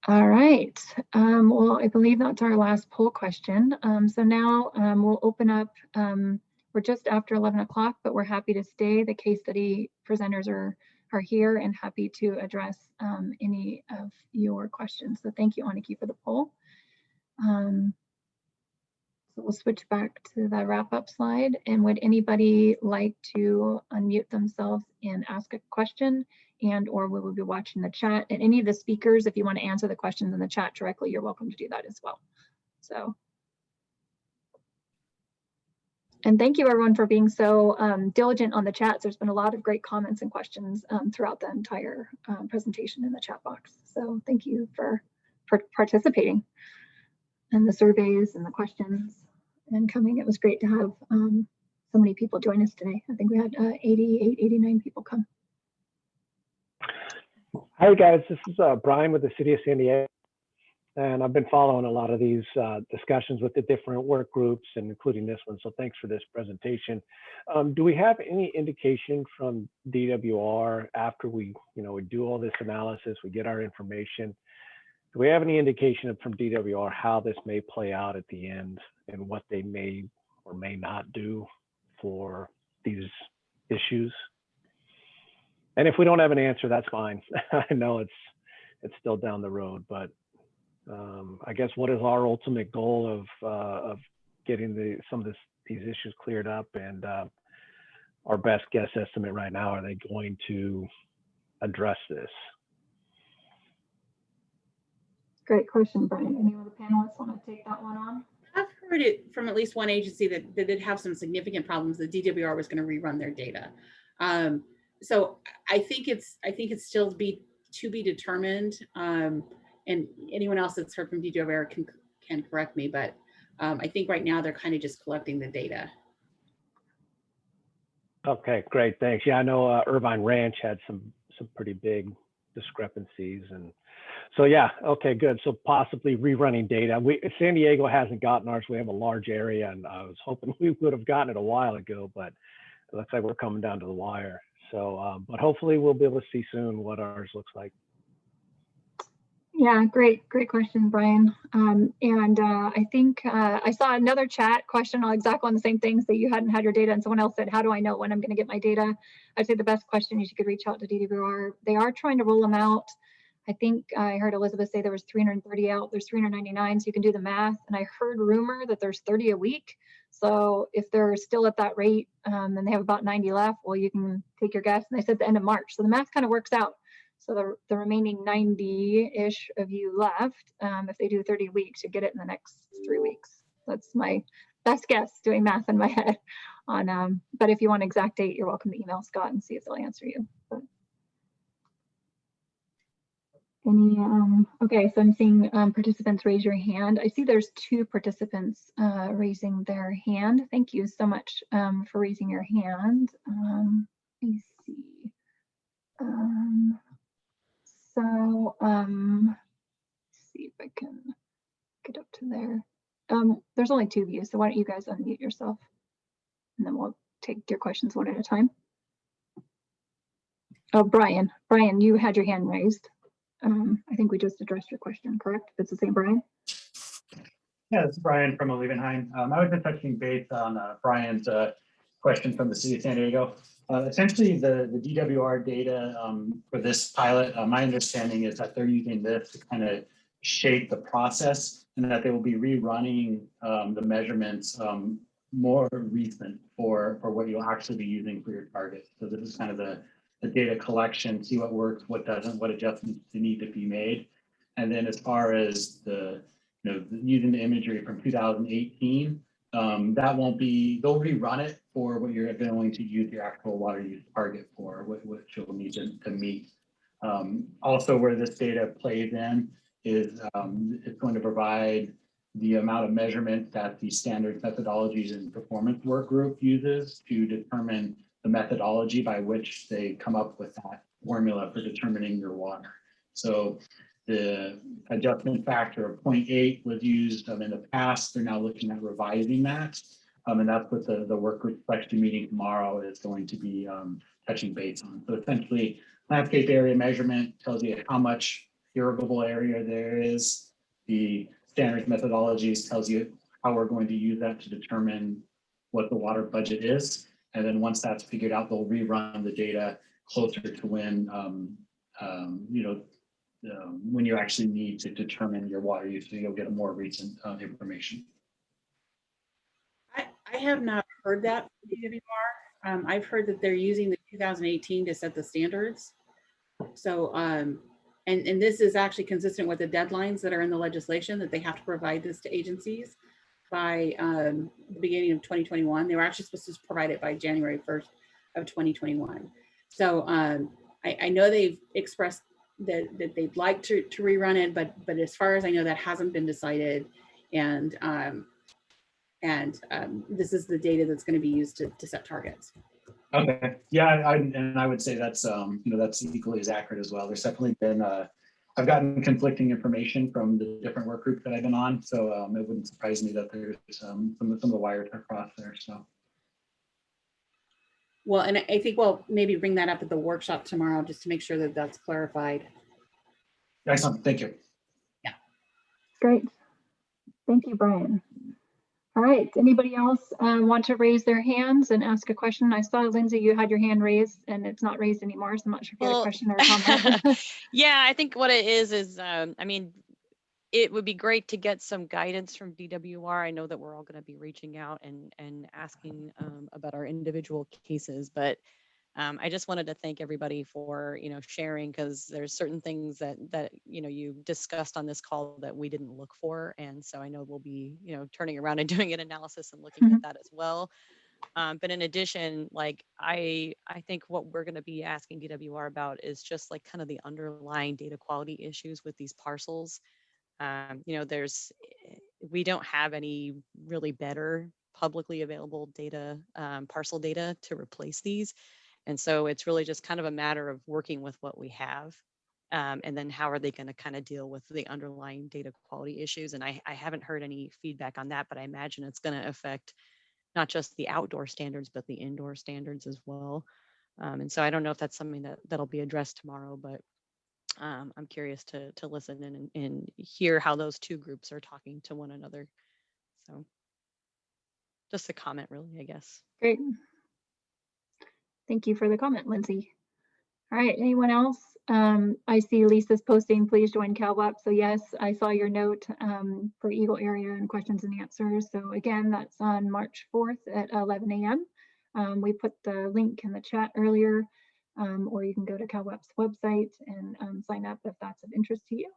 All right, well, I believe that's our last poll question. So now we'll open up, we're just after 11 o'clock, but we're happy to stay. The case study presenters are here and happy to address any of your questions. So thank you, Aniki, for the poll. So we'll switch back to the wrap-up slide. And would anybody like to unmute themselves and ask a question, and or we will be watching the chat. And any of the speakers, if you want to answer the questions in the chat directly, you're welcome to do that as well. So. And thank you everyone for being so diligent on the chats. There's been a lot of great comments and questions throughout the entire presentation in the chat box. So thank you for participating in the surveys and the questions and coming. It was great to have so many people join us today. I think we had 88, 89 people come. Hi guys, this is Brian with the City of San Diego. And I've been following a lot of these discussions with the different work groups and including this one. So thanks for this presentation. Do we have any indication from DWR after we do all this analysis, we get our information? Do we have any indication from DWR how this may play out at the end and what they may or may not do for these issues? And if we don't have an answer, that's fine. I know it's still down the road, but I guess what is our ultimate goal of getting some of these issues cleared up? And our best guess estimate right now, are they going to address this? Great question, Brian. Any of the panelists want to take that one on? I've heard it from at least one agency that did have some significant problems. The DWR was going to rerun their data. So I think it's still to be determined. And anyone else that's heard from DWR can correct me, but I think right now they're kind of just collecting the data. Okay, great, thanks. Yeah, I know Irvine Ranch had some pretty big discrepancies, and so yeah, okay, good. So possibly rerunning data. San Diego hasn't gotten ours. We have a large area, and I was hoping we would have gotten it a while ago, but it looks like we're coming down to the wire. So, but hopefully we'll be able to see soon what ours looks like. Yeah, great question, Brian. I think I saw another chat question on exactly on the same things, that you hadn't had your data, and someone else said, how do I know when I'm going to get my data? I'd say the best question is you could reach out to DWR. They are trying to roll them out. I think I heard Elizabeth say there was 330 out, there's 399, so you can do the math. And I heard rumor that there's 30 a week. So if they're still at that rate and they have about 90 left, well, you can take your guess. And they said the end of March. So the math kind of works out. So the remaining 90-ish of you left, if they do 30 weeks, you get it in the next 3 weeks. That's my best guess, doing math in my head on, but if you want an exact date, you're welcome to email Scott and see if they'll answer you. But any, okay, so I'm seeing participants raise your hand. I see there's 2 participants raising their hand. Thank you so much for raising your hand. Let me see. So see if I can get up to there. There's only 2 of you, so why don't you guys unmute yourself, and then we'll take your questions one at a time. Oh, Brian, you had your hand raised. I think we just addressed your question, correct? It's the same Brian? Yeah, this is Brian from Olivenhain. I was just touching base on Brian's question from the city of San Diego. Essentially, the DWR data for this pilot, my understanding is that they're using this to kind of shape the process, and that they will be rerunning the measurements more recent for what you'll actually be using for your target. So this is kind of the data collection, see what works, what doesn't, what adjustments need to be made. And then as far as the, using the imagery from 2018, that won't be, they'll rerun it for what you're going to use your actual water use target for, what you'll need to meet. Also, where this data plays in is it's going to provide the amount of measurement that the standard methodologies and performance work group uses to determine the methodology by which they come up with that formula for determining your water. So the adjustment factor of 0.8 was used in the past. They're now looking at revising that. And that's what the work group section meeting tomorrow is going to be touching base on. So essentially, landscape area measurement tells you how much irrigable area there is. The standards methodologies tells you how we're going to use that to determine what the water budget is. And then once that's figured out, they'll rerun the data closer to when when you actually need to determine your water use, so you'll get a more recent information. I have not heard that from DWR. I've heard that they're using the 2018 to set the standards. So, and this is actually consistent with the deadlines that are in the legislation, that they have to provide this to agencies by the beginning of 2021. They were actually supposed to provide it by January 1st of 2021. So I know they've expressed that they'd like to rerun it, but as far as I know, that hasn't been decided. And this is the data that's going to be used to set targets. Okay, yeah, I would say that's that's equally as accurate as well. There's definitely been I've gotten conflicting information from the different work groups that I've been on, so it wouldn't surprise me that there's some of the wires are crossed there. So. Well, and I think we'll maybe bring that up at the workshop tomorrow, just to make sure that that's clarified. Excellent, thank you. Yeah. Great. Thank you, Brian. All right, anybody else want to raise their hands and ask a question? I saw, Lindsay, you had your hand raised and it's not raised anymore, so I'm not sure if you had a question or a comment. Yeah, I think what it is, I mean, it would be great to get some guidance from DWR. I know that we're all going to be reaching out and asking about our individual cases, but I just wanted to thank everybody for, sharing, because there's certain things that you discussed on this call that we didn't look for. And so I know we'll be, turning around and doing an analysis and looking at that as well. But in addition, like I think what we're going to be asking DWR about is just like kind of the underlying data quality issues with these parcels. We don't have any really better publicly available data, parcel data to replace these. And so it's really just kind of a matter of working with what we have. And then how are they going to kind of deal with the underlying data quality issues? And I haven't heard any feedback on that, but I imagine it's going to affect not just the outdoor standards, but the indoor standards as well. And so I don't know if that's something that'll be addressed tomorrow, but I'm curious to listen and hear how those two groups are talking to one another. So just a comment, really, I guess. Great. Thank you for the comment, Lindsay. All right, anyone else? I see Lisa's posting, please join CalWAP. So yes, I saw your note for Eagle area and questions and answers. So again, that's on March 4th at 11 a.m. We put the link in the chat earlier, or you can go to CalWAP's website and sign up if that's of interest to you.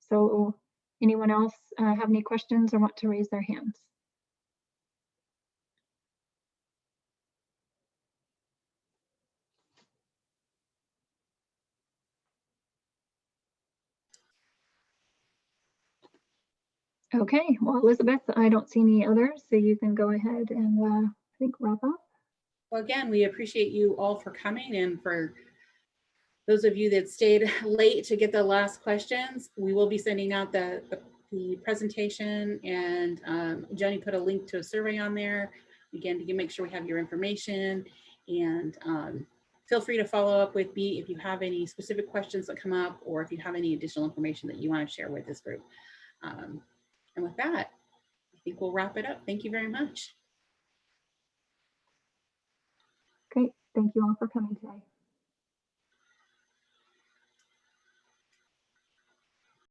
So anyone else have any questions or want to raise their hands? Okay, well, Elizabeth, I don't see any others, so you can go ahead and I think wrap up. Well, again, we appreciate you all for coming, and for those of you that stayed late to get the last questions, we will be sending out the presentation, and Jenny put a link to a survey on there, again, to make sure we have your information. And feel free to follow up with me if you have any specific questions that come up, or if you have any additional information that you want to share with this group. And with that, I think we'll wrap it up. Thank you very much. Great. Thank you all for coming today.